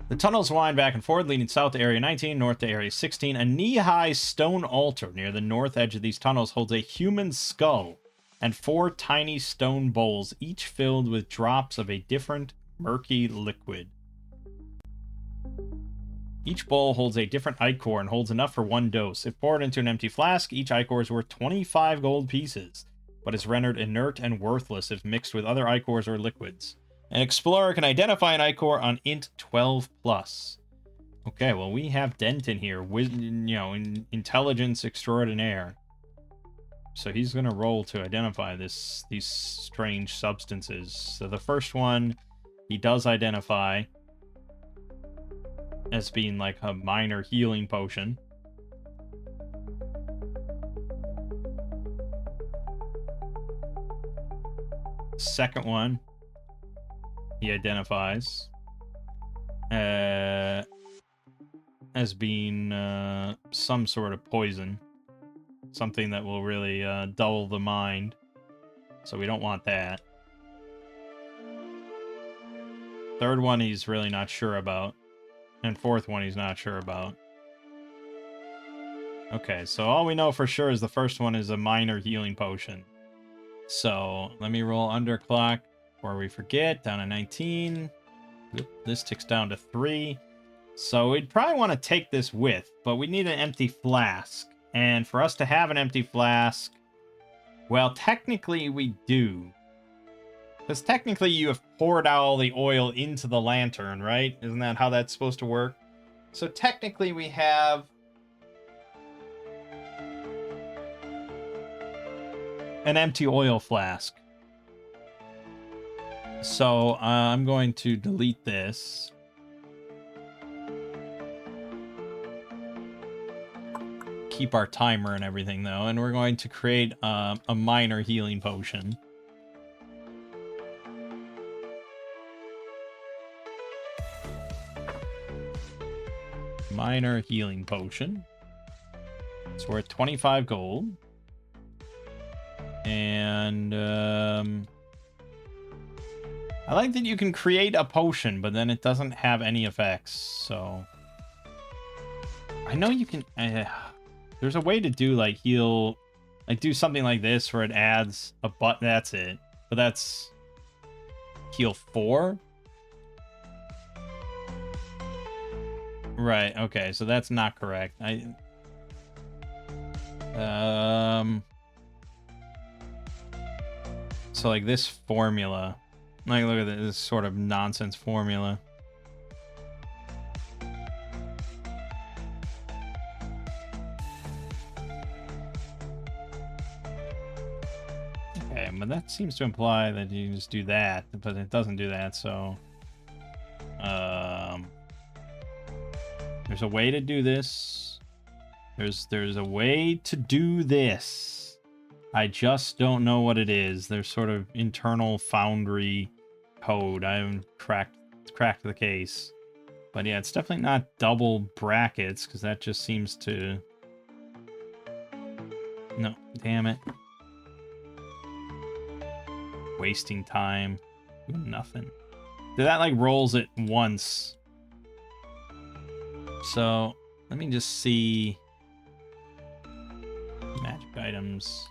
The tunnels wind back and forth, leading south to Area 19, north to Area 16. A knee-high stone altar near the north edge of these tunnels holds a human skull and 4 tiny stone bowls, each filled with drops of a different murky liquid. Each bowl holds a different ichor and holds enough for 1 dose. If poured into an empty flask, each ichor is worth 25 gold pieces, but is rendered inert and worthless if mixed with other ichors or liquids. An explorer can identify an ichor on int 12+. Okay, well, we have Denton here, intelligence extraordinaire. So he's going to roll to identify these strange substances. So the first one he does identify as being like a minor healing potion. Second one he identifies as being some sort of poison. Something that will really dull the mind. So we don't want that. Third one he's really not sure about. And fourth one he's not sure about. Okay, so all we know for sure is the first one is a minor healing potion. So let me roll underclock before we forget. Down to 19. This ticks down to 3. So we'd probably want to take this with, but we need an empty flask. And for us to have an empty flask, well, technically we do. Because technically you have poured out all the oil into the lantern, right? Isn't that how that's supposed to work? So technically we have an empty oil flask. So I'm going to delete this. Keep our timer and everything though, and we're going to create a minor healing potion. Minor healing potion. It's worth 25 gold. And I like that you can create a potion, but then it doesn't have any effects. So I know you can. There's a way to do like heal, like do something like this where it adds a button. That's it. But that's heal 4. Right. Okay. So that's not correct. So like this formula, like look at this sort of nonsense formula. Okay, but that seems to imply that you just do that, but it doesn't do that. So, there's a way to do this. There's a way to do this. I just don't know what it is. There's sort of internal Foundry code. I haven't cracked the case. But yeah, it's definitely not double brackets, because that just seems to... No, damn it. Wasting time. Doing nothing. That like rolls it once. So, let me just see... Magic items.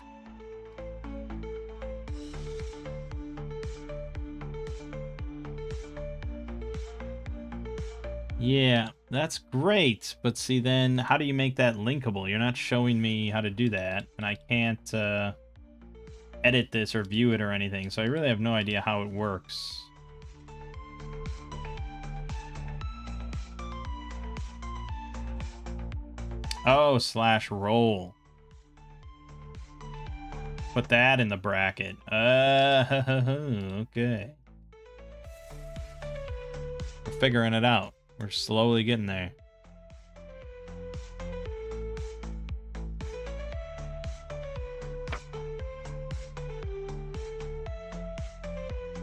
Yeah, that's great. But see, then how do you make that linkable? You're not showing me how to do that, and I can't edit this or view it or anything, so I really have no idea how it works. Oh, /roll. Put that in the bracket. Okay. We're figuring it out. We're slowly getting there.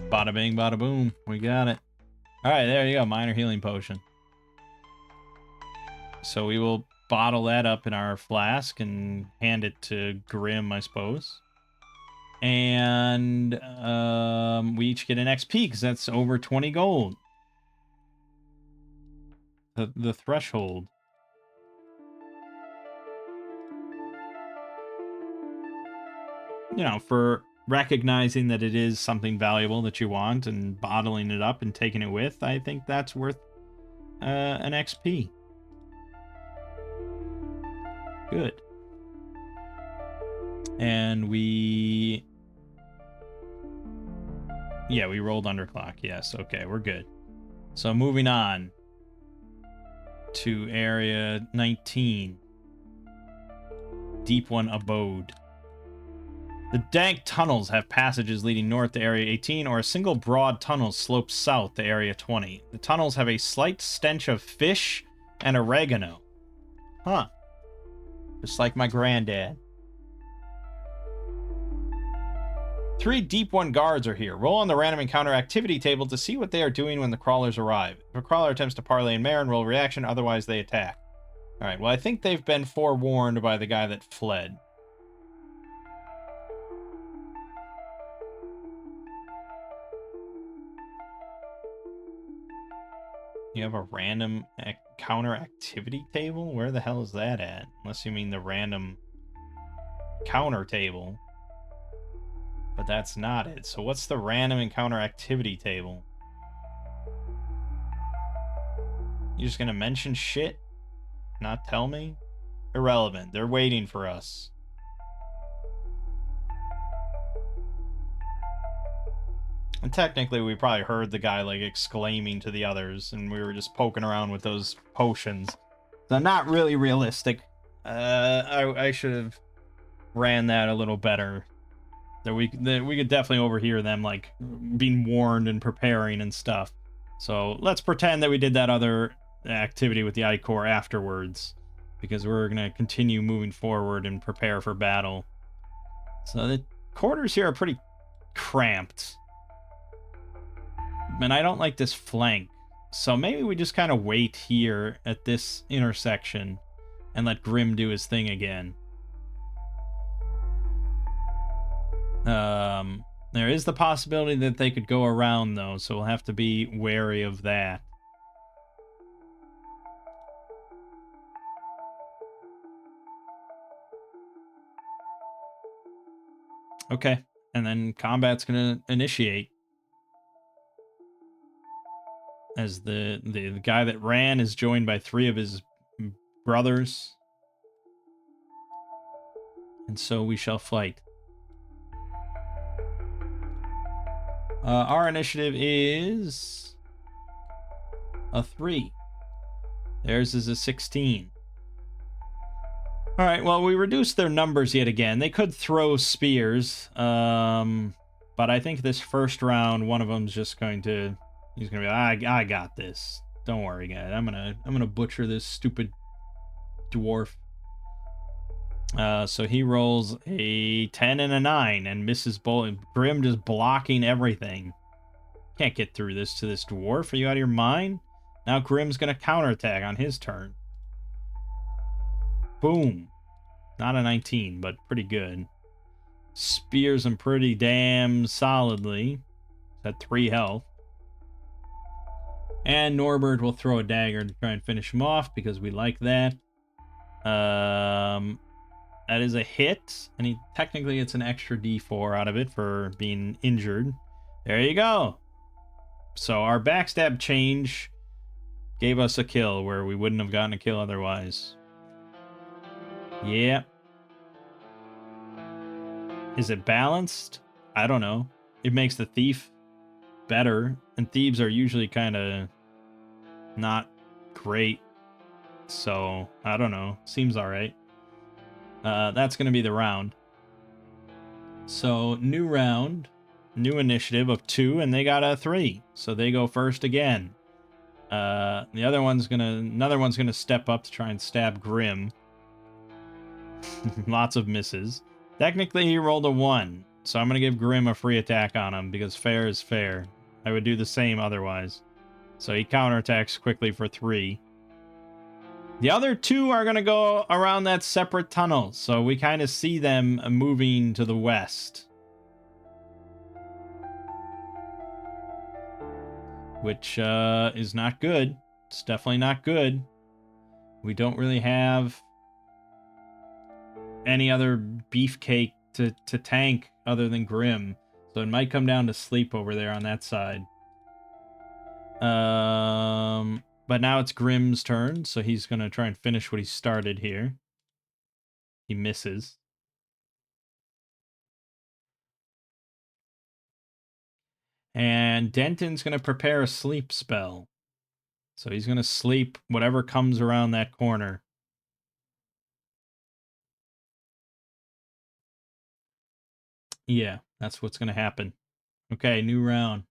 Bada bing, bada boom. We got it. Alright, there you go. Minor healing potion. So we will bottle that up in our flask and hand it to Grim, I suppose. And we each get an XP because that's over 20 gold. The threshold. You know, for recognizing that it is something valuable that you want and bottling it up and taking it with, I think that's worth an XP. Good. And we... Yeah, we rolled underclock. Yes, okay, we're good. So moving on to area 19. Deep One Abode. The dank tunnels have passages leading north to Area 18, or a single broad tunnel slopes south to Area 20. The tunnels have a slight stench of fish and oregano. Huh. Just like my granddad. 3 Deep One guards are here. Roll on the random encounter activity table to see what they are doing when the crawlers arrive. If a crawler attempts to parley in mare and roll reaction, otherwise they attack. Alright, well I think they've been forewarned by the guy that fled. You have a random counter activity table? Where the hell is that at? Unless you mean the random counter table. But that's not it. So what's the random encounter activity table? You just gonna mention shit? Not tell me? Irrelevant. They're waiting for us. And technically, we probably heard the guy, like, exclaiming to the others, and we were just poking around with those potions. So not really realistic. I should have ran that a little better. That we could definitely overhear them, like, being warned and preparing and stuff. So let's pretend that we did that other activity with the Ichor afterwards, because we're going to continue moving forward and prepare for battle. So the quarters here are pretty cramped. And I don't like this flank. So maybe we just kind of wait here at this intersection and let Grim do his thing again. There is the possibility that they could go around, though, so we'll have to be wary of that. Okay. And then combat's gonna initiate. As the guy that ran is joined by 3 of his brothers. And so we shall fight. Our initiative is a 3. Theirs is a 16. All right, well, we reduced their numbers yet again. They could throw spears, but I think this first round, one of them's just going to, he's gonna be like, I got this. Don't worry, guys. I'm gonna butcher this stupid dwarf. So he rolls a 10 and a 9 and misses both. Grim just blocking everything. Can't get through this to this dwarf. Are you out of your mind? Now Grim's gonna counterattack on his turn. Boom. Not a 19, but pretty good. Spears him pretty damn solidly. At 3 health. And Norbert will throw a dagger to try and finish him off because we like that. That is a hit, and he technically gets an extra D4 out of it for being injured. There you go. So our backstab change gave us a kill where we wouldn't have gotten a kill otherwise. Yeah. Is it balanced? I don't know. It makes the thief better, and thieves are usually kind of not great. So, I don't know. Seems alright. That's going to be the round. So, new round, new initiative of 2, and they got a 3. So they go first again. Another one's gonna step up to try and stab Grim. Lots of misses. Technically, he rolled a 1, so I'm gonna give Grim a free attack on him because fair is fair. I would do the same otherwise. So he counterattacks quickly for 3. The other 2 are gonna go around that separate tunnel, so we kind of see them moving to the west. Which is not good. It's definitely not good. We don't really have any other beefcake to tank other than Grim. So it might come down to sleep over there on that side. But now it's Grim's turn, so he's going to try and finish what he started here. He misses. And Denton's going to prepare a sleep spell. So he's going to sleep whatever comes around that corner. Yeah, that's what's going to happen. Okay, new round.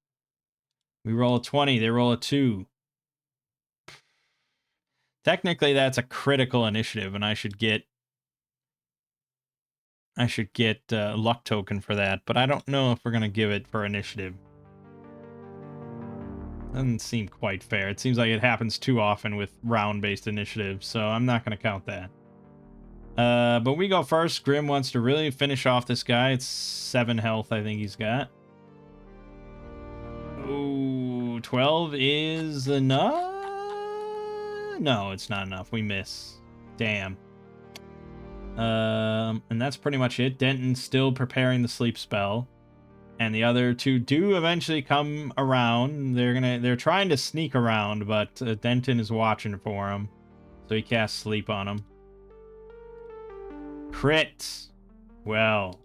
We roll a 20. They roll a 2. Technically, that's a critical initiative, and I should get a luck token for that, but I don't know if we're going to give it for initiative. Doesn't seem quite fair. It seems like it happens too often with round-based initiatives, so I'm not going to count that. But we go first. Grim wants to really finish off this guy. It's 7 health, I think he's got. Ooh, 12 is enough? No, it's not enough. We miss. Damn. And that's pretty much it. Denton's still preparing the sleep spell. And the other 2 do eventually come around. They're trying to sneak around, but Denton is watching for him. So he casts sleep on him. Crit. Well,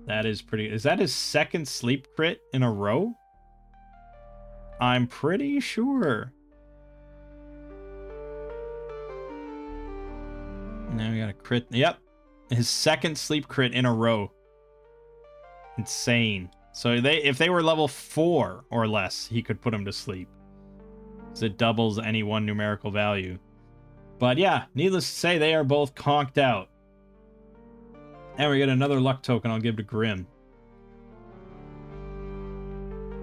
that is pretty. Is that his second sleep crit in a row? I'm pretty sure. Now we got a crit. Yep. His second sleep crit in a row. Insane. So if they were level 4 or less, he could put him to sleep. Because it doubles any one numerical value. But yeah, needless to say, they are both conked out. And we get another luck token I'll give to Grim.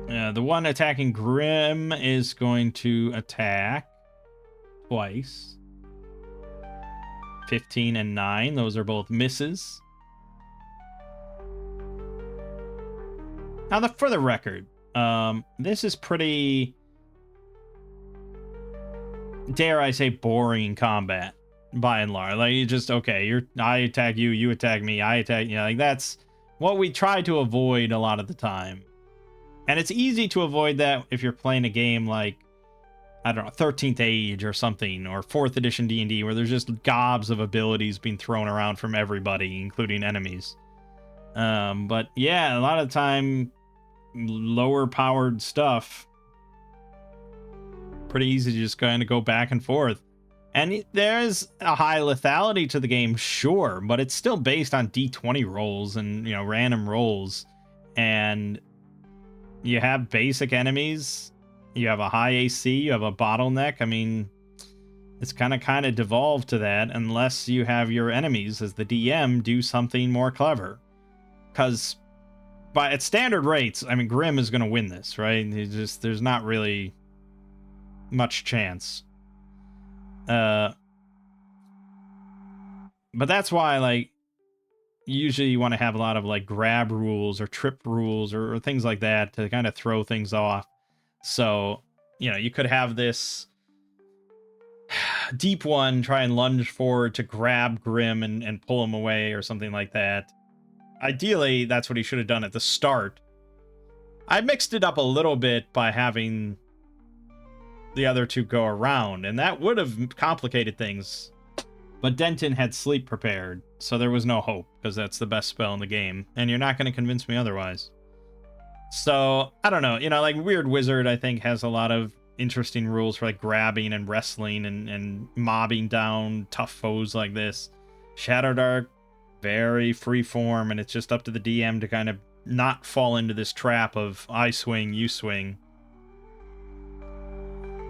The one attacking Grim is going to attack twice. 15 and 9. Those are both misses. Now, for the record, this is pretty, dare I say, boring combat by and large. Like, you just, okay, I attack you, you attack me, I attack you. Like, that's what we try to avoid a lot of the time. And it's easy to avoid that if you're playing a game like, I don't know, 13th Age or something, or 4th edition D&D, where there's just gobs of abilities being thrown around from everybody, including enemies. But yeah, a lot of the time, lower powered stuff, pretty easy to just kind of go back and forth. And there's a high lethality to the game, sure, but it's still based on D20 rolls and, you know, random rolls. And you have basic enemies, you have a high AC, you have a bottleneck. I mean, it's kind of devolved to that unless you have your enemies as the DM do something more clever. Because at standard rates, I mean, Grim is going to win this, right? There's not really much chance. But that's why, like, usually you want to have a lot of like grab rules or trip rules or things like that to kind of throw things off. So, you know, you could have this deep one try and lunge forward to grab Grim and pull him away or something like that. Ideally, that's what he should have done at the start. I mixed it up a little bit by having the other two go around, and that would have complicated things. But Denton had sleep prepared, so there was no hope, because that's the best spell in the game, and you're not going to convince me otherwise. So, I don't know, you know, like Weird Wizard, I think, has a lot of interesting rules for like grabbing and wrestling and mobbing down tough foes like this. Shadowdark, very free form, and it's just up to the DM to kind of not fall into this trap of I swing, you swing.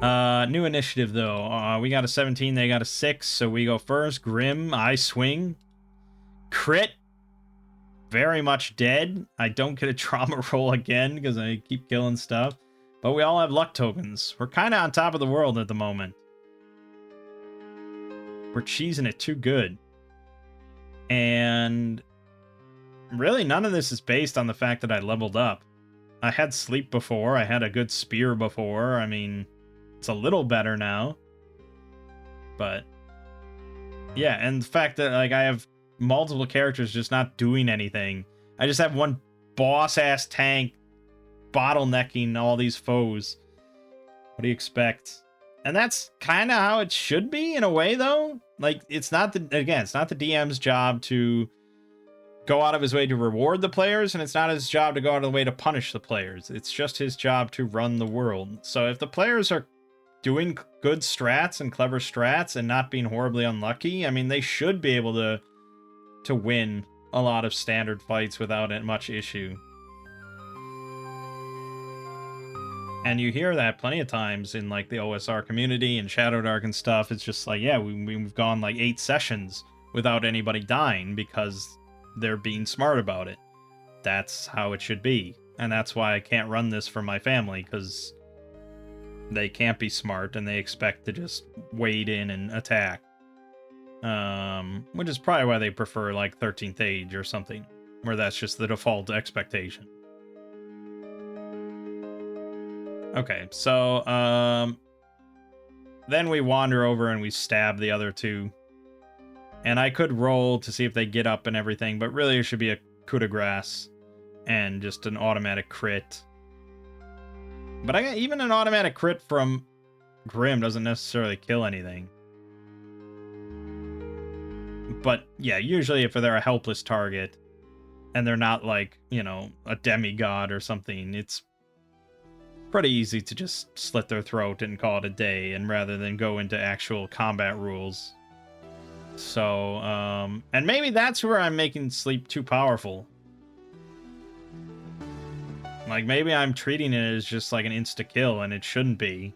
New initiative though. We got a 17, they got a 6, so we go first. Grim, I swing. Crit. Very much dead. I don't get a trauma roll again because I keep killing stuff. But we all have luck tokens. We're kind of on top of the world at the moment. We're cheesing it too good. And really none of this is based on the fact that I leveled up. I had sleep before. I had a good spear before. I mean, it's a little better now. But yeah, and the fact that like I have multiple characters just not doing anything. I just have one boss-ass tank bottlenecking all these foes. What do you expect? And that's kind of how it should be in a way, though. Like, it's not the DM's job to go out of his way to reward the players, and it's not his job to go out of the way to punish the players. It's just his job to run the world. So if the players are doing good strats and clever strats and not being horribly unlucky, I mean, they should be able to win a lot of standard fights without much issue. And you hear that plenty of times in like the OSR community and Shadowdark and stuff. It's just like, yeah, we've gone like 8 sessions without anybody dying because they're being smart about it. That's how it should be. And that's why I can't run this for my family, because they can't be smart and they expect to just wade in and attack. Which is probably why they prefer like 13th Age or something, where that's just the default expectation. Okay, so then we wander over and we stab the other two. And I could roll to see if they get up and everything, but really it should be a coup de grace and just an automatic crit. But I got even an automatic crit from Grim doesn't necessarily kill anything. But yeah, usually if they're a helpless target and they're not like, you know, a demigod or something, it's pretty easy to just slit their throat and call it a day, and rather than go into actual combat rules. So, and maybe that's where I'm making sleep too powerful. Like, maybe I'm treating it as just like an insta-kill, and it shouldn't be.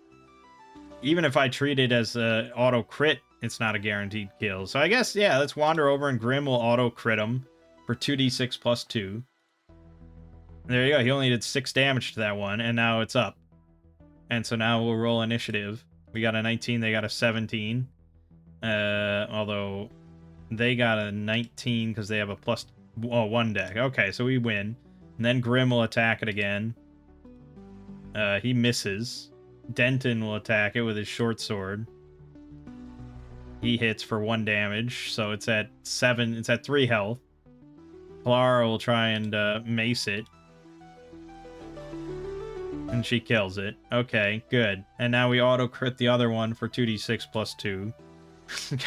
Even if I treat it as a auto-crit, it's not a guaranteed kill. So I guess, yeah, let's wander over and Grim will auto-crit him for 2d6 plus 2. There you go, he only did 6 damage to that one, and now it's up. And so now we'll roll initiative. We got a 19, they got a 17. Although they got a 19 because they have a plus 1 deck. Okay, so we win. And then Grim will attack it again. He misses. Denton will attack it with his short sword. He hits for 1 damage, so it's at 3 health. Clara will try and mace it. And she kills it. Okay, good. And now we auto-crit the other one for 2d6 plus 2.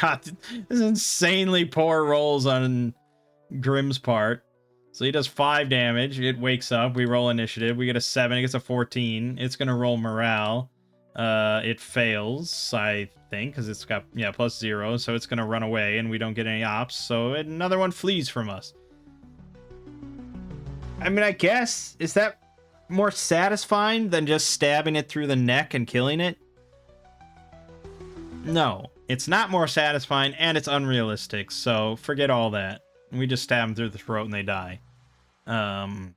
God, this is insanely poor rolls on Grimm's part. So he does 5 damage. It wakes up. We roll initiative. We get a 7. It gets a 14. It's going to roll morale. It fails, I think, because it's got, yeah, plus 0. So it's going to run away, and we don't get any ops. So another one flees from us. I mean, I guess, is that more satisfying than just stabbing it through the neck and killing it? No, it's not more satisfying, and it's unrealistic, so forget all that. We just stab them through the throat and they die. And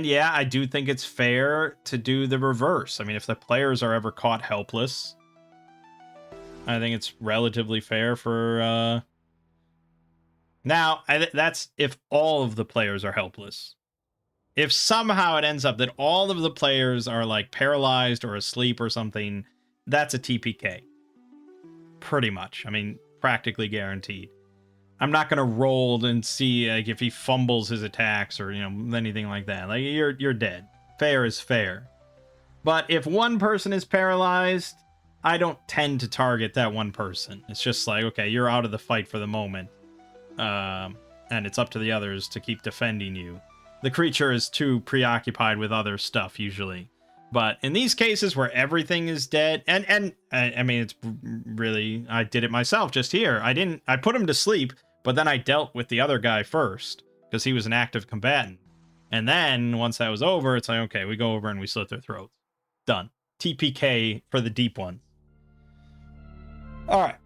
yeah, I do think it's fair to do the reverse. I mean, if the players are ever caught helpless, I think it's relatively fair for... Now, that's if all of the players are helpless. If somehow it ends up that all of the players are like paralyzed or asleep or something, that's a TPK. Pretty much. I mean, practically guaranteed. I'm not going to roll and see like if he fumbles his attacks or, you know, anything like that. Like you're dead. Fair is fair. But if one person is paralyzed, I don't tend to target that one person. It's just like, okay, you're out of the fight for the moment. And it's up to the others to keep defending you. The creature is too preoccupied with other stuff usually. But in these cases where everything is dead, and I mean, it's really, I did it myself just here. I put him to sleep, but then I dealt with the other guy first because he was an active combatant. And then once that was over, it's like, okay, we go over and we slit their throats. Done. TPK for the deep one. All right.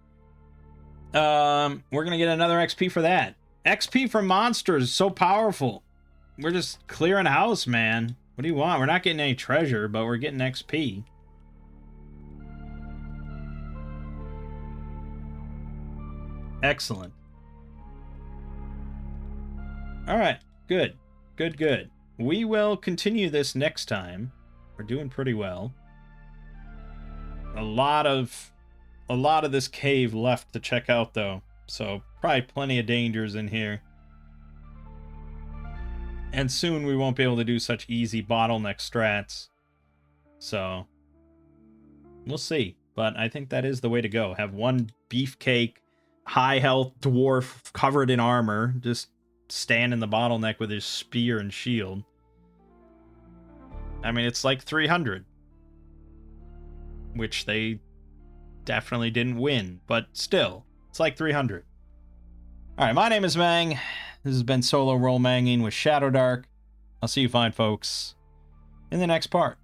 We're going to get another XP for that. XP for monsters is so powerful. We're just clearing house, man. What do you want? We're not getting any treasure, but we're getting XP. Excellent. All right. Good. Good, good. We will continue this next time. We're doing pretty well. A lot of this cave left to check out, though. So, probably plenty of dangers in here. And soon we won't be able to do such easy bottleneck strats. So, we'll see. But I think that is the way to go. Have one beefcake, high health dwarf covered in armor, just stand in the bottleneck with his spear and shield. I mean, it's like 300. Which they definitely didn't win. But still, it's like 300. Alright, my name is Mang. This has been Solo Roll Manging with Shadowdark. I'll see you fine folks in the next part.